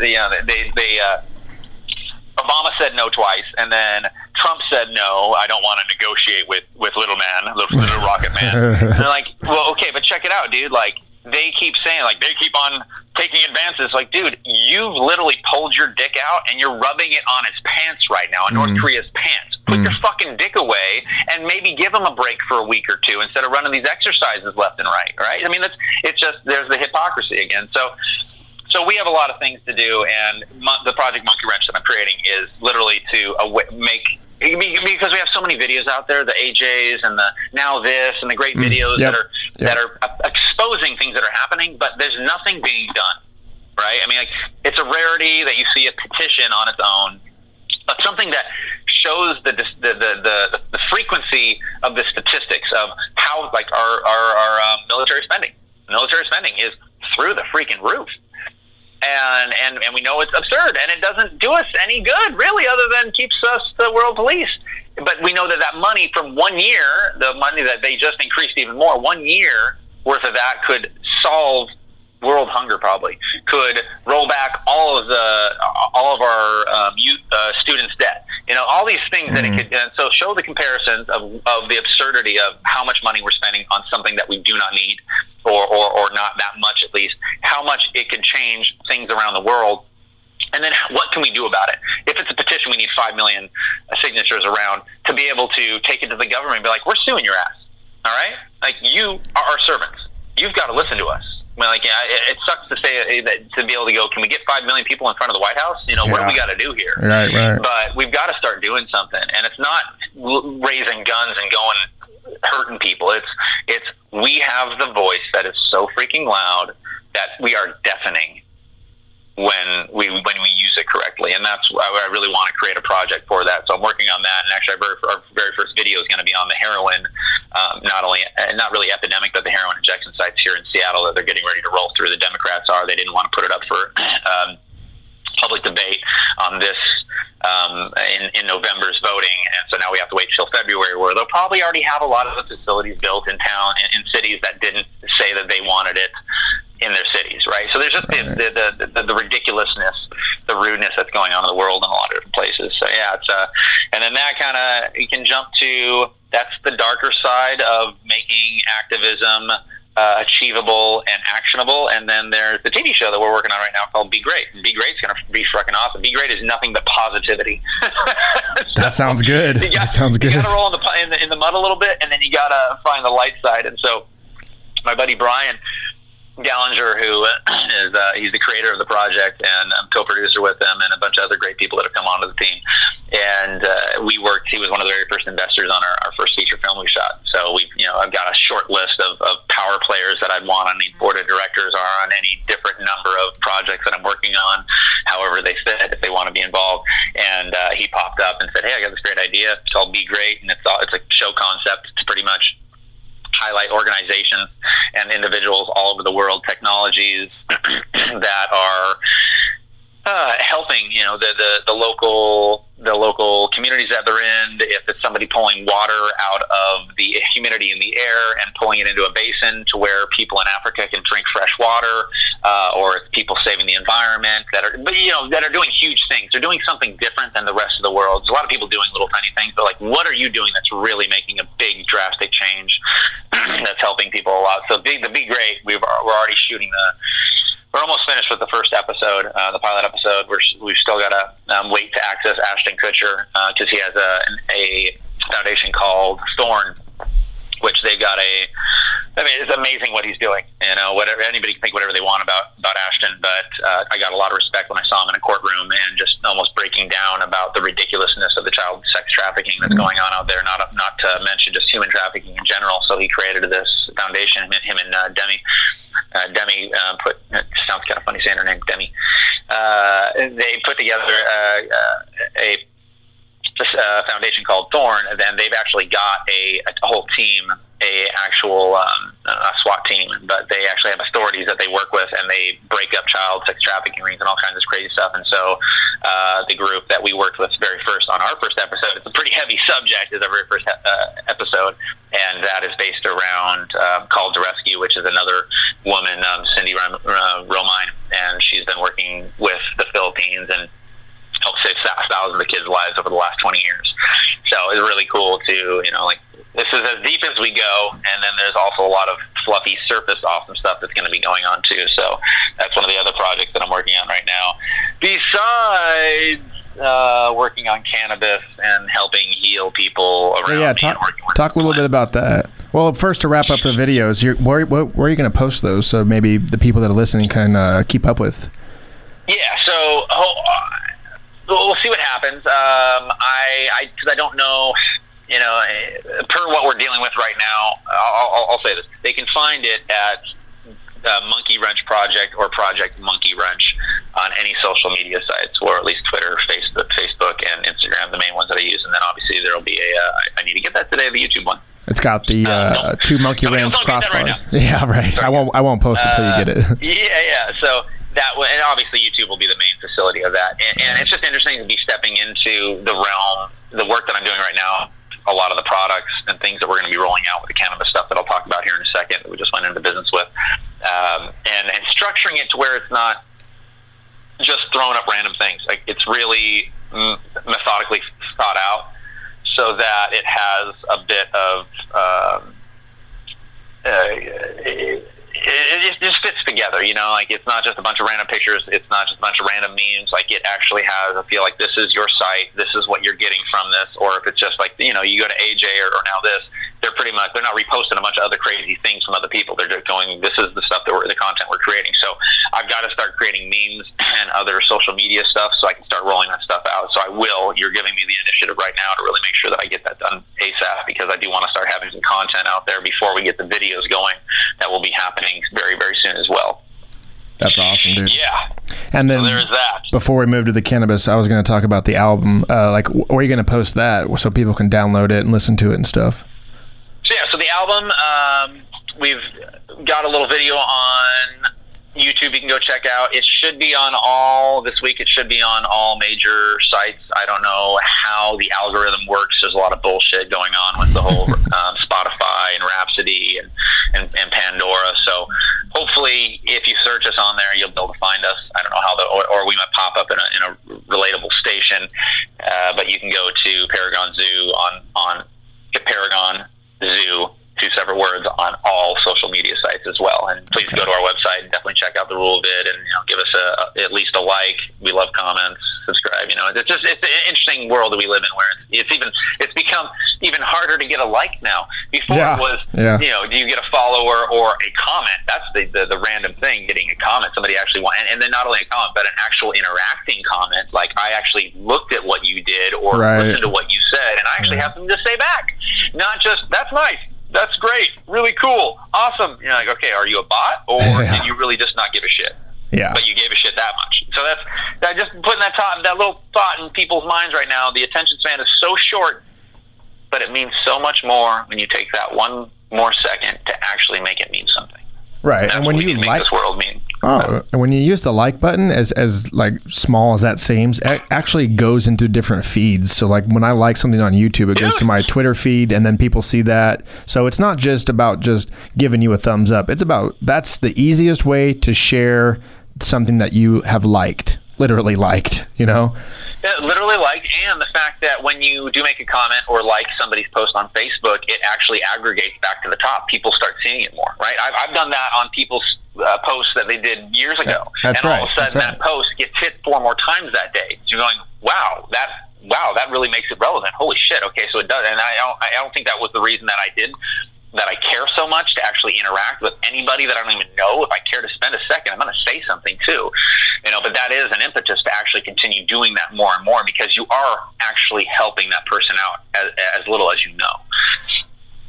Obama said no twice, and then Trump said no, I don't want to negotiate with little man, little rocket man. And they're like, well, okay, but check it out, dude. Like, they keep saying, like, they keep on taking advances. Like, dude, you've literally pulled your dick out and you're rubbing it on its pants right now, on North Korea's pants. Put your fucking dick away and maybe give them a break for a week or two instead of running these exercises left and right, right? I mean, it's just, there's the hypocrisy again. So we have a lot of things to do, and the Project Monkey Wrench that I'm creating is literally to make, because we have so many videos out there, the AJs and the Now This and the great videos that are exposing things that are happening, but there's nothing being done, right? I mean, like, it's a rarity that you see a petition on its own, but something that shows the frequency of the statistics of how, like, our military spending. Military spending is through the freaking roof. And we know it's absurd, and it doesn't do us any good, really, other than keeps us the world police. But we know that money from 1 year, the money that they just increased even more, 1 year worth of that could solve world hunger, probably could roll back all of our youth students' debt. All these things that it could. And so show the comparisons of the absurdity of how much money we're spending on something that we do not need, or not that much, at least. How much it could change things around the world. And then what can we do about it? If it's a petition, we need 5 million signatures around to be able to take it to the government and be like, we're suing your ass. All right? Like, you are our servants. You've got to listen to us. I mean, like, it sucks to say that, to be able to go, can we get 5 million people in front of the White House? What do we got to do here? Right. But we've got to start doing something. And it's not raising guns and going hurting people. It's we have the voice that is so freaking loud that we are deafening when we use it correctly. And that's why I really want to create a project for that. So I'm working on that. And actually, our very first video is going to be on the heroin, not really epidemic, but the heroin injection sites here in Seattle that they're getting ready to roll through. The Democrats are. They didn't want to put it up for public debate on this in November's voting. And so now we have to wait till February, where they'll probably already have a lot of the facilities built in town, in cities that didn't say that they wanted it in their cities, right? So there's just the ridiculousness, the rudeness that's going on in the world in a lot of different places. So yeah, it's and then that kind of, you can jump to, that's the darker side of making activism achievable and actionable. And then there's the TV show that we're working on right now called Be Great. And Be Great's going to be fucking awesome. Be Great is nothing but positivity. That sounds good. That sounds good. You got to roll in the mud a little bit, and then you got to find the light side. And so my buddy Brian Gallinger, who is he's the creator of the project, and I'm co-producer with him, and a bunch of other great people that have come onto the team. And he was one of the very first investors on our first feature film we shot. So I've got a short list of power players that I'd want on the board of directors, or on any different number of projects that I'm working on, however they fit, if they want to be involved. And he popped up and said, hey, I got this great idea. It's called Be Great, and it's a show concept. It's pretty much highlight organizations and individuals all over the world, technologies that are helping, the local communities that they're in. If it's somebody pulling water out of the humidity in the air and pulling it into a basin to where people in Africa can drink fresh water, or it's people saving the environment that are doing huge things. They're doing something different than the rest of the world. There's a lot of people doing little tiny things, but like, what are you doing that's really making a big drastic change that's helping people a lot? So Be Great, we're already shooting we're almost finished with the first episode, the pilot episode. We've still got to wait to access Ashton Kutcher, because he has a foundation called Thorn, which they've got it's amazing what he's doing. Whatever, anybody can think whatever they want about Ashton, but I got a lot of respect when I saw him in a courtroom and just almost breaking down about the ridiculousness of the child sex trafficking that's going on out there, not to mention just human trafficking in general. So he created this foundation, him and Demi. Demi it sounds kind of funny saying her name, Demi. They put together a foundation called Thorn, and then they've actually got a whole team, actual SWAT team, but they actually have authorities that they work with, and they break up child sex trafficking rings and all kinds of crazy stuff. And so the the group that we worked with very first on our first episode. It's a pretty heavy subject as our very first episode, and that is based around Call to Rescue, which is another woman, Cindy Romine, and she's been working with the Philippines and helped save thousands of kids' lives over the last 20 years. So it's really cool to, this is as deep as we go, and then there's also a lot of fluffy surface awesome stuff that's going to be going on too. So that's one of the other projects that I'm working on right now, besides working on cannabis and helping heal people around me. Talk a little bit about that. Well, first, to wrap up the videos, where are you going to post those so maybe the people that are listening can keep up with? Yeah, so we'll see what happens. Because I don't know, per what we're dealing with right now, I'll say this. They can find it at Monkey Wrench Project or Project Monkey Wrench on any social media sites, or at least Twitter, Facebook, and Instagram, the main ones that I use. And then obviously there'll be I need to get that today, the YouTube one. It's got the 2 Monkey Wrench crossbars. Yeah, right. Sorry. I won't post it till you get it. Yeah. So that, and obviously YouTube will be the main facility of that. And it's just interesting to be stepping into the realm, the work that I'm doing right now, a lot of the products and things that we're going to be rolling out with the cannabis stuff that I'll talk about here in a second, that we just went into business with, and structuring it to where it's not just throwing up random things. Like, it's really methodically thought out so that it has a bit of it just fits together, like, it's not just a bunch of random pictures, it's not just a bunch of random memes. Like, it actually has a feel like this is your site, this is what you're getting from this. Or if it's just like, you go to AJ or now this, they're not reposting a bunch of other crazy things from other people. They're just going, this is the stuff the content we're creating. So I've got to start creating memes and other social media stuff so I can start rolling that stuff out. So I will. You're giving me the initiative right now to really make sure that I get that done ASAP, because I do want to start having some content out there before we get the videos going. That will be happening very, very soon as well. That's awesome, dude. Yeah. And then, so there's that. Before we move to the cannabis, I was going to talk about the album. Where are you going to post that so people can download it and listen to it and stuff? So the album, we've got a little video on YouTube you can go check out. It should be on this week it should be on all major sites. I don't know how the algorithm works. There's a lot of bullshit going on with the whole Spotify and Rhapsody and Pandora. So hopefully if you search us on there, you'll be able to find us. I don't know how or we might pop up in a relatable station. But you can go to Paragon Zoo on Paragon Zoo, 2 separate words, on all social media sites as well. And please go to our website and definitely check out the rule vid and give us at least a like. We love comments, subscribe. It's an interesting world that we live in, where it's become even harder to get a like now. Before it was, do you get a follower or a comment? That's the random thing, getting a comment. Somebody actually and then not only a comment, but an actual interacting comment. Like, I actually looked at what you did or listened to what you said, and I actually have something to say back. Not just, that's nice, that's great, really cool, awesome. You're like, okay, are you a bot, or did you really just not give a shit? Yeah. But you gave a shit that much. So that's just putting that little thought in people's minds right now. The attention span is so short, but it means so much more when you take that one more second to actually make it mean something. Right. And when you make this world mean. And when you use the like button, as like small as that seems, it actually goes into different feeds. So like when I like something on YouTube, it goes to my Twitter feed, and then people see that. So it's not just about just giving you a thumbs up. It's about, that's the easiest way to share something that you have liked, literally liked, Yeah, literally liked, and the fact that when you do make a comment or like somebody's post on Facebook, it actually aggregates back to the top. People start seeing it more, right? I've done that on people's posts that they did years ago, and all of a sudden that post gets hit 4 more times that day. So you're going, wow, that really makes it relevant. Holy shit! Okay, so it does, and I don't think that was the reason that I care so much to actually interact with anybody that I don't even know. If I care to spend a second, I'm going to say something too, but that is an impetus to actually continue doing that more and more, because you are actually helping that person out as little as you know.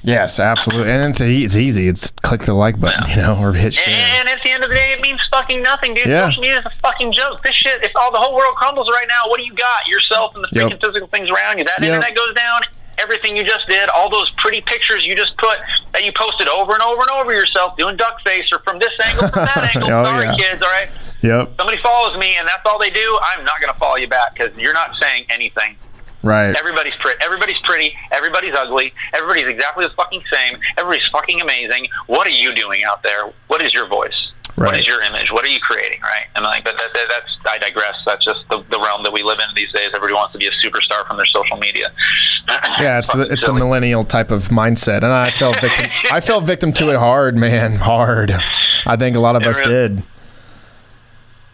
Yes, absolutely. And it's easy. It's click the like button, or hit share. And at the end of the day, it means fucking nothing, dude. Yeah. Social media is a fucking joke. This shit, if the whole world crumbles right now, what do you got? Yourself and the freaking physical things around you. That internet goes down, everything you just did, all those pretty pictures you just put, that you posted over and over and over yourself, doing duck face or from this angle, from that angle. Sorry, kids, all right? Yep. Somebody follows me and that's all they do, I'm not going to follow you back because you're not saying anything. Right. Everybody's pretty. Everybody's ugly. Everybody's exactly the fucking same. Everybody's fucking amazing. What are you doing out there? What is your voice? Right. What is your image? What are you creating? Right. And like, but that's I digress. That's just the realm that we live in these days. Everybody wants to be a superstar from their social media. Yeah, it's the millennial type of mindset, and I fell victim to it hard, man, hard. I think a lot of us did.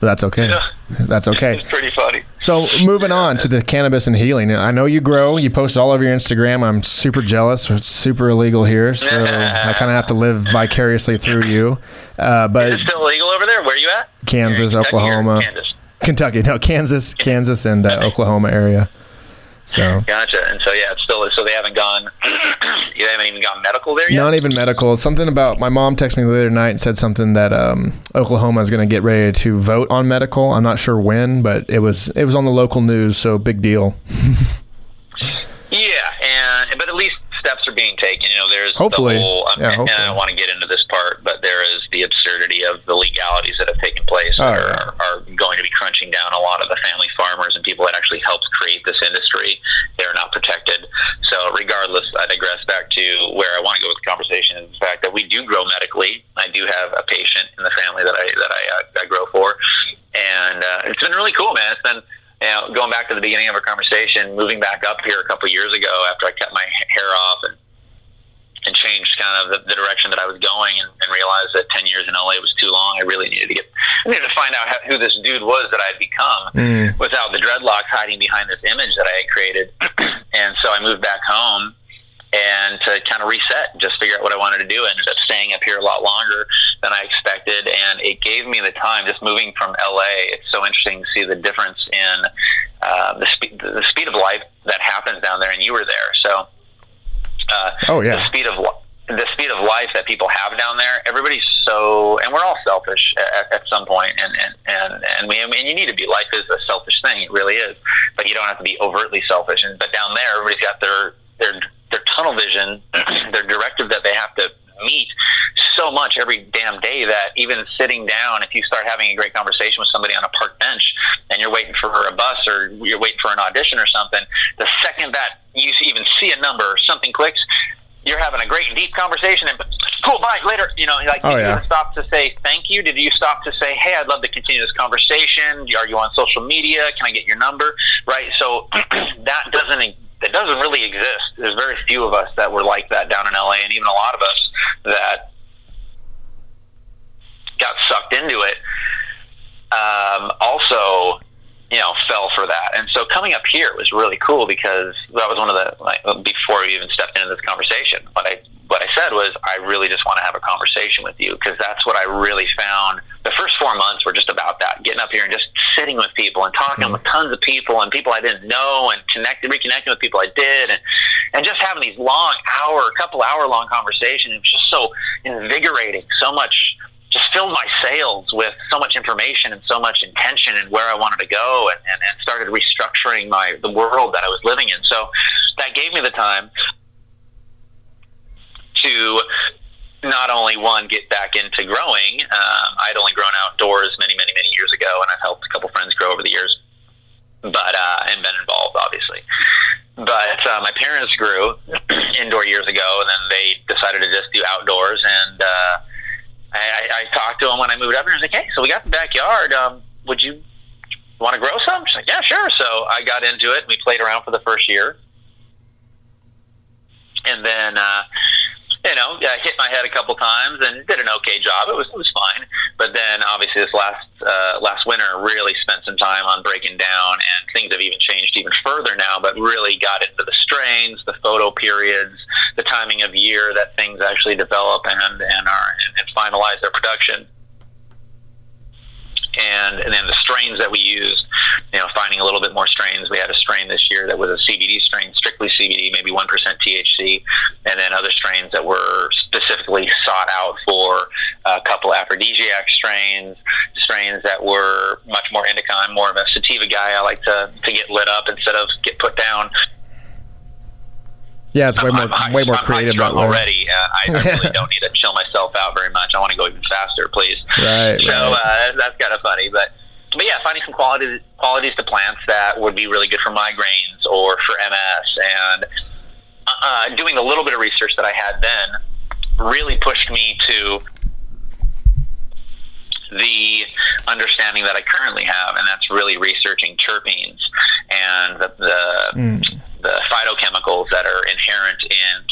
But that's okay. Yeah. That's okay. It's pretty funny. So moving on to the cannabis and healing. I know you grow. You post all over your Instagram. I'm super jealous. It's super illegal here, so I kind of have to live vicariously through you. But is it still illegal over there? Where are you at? Kansas, Oklahoma. Kentucky. No, Kansas, and Oklahoma area. So gotcha. And so yeah, it's still so they haven't gone. You haven't even gone medical there yet. Not even medical. Something about my mom texted me the other night and said something that Oklahoma is going to get ready to vote on medical. I'm not sure when, but it was on the local news, so big deal. Yeah, but at least steps are being taken. You know, there's hopefully. The whole, hopefully. And I don't want to get into this part, but there is the absurdity of the legalities that have taken place that are going to be crunching down a lot of the family farmers and people that actually helped create this industry. They're not protected. So regardless, I digress back to where I want to go with the conversation is the fact that we do grow medically. I do have a patient in the family that I grow for, and it's been really cool, man. It's been, you know, going back to the beginning of our conversation, moving back up here a couple of years ago after I cut my hair off and changed kind of the direction that I was going and realized that 10 years in LA was too long. I really needed to find out who this dude was that I had become without the dreadlocks hiding behind this image that I had created. And so I moved back home and to kind of reset, just figure out what I wanted to do. I ended up staying up here a lot longer than I expected, and it gave me the time. Just moving from LA, it's so interesting to see the difference in the speed of life that happens down there, and you were there. So the speed of life that people have down there, everybody's so, and we're all selfish at some point, and you need to be. Life is a selfish thing, it really is, but you don't have to be overtly selfish. But down there, everybody's got their tunnel vision, their directive that they have to meet so much every damn day that even sitting down, if you start having a great conversation with somebody on a park bench and you're waiting for a bus or you're waiting for an audition or something, the second that you even see a number or something clicks, you're having a great deep conversation and cool, bye, later. You know, like, did you stop to say thank you? Did you stop to say, hey, I'd love to continue this conversation? Are you on social media? Can I get your number? Right. So it doesn't really exist. There's very few of us that were like that down in LA, and even a lot of us that got sucked into it also, you know, fell for that. And so coming up here was really cool because that was one of the, before we even stepped into this conversation, what I said was, I really just want to have a conversation with you, because that's what I really found. The first 4 months were just about that, getting up here and just sitting with people and talking with tons of people and people I didn't know, and reconnecting with people I did, and just having these couple hour long conversations. It was just so invigorating, so much, just filled my sails with so much information and so much intention and where I wanted to go, and started restructuring the world that I was living in. So that gave me the time to not only get back into growing. I'd only grown outdoors many years ago, and I've helped a couple friends grow over the years, but and been involved, obviously. But my parents grew indoor years ago, and then they decided to just do outdoors. And I talked to them when I moved up, and I was like, hey, so we got the backyard. Would you want to grow some? She's like, yeah, sure. So I got into it, and we played around for the first year. And then I hit my head a couple times and did an okay job. It was fine. But then obviously this last winter really spent some time on breaking down, and things have even changed even further now, but really got into the strains, the photo periods, the timing of year that things actually develop and finalize their production. And then the strains that we used, finding a little bit more strains. We had a strain this year that was a CBD strain, strictly CBD, maybe 1% THC, and then other strains that were specifically sought out for a couple aphrodisiac strains that were much more indica. I'm more of a sativa guy. I like to get lit up instead of get put down. Yeah, it's way more creative that way. Already, I really don't need to chill myself out very much. I want to go even faster, please. Right. So that's kind of funny, but yeah, finding some qualities to plants that would be really good for migraines or for MS, and doing a little bit of research that I had then really pushed me to the understanding that I currently have, and that's really researching terpenes and the phytochemicals that are inherent in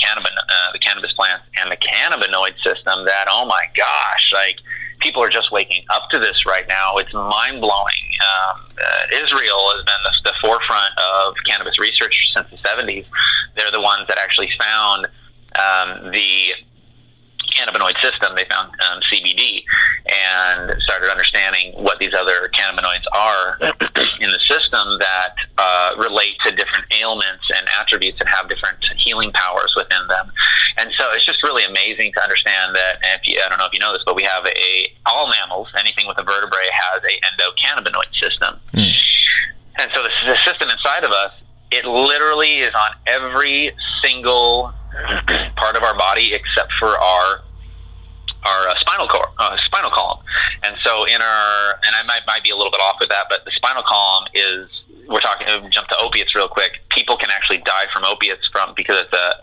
the cannabis plants and the cannabinoid system. That, oh my gosh, like, people are just waking up to this right now. It's mind-blowing. Israel has been the forefront of cannabis research since the 70s. They're the ones that actually found the cannabinoid system. They found CBD and started understanding what these other cannabinoids are in the system that relate to different ailments and attributes and have different healing powers within them. And so it's just really amazing to understand that, I don't know if you know this, but we have all mammals, anything with a vertebrae, has a endocannabinoid system. And so the system inside of us, it literally is on every single part of our body except for our spinal column. And so and I might be a little bit off with that, but the spinal column is, we're talking, jump to opiates real quick. People can actually die from opiates because it's a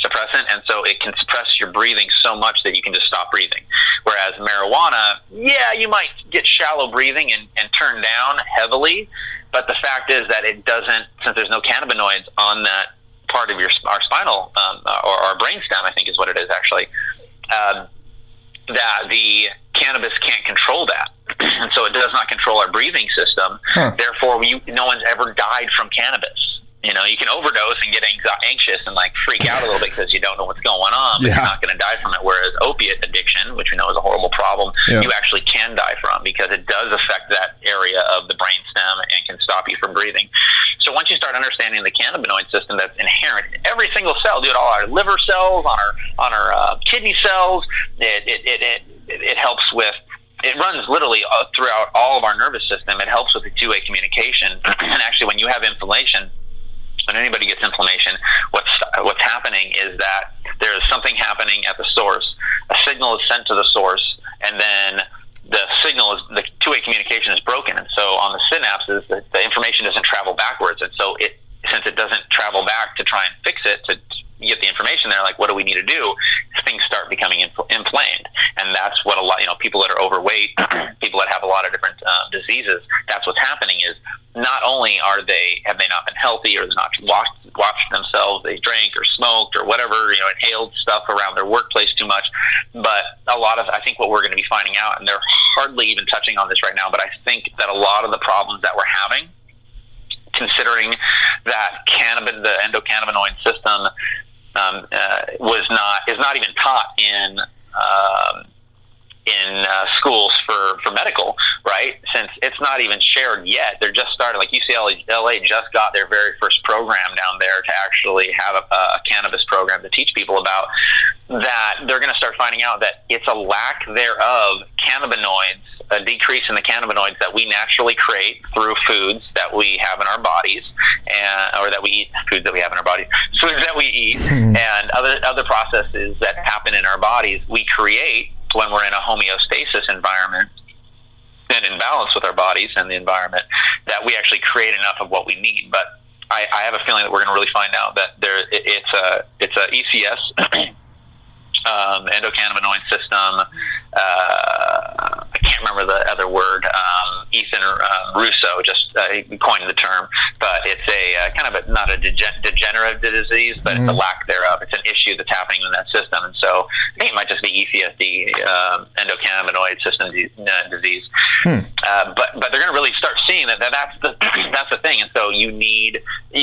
suppressant, and so it can suppress your breathing so much that you can just stop breathing. Whereas marijuana, yeah, you might get shallow breathing and turn down heavily, but the fact is that it doesn't, since there's no cannabinoids on that part of our spinal, or our brainstem, I think is what it is actually, that the cannabis can't control that. And so it does not control our breathing system. Therefore, no one's ever died from cannabis. You know, you can overdose and get anxious and like freak out a little bit because you don't know what's going on, but you're not going to die from it. Whereas opiate addiction, which we know is a horrible problem, you actually can die from, because it does affect that area of the brainstem and can stop you from breathing. So once you start understanding the cannabinoid system that's inherent in every single cell, dude, all our liver cells, on our kidney cells, it helps with. It runs literally throughout all of our nervous system. It helps with the two-way communication. And actually, when you have inflammation, when anybody gets inflammation, what's happening is that there is something happening at the source. A signal is sent to the source, and then the two-way communication is broken. And so on the synapses, the information doesn't travel backwards. And so since it doesn't travel back to try and fix it, to get the information there, like, what do we need to do? Things start becoming inflamed. And that's what a lot, people that are overweight, people that have a lot of different diseases, that's what's happening is, not only have they not been healthy, or not watched themselves, they drank or smoked or whatever, inhaled stuff around their workplace too much, but I think what we're going to be finding out, and they're hardly even touching on this right now, but I think that a lot of the problems that we're having, considering that the endocannabinoid system is not even taught in schools for medical, right? Since it's not even shared yet. They're just started, like UCLA just got their very first program down there to actually have a cannabis program to teach people about that. They're going to start finding out that it's a lack thereof cannabinoids, a decrease in the cannabinoids that we naturally create through foods that we have in our bodies, or that we eat, foods that we have in our bodies, foods that we eat, and other processes that happen in our bodies, we create when we're in a homeostasis environment and in balance with our bodies and the environment, that we actually create enough of what we need. But I have a feeling that we're going to really find out that it's a ECS, endocannabinoid system. I can't remember the other word. Ethan Russo just coined the term, but it's a kind of not a degenerative disease, but it's a lack thereof. It's an issue that's happening in that system, and so I think it might just be ECSD, endocannabinoid system disease. But they're going to really start seeing that's the thing, and so you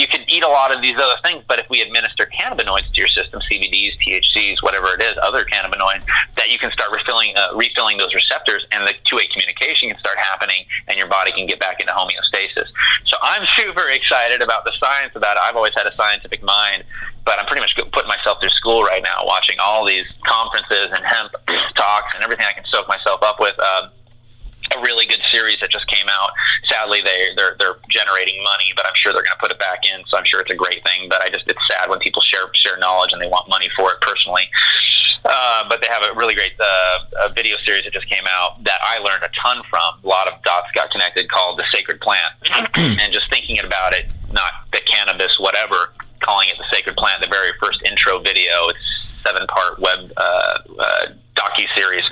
could eat a lot of these other things, but if we administer cannabinoids to your system, CBDs, THCs, whatever it is, other cannabinoids, that you can start refilling those receptors, and the two-way communication can start happening, and your body can get back into homeostasis. So I'm super excited about the science about it. I've always had a scientific mind, but I'm pretty much putting myself through school right now, watching all these conferences and hemp talks and everything I can soak myself up with. a really good series that just came out. Sadly, they're generating money, but I'm sure they're going to put it back in, so I'm sure it's a great thing. But it's sad when people share knowledge and they want money for it personally. But they have a really great a video series that just came out that I learned a ton from. A lot of dots got connected, called The Sacred Plant. And just thinking about it, not the cannabis, whatever, calling it The Sacred Plant, the very first intro video. It's 7-part web docu-series.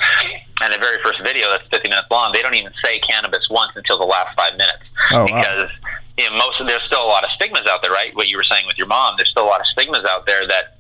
And the very first video that's 50 minutes long, they don't even say cannabis once until the last 5 minutes. Oh, because there's still a lot of stigmas out there, right? What you were saying with your mom, there's still a lot of stigmas out there that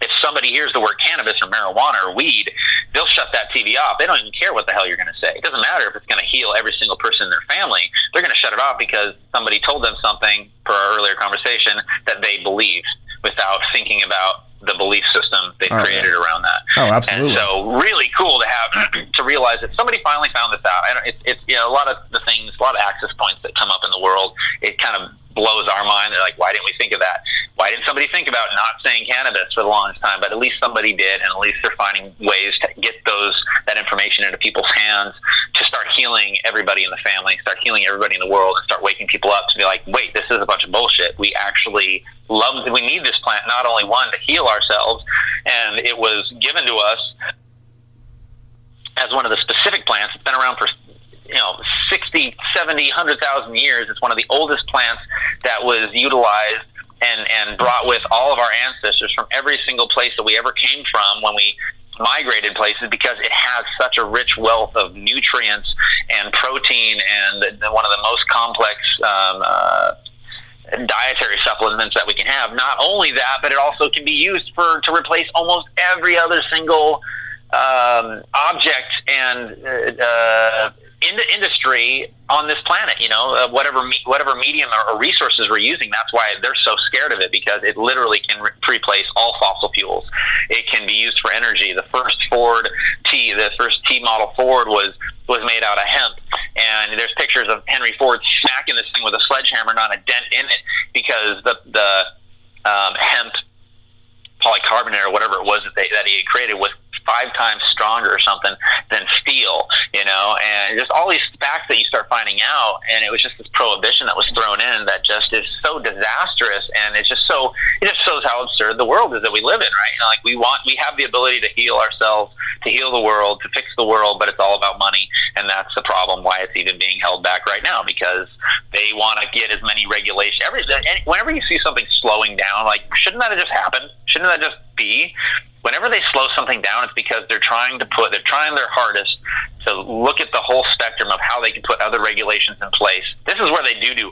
if somebody hears the word cannabis or marijuana or weed, they'll shut that TV off. They don't even care what the hell you're going to say. It doesn't matter if it's going to heal every single person in their family. They're going to shut it off because somebody told them something, per our earlier conversation, that they believe without thinking about the belief system they created around that. Oh, absolutely. And so really cool to have to realize that somebody finally found this out. And it's a lot of the things, a lot of access points that come up in the world, it kind of blows our mind. They're like, why didn't we think of that? Why didn't somebody think about not saying cannabis for the longest time? But at least somebody did, and at least they're finding ways to get that information into people's hands to start healing everybody in the family, start healing everybody in the world, and start waking people up to be like, wait, this is a bunch of bullshit. We actually we need this plant, not only one, to heal ourselves, and it was given to us as one of the specific plants. It's been around for 60, 70, 100,000 years. It's one of the oldest plants that was utilized and brought with all of our ancestors from every single place that we ever came from when we migrated places, because it has such a rich wealth of nutrients and protein and one of the most complex dietary supplements that we can have. Not only that, but it also can be used to replace almost every other single object and industry on this planet. Whatever medium or resources we're using. That's why they're so scared of it, because it literally can replace all fossil fuels. It can be used for energy. The first T model Ford was made out of hemp, and there's pictures of Henry Ford smacking this thing with a sledgehammer, not a dent in it, because the hemp polycarbonate or whatever it was that he had created was 5 times stronger or something than steel, and just all these facts that you start finding out. And it was just this prohibition that was thrown in that just is so disastrous, and it just shows how absurd the world is that we live in, right? We have the ability to heal ourselves, to heal the world, to fix the world, but it's all about money, and that's the problem why it's even being held back right now, because they want to get as many regulations. Whenever you see something slowing down, shouldn't that have just happened? Shouldn't that just be? Whenever they slow something down, it's because they're trying their hardest to look at the whole spectrum of how they can put other regulations in place. This is where they do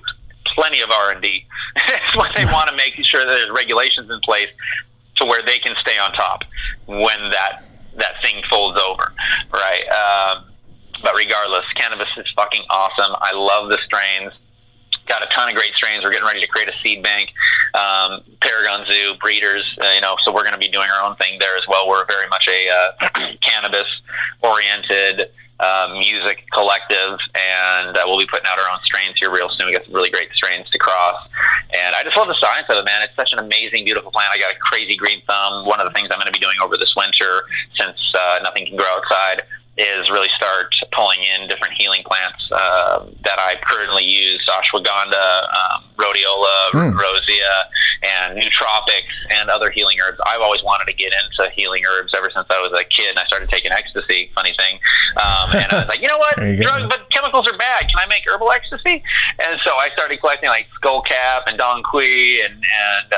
plenty of R&D. It's when they want to make sure that there's regulations in place to where they can stay on top when that thing folds over, right? But regardless, cannabis is fucking awesome. I love the strains. Got a ton of great strains. We're getting ready to create a seed bank. Paragon Zoo, breeders, so we're going to be doing our own thing there as well. We're very much a cannabis-oriented music collective, and we'll be putting out our own strains here real soon. We got some really great strains to cross, and I just love the science of it, man. It's such an amazing, beautiful plant. I got a crazy green thumb. One of the things I'm going to be doing over this winter, since nothing can grow outside, is really start pulling in different healing plants that I currently use: ashwagandha, rhodiola, rosea, and nootropics, and other healing herbs. I've always wanted to get into healing herbs ever since I was a kid, and I started taking ecstasy. Funny thing, and I was like, you know what? Drugs, but chemicals are bad. Can I make herbal ecstasy? And so I started collecting skullcap and Don Kui and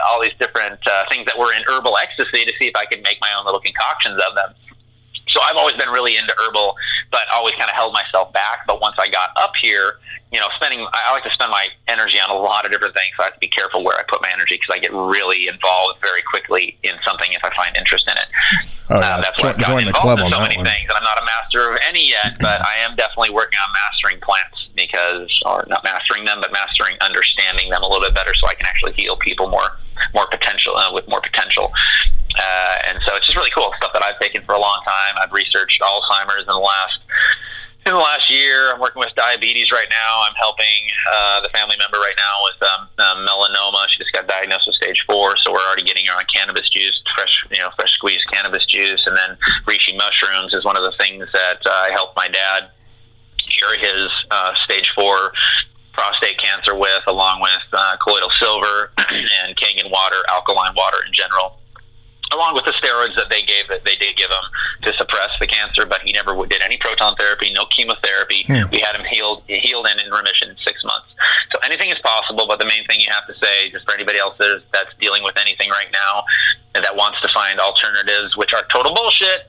all these different things that were in herbal ecstasy to see if I could make my own little concoctions of them. So I've always been really into herbal, but always kind of held myself back. But once I got up here, I like to spend my energy on a lot of different things. So I have to be careful where I put my energy, because I get really involved very quickly in something if I find interest in it. That's why I've gotten involved in so many things. And I'm not a master of any yet, but I am definitely working on mastering plants, or not mastering them, but mastering understanding them a little bit better, so I can actually heal people more potential, with more potential. And so it's just really cool stuff that I've taken for a long time. I've researched Alzheimer's in the last year. I'm working with diabetes right now. I'm helping the family member right now with melanoma. She just got diagnosed with stage 4, so we're already getting her on cannabis juice, fresh squeezed cannabis juice. And then reishi mushrooms is one of the things that I helped my dad colloidal silver and Kangen water, alkaline water in general, along with the steroids that they did give him to suppress the cancer, but he never did any proton therapy, no chemotherapy. We had him healed and in remission in 6 months. So anything is possible, but the main thing you have to say, just for anybody else that's dealing with anything right now and that wants to find alternatives, which are total bullshit,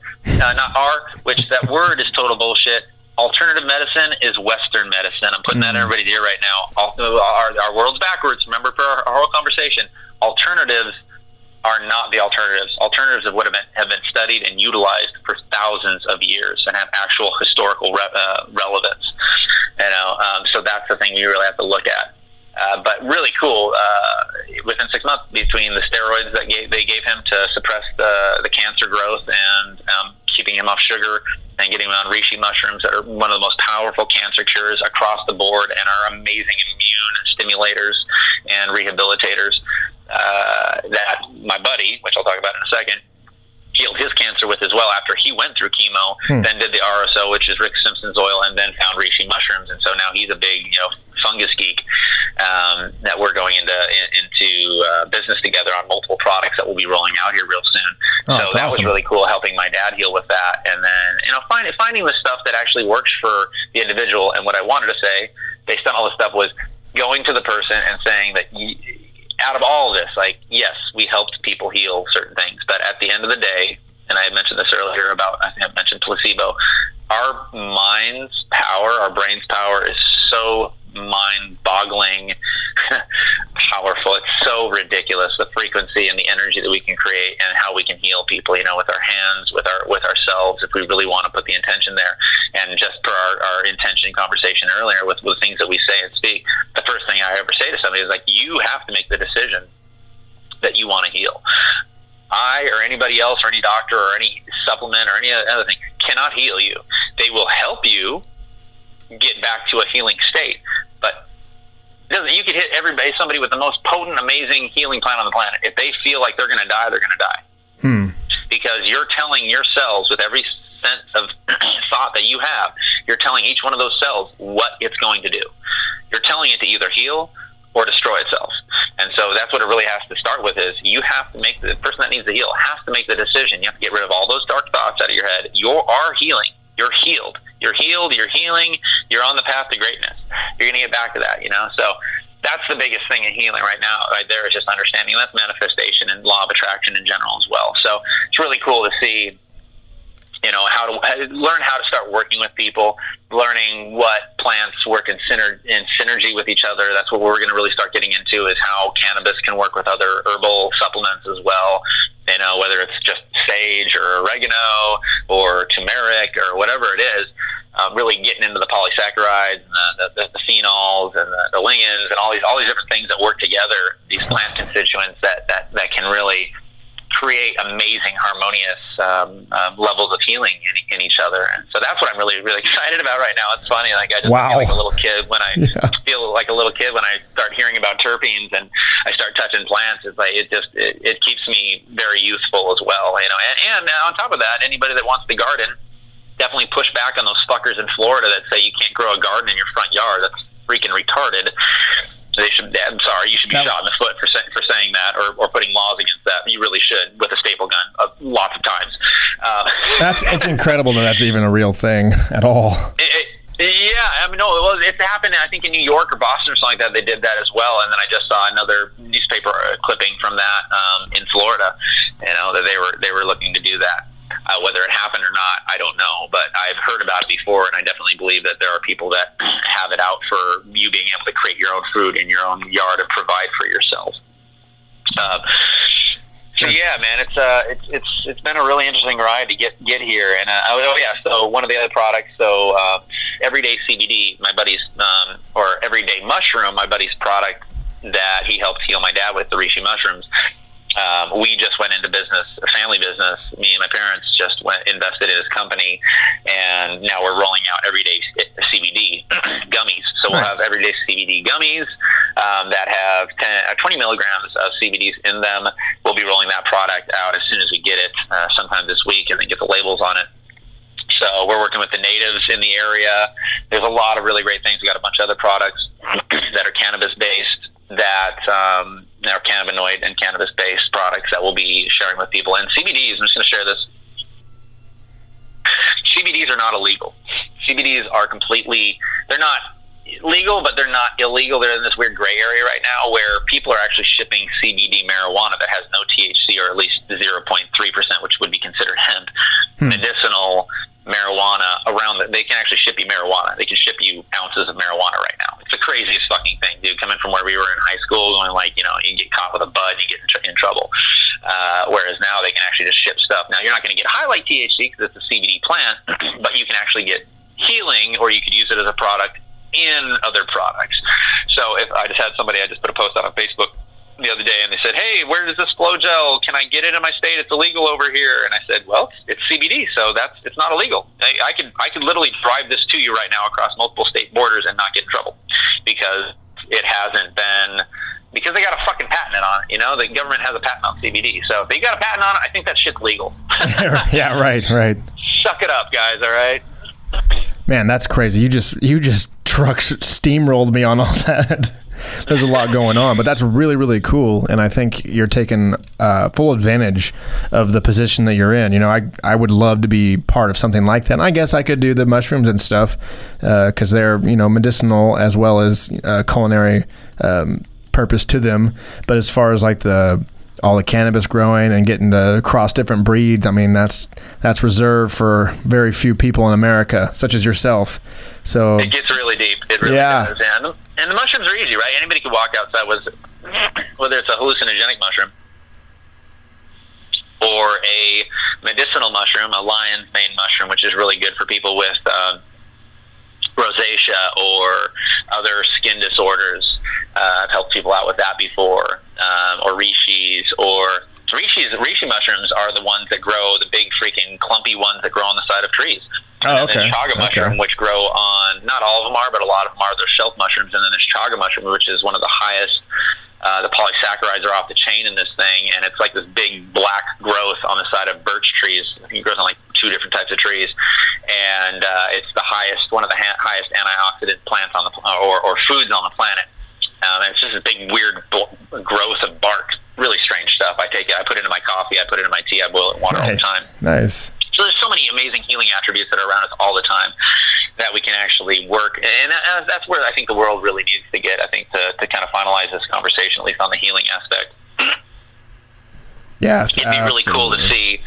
which that word is total bullshit. Alternative medicine is Western medicine. I'm putting that in everybody's ear right now. Our world's backwards. Remember, for our whole conversation, alternatives are not the alternatives. Alternatives have been studied and utilized for thousands of years and have actual historical relevance. So that's the thing we really have to look at. But really cool. Within 6 months, between the steroids that they gave him to suppress the cancer growth and keeping him off sugar and getting him on reishi mushrooms that are one of the most powerful cancer cures across the board and are amazing immune stimulators and rehabilitators, that my buddy, which I'll talk about in a second, healed his cancer with as well after he went through chemo, then did the RSO, which is Rick Simpson's oil, and then found reishi mushrooms. And so now he's a big, fungus geek, that we're going into business together on multiple products that we'll be rolling out here real soon. So that was really cool, helping my dad heal with that. And then, finding the stuff that actually works for the individual. And what I wanted to say, based on all this stuff, was going to the person and saying that out of all of this, yes, we helped people heal certain things, but at the end of the day, and I had mentioned this earlier I think I mentioned placebo, our mind's power, our brain's power is so mind-boggling powerful. It's so ridiculous, the frequency and the energy that we can create and how we can heal people, with our hands, with ourselves, if we really want to put the intention there. And just for our intention conversation earlier with the things that we say and speak, the first thing I ever say to somebody is you have to make the decision that you want to heal. I or anybody else or any doctor or any supplement or any other thing cannot heal you. They will help you get back to a healing state, but you could hit somebody with the most potent, amazing healing plan on the planet. If they feel like they're going to die, they're going to die. Because you're telling your cells, with every sense of thought that you have, you're telling each one of those cells what it's going to do. You're telling it to either heal or destroy itself. And so that's what it really has to start with, is you have to make the person that needs to heal has to make the decision. You have to get rid of all those dark thoughts out of your head. You are healing. You're healed. You're healed. You're healing. You're on the path to greatness. You're going to get back to that, So that's the biggest thing in healing right now, right there, is just understanding that's manifestation and law of attraction in general as well. So it's really cool to see, how to learn how to start working with people, learning what plants work in synergy with each other. That's what we're going to really start getting into, is how cannabis can work with other herbal supplements as well. Whether it's just sage or oregano or turmeric or whatever it is, really getting into the polysaccharides and the phenols and the lignans and all these different things that work together, these plant constituents that can really create amazing, harmonious levels of healing in each other. And so that's what I'm really, really excited about right now. It's funny, I just feel like a little kid when I feel like a little kid when I start hearing about terpenes and I start touching plants. It's it keeps me very youthful as well, And on top of that, anybody that wants to garden, definitely push back on those fuckers in Florida that say you can't grow a garden in your front yard. That's freaking retarded. I'm sorry, you should be shot in the foot for saying that, or putting laws against that. You really should, with a staple gun, lots of times. It's incredible that's even a real thing at all. It's happened, I think, in New York or Boston or something like that. They did that as well, and then I just saw another newspaper clipping from that in Florida, that they were looking to do that. Whether it happened or not, I don't know, but I've heard about it before, and I definitely believe that there are people that have it out for you being able to create your own food in your own yard and provide for yourself. So yeah, man, it's been a really interesting ride to get here. And so one of the other products, Everyday CBD, my buddy's, or Everyday Mushroom, my buddy's product that he helped heal my dad with, the reishi mushrooms. We just went into business, a family business. Me and my parents just invested in his company, and now we're rolling out Everyday CBD gummies. So we'll have Everyday CBD gummies that have 20 milligrams of CBDs in them. We'll be rolling that product out as soon as we get it, sometime this week, and then get the labels on it. So we're working with the natives in the area. There's a lot of really great things. We got a bunch of other products that are cannabis-based that are cannabinoid and cannabis-based products that we'll be sharing with people. And CBDs, I'm just going to share this. CBDs are not illegal. CBDs are they're not legal, but they're not illegal. They're in this weird gray area right now where people are actually shipping CBD marijuana that has no THC, or at least 0.3%, which would be considered hemp, medicinal marijuana around. They can actually ship you marijuana. They can ship you ounces of marijuana right now. It's the craziest fucking thing, dude. Coming from where we were in high school, going like, you get caught with a bud, you get in trouble. Whereas now they can actually just ship stuff. Now you're not going to get high like THC because it's a CBD plant, but you can actually get healing, or you could use it as a product in other products. So if I just put a post out on Facebook the other day, and they said, "Hey, where does this flow gel? Can I get it in my state? It's illegal over here." And I said, "Well, it's CBD, so it's not illegal. I could literally drive this to you right now across multiple state borders and not get in trouble because it hasn't been." Because they got a fucking patent on it, the government has a patent on CBD. So if they got a patent on it, I think that shit's legal. Yeah, right. Suck it up, guys. All right. Man, that's crazy. You just steamrolled me on all that. There's a lot going on, but that's really, really cool. And I think you're taking full advantage of the position that you're in. I would love to be part of something like that. And I guess I could do the mushrooms and stuff because they're, medicinal as well as culinary purpose to them. But as far as like all the cannabis growing and getting to cross different breeds, I mean, that's reserved for very few people in America, such as yourself. So it gets really deep. It really does. And the mushrooms are easy, right? Anybody can walk outside whether it's a hallucinogenic mushroom or a medicinal mushroom, a lion's mane mushroom, which is really good for people with rosacea or other skin disorders. I've helped people out with that before. Or rishis, reishi mushrooms are the ones that grow, the big freaking clumpy ones that grow on the side of trees. And then there's chaga mushroom, which grow on, not all of them are, but a lot of them are. They're shelf mushrooms. And then there's chaga mushroom, which is one of the highest. The polysaccharides are off the chain in this thing, and it's like this big black growth on the side of birch trees. I think it grows on like 2 different types of trees, and it's the highest, one of the highest antioxidant plants on the or foods on the planet. And it's just a big weird growth of bark, really strange stuff. I take it, I put it in my coffee, I put it in my tea, I boil it in water all the time. Nice. So there's so many amazing healing attributes that are around us all the time that we can actually work. And that's where I think the world really needs to get, I think, to kind of finalize this conversation, at least on the healing aspect. Yes, it'd be really cool to see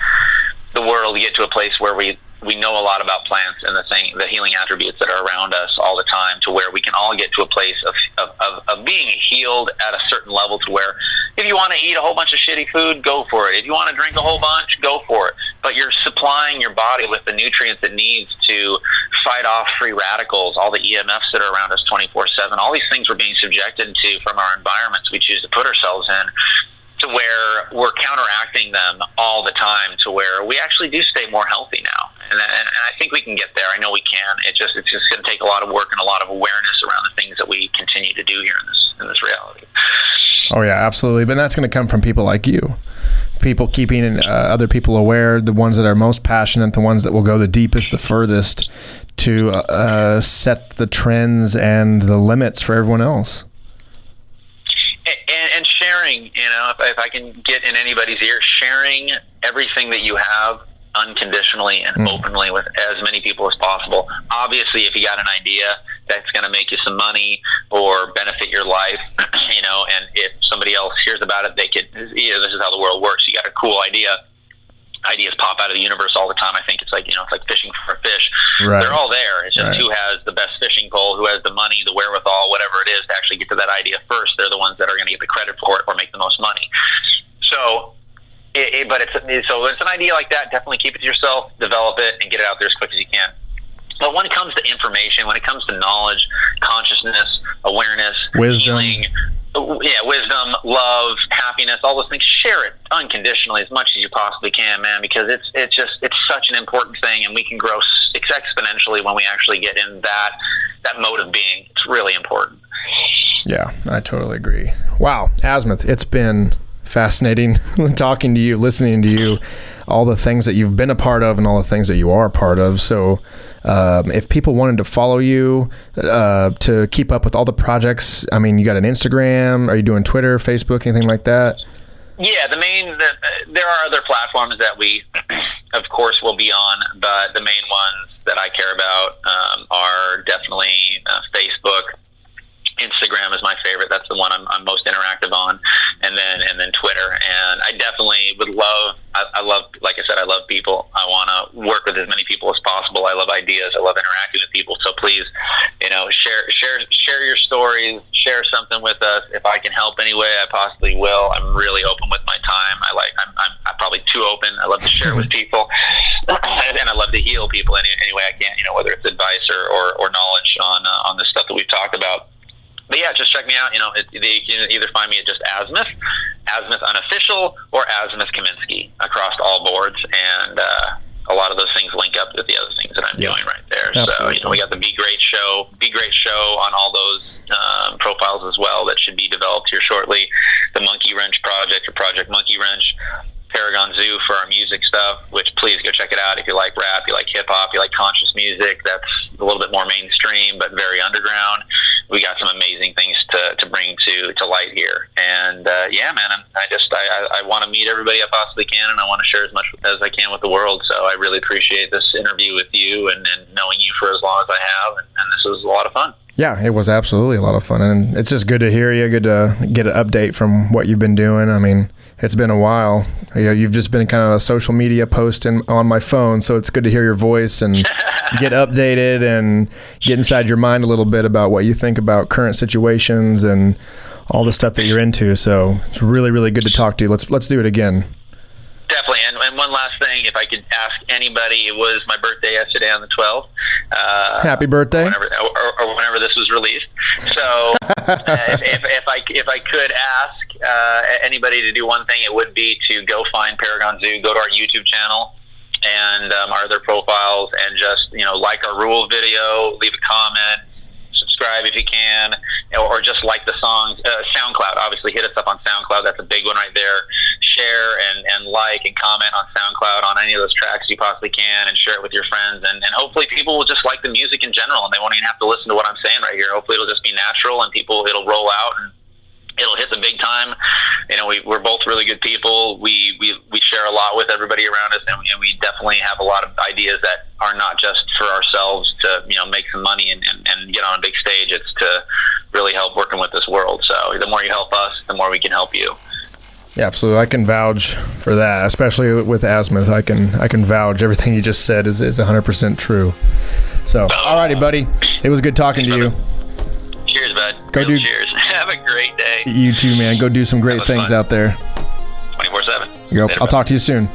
the world get to a place where we know a lot about plants and the healing attributes that are around us all the time, to where we can all get to a place of being healed at a certain level, to where if you want to eat a whole bunch of shitty food, go for it. If you want to drink a whole bunch, go for it. But you're supplying your body with the nutrients it needs to fight off free radicals, all the EMFs that are around us 24/7, all these things we're being subjected to from our environments we choose to put ourselves in, to where we're counteracting them all the time, to where we actually do stay more healthy now. And I think we can get there. I know we can. It's just going to take a lot of work and a lot of awareness around the things that we continue to do here in this reality. Oh yeah, absolutely. But that's going to come from people like you. People keeping other people aware, the ones that are most passionate, the ones that will go the deepest, the furthest, to set the trends and the limits for everyone else. And sharing, if I can get in anybody's ear, sharing everything that you have unconditionally and openly with as many people as possible. Obviously, if you got an idea that's going to make you some money or benefit your life, and if somebody else hears about it, they could, this is how the world works. You got a cool idea. Ideas pop out of the universe all the time. I think it's like, it's like fishing for a fish. Right. They're all there. It's just who has the best fishing pole, who has the money, the wherewithal, whatever it is, to actually get to that idea first. They're the ones that are going to get the credit for it or make the most money. So, but it's an idea like that. Definitely keep it to yourself, develop it, and get it out there as quick as you can. But when it comes to information, when it comes to knowledge, consciousness, awareness, wisdom, healing, wisdom, love, happiness, all those things, share it unconditionally as much as you possibly can, man, because it's such an important thing, and we can grow exponentially when we actually get in that mode of being. It's really important. Yeah, I totally agree. Wow, Azmyth, it's been fascinating talking to you, listening to you, all the things that you've been a part of and all the things that you are a part of. So if people wanted to follow you to keep up with all the projects, I mean, you got an Instagram, are you doing Twitter, Facebook, anything like that? Yeah, there are other platforms that we, of course, will be on, but the main ones that I care about are definitely Facebook. Instagram is my favorite. That's the one I'm most interactive on, and then Twitter. And I definitely would love. I love, like I said, I love people. I want to work with as many people as possible. I love ideas. I love interacting with people. So please, share your stories. Share something with us. If I can help any way, I possibly will. I'm really open with my time. I'm probably too open. I love to share with people, and I love to heal people any way I can. Whether it's advice or knowledge on the stuff that we've talked about. But yeah, just check me out. You can either find me at just Azmyth Unofficial, or Azmyth Kaminski across all boards, and a lot of those things link up with the other things that I'm doing right there. Absolutely. So we got the Be Great Show on all those profiles as well. That should be developed here shortly. The Monkey Wrench Project, or Project Monkey Wrench. Paragon Zoo for our music stuff, which please go check it out if you like rap, you like hip-hop, you like conscious music. That's a little bit more mainstream but very underground. We got some amazing things to bring to light here. And yeah, man, I want to meet everybody I possibly can, and I want to share as much as I can with the world. So I really appreciate this interview with you and knowing you for as long as I have, and this was a lot of fun. Yeah, it was absolutely a lot of fun, and it's just good to hear you, good to get an update from what you've been doing. I mean, it's been a while. You've just been kind of a social media post on my phone, so it's good to hear your voice and get updated and get inside your mind a little bit about what you think about current situations and all the stuff that you're into. So it's really, really good to talk to you. Let's do it again. Definitely. And one last thing, if I could ask anybody, it was my birthday yesterday on the 12th. Happy birthday. Whenever this was released. So if I could ask anybody to do one thing, it would be to go find Paragon Zoo, go to our YouTube channel and our other profiles, and just, like our rules video, leave a comment, subscribe if you can, or just like the songs. SoundCloud, obviously hit us up on SoundCloud. That's a big one right there. Share and like and comment on SoundCloud on any of those tracks you possibly can, and share it with your friends. And hopefully people will just like the music in general, and they won't even have to listen to what I'm saying right here. Hopefully it'll just be natural, and it'll roll out, and it'll hit the big time. We're both really good people. We share a lot with everybody around us, and we definitely have a lot of ideas that are not just for ourselves to make some money and get on a big stage. It's to really help working with this world. So the more you help us, the more we can help you. Yeah, absolutely. I can vouch for that, especially with Azmyth. I can vouch. Everything you just said is 100% true. So, alrighty, buddy. It was good talking to you. Cheers, bud. Cheers. Have a great day. You too, man. Go do some great things out there. 24/7. I'll talk to you soon.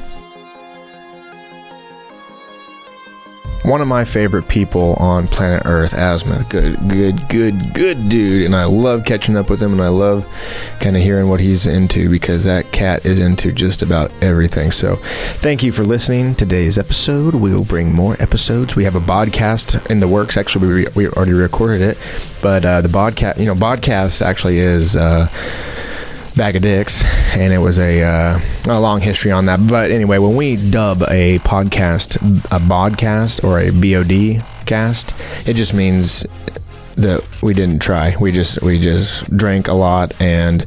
One of my favorite people on planet Earth, Azmyth. Good dude. And I love catching up with him, and I love kind of hearing what he's into, because that cat is into just about everything. So thank you for listening to today's episode. We'll bring more episodes. We have a podcast in the works. Actually, we already recorded it. But the podcast actually is... bag of dicks, and it was a long history on that. But anyway, when we dub a podcast a bodcast or a BOD cast, it just means that we didn't try. We just drank a lot and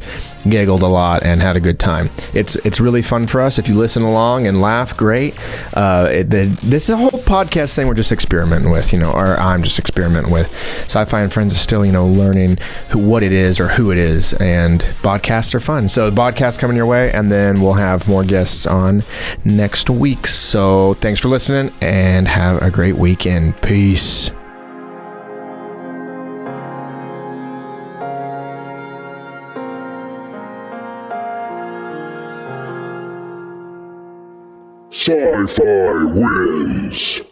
giggled a lot and had a good time. It's really fun for us. If you listen along and laugh, great. This whole podcast thing we're just experimenting with, or I'm just experimenting with. SciFi and Friends is still, learning what it is or who it is, and podcasts are fun. So the podcast coming your way, and then we'll have more guests on next week. So thanks for listening, and have a great weekend. Peace. SciFi wins.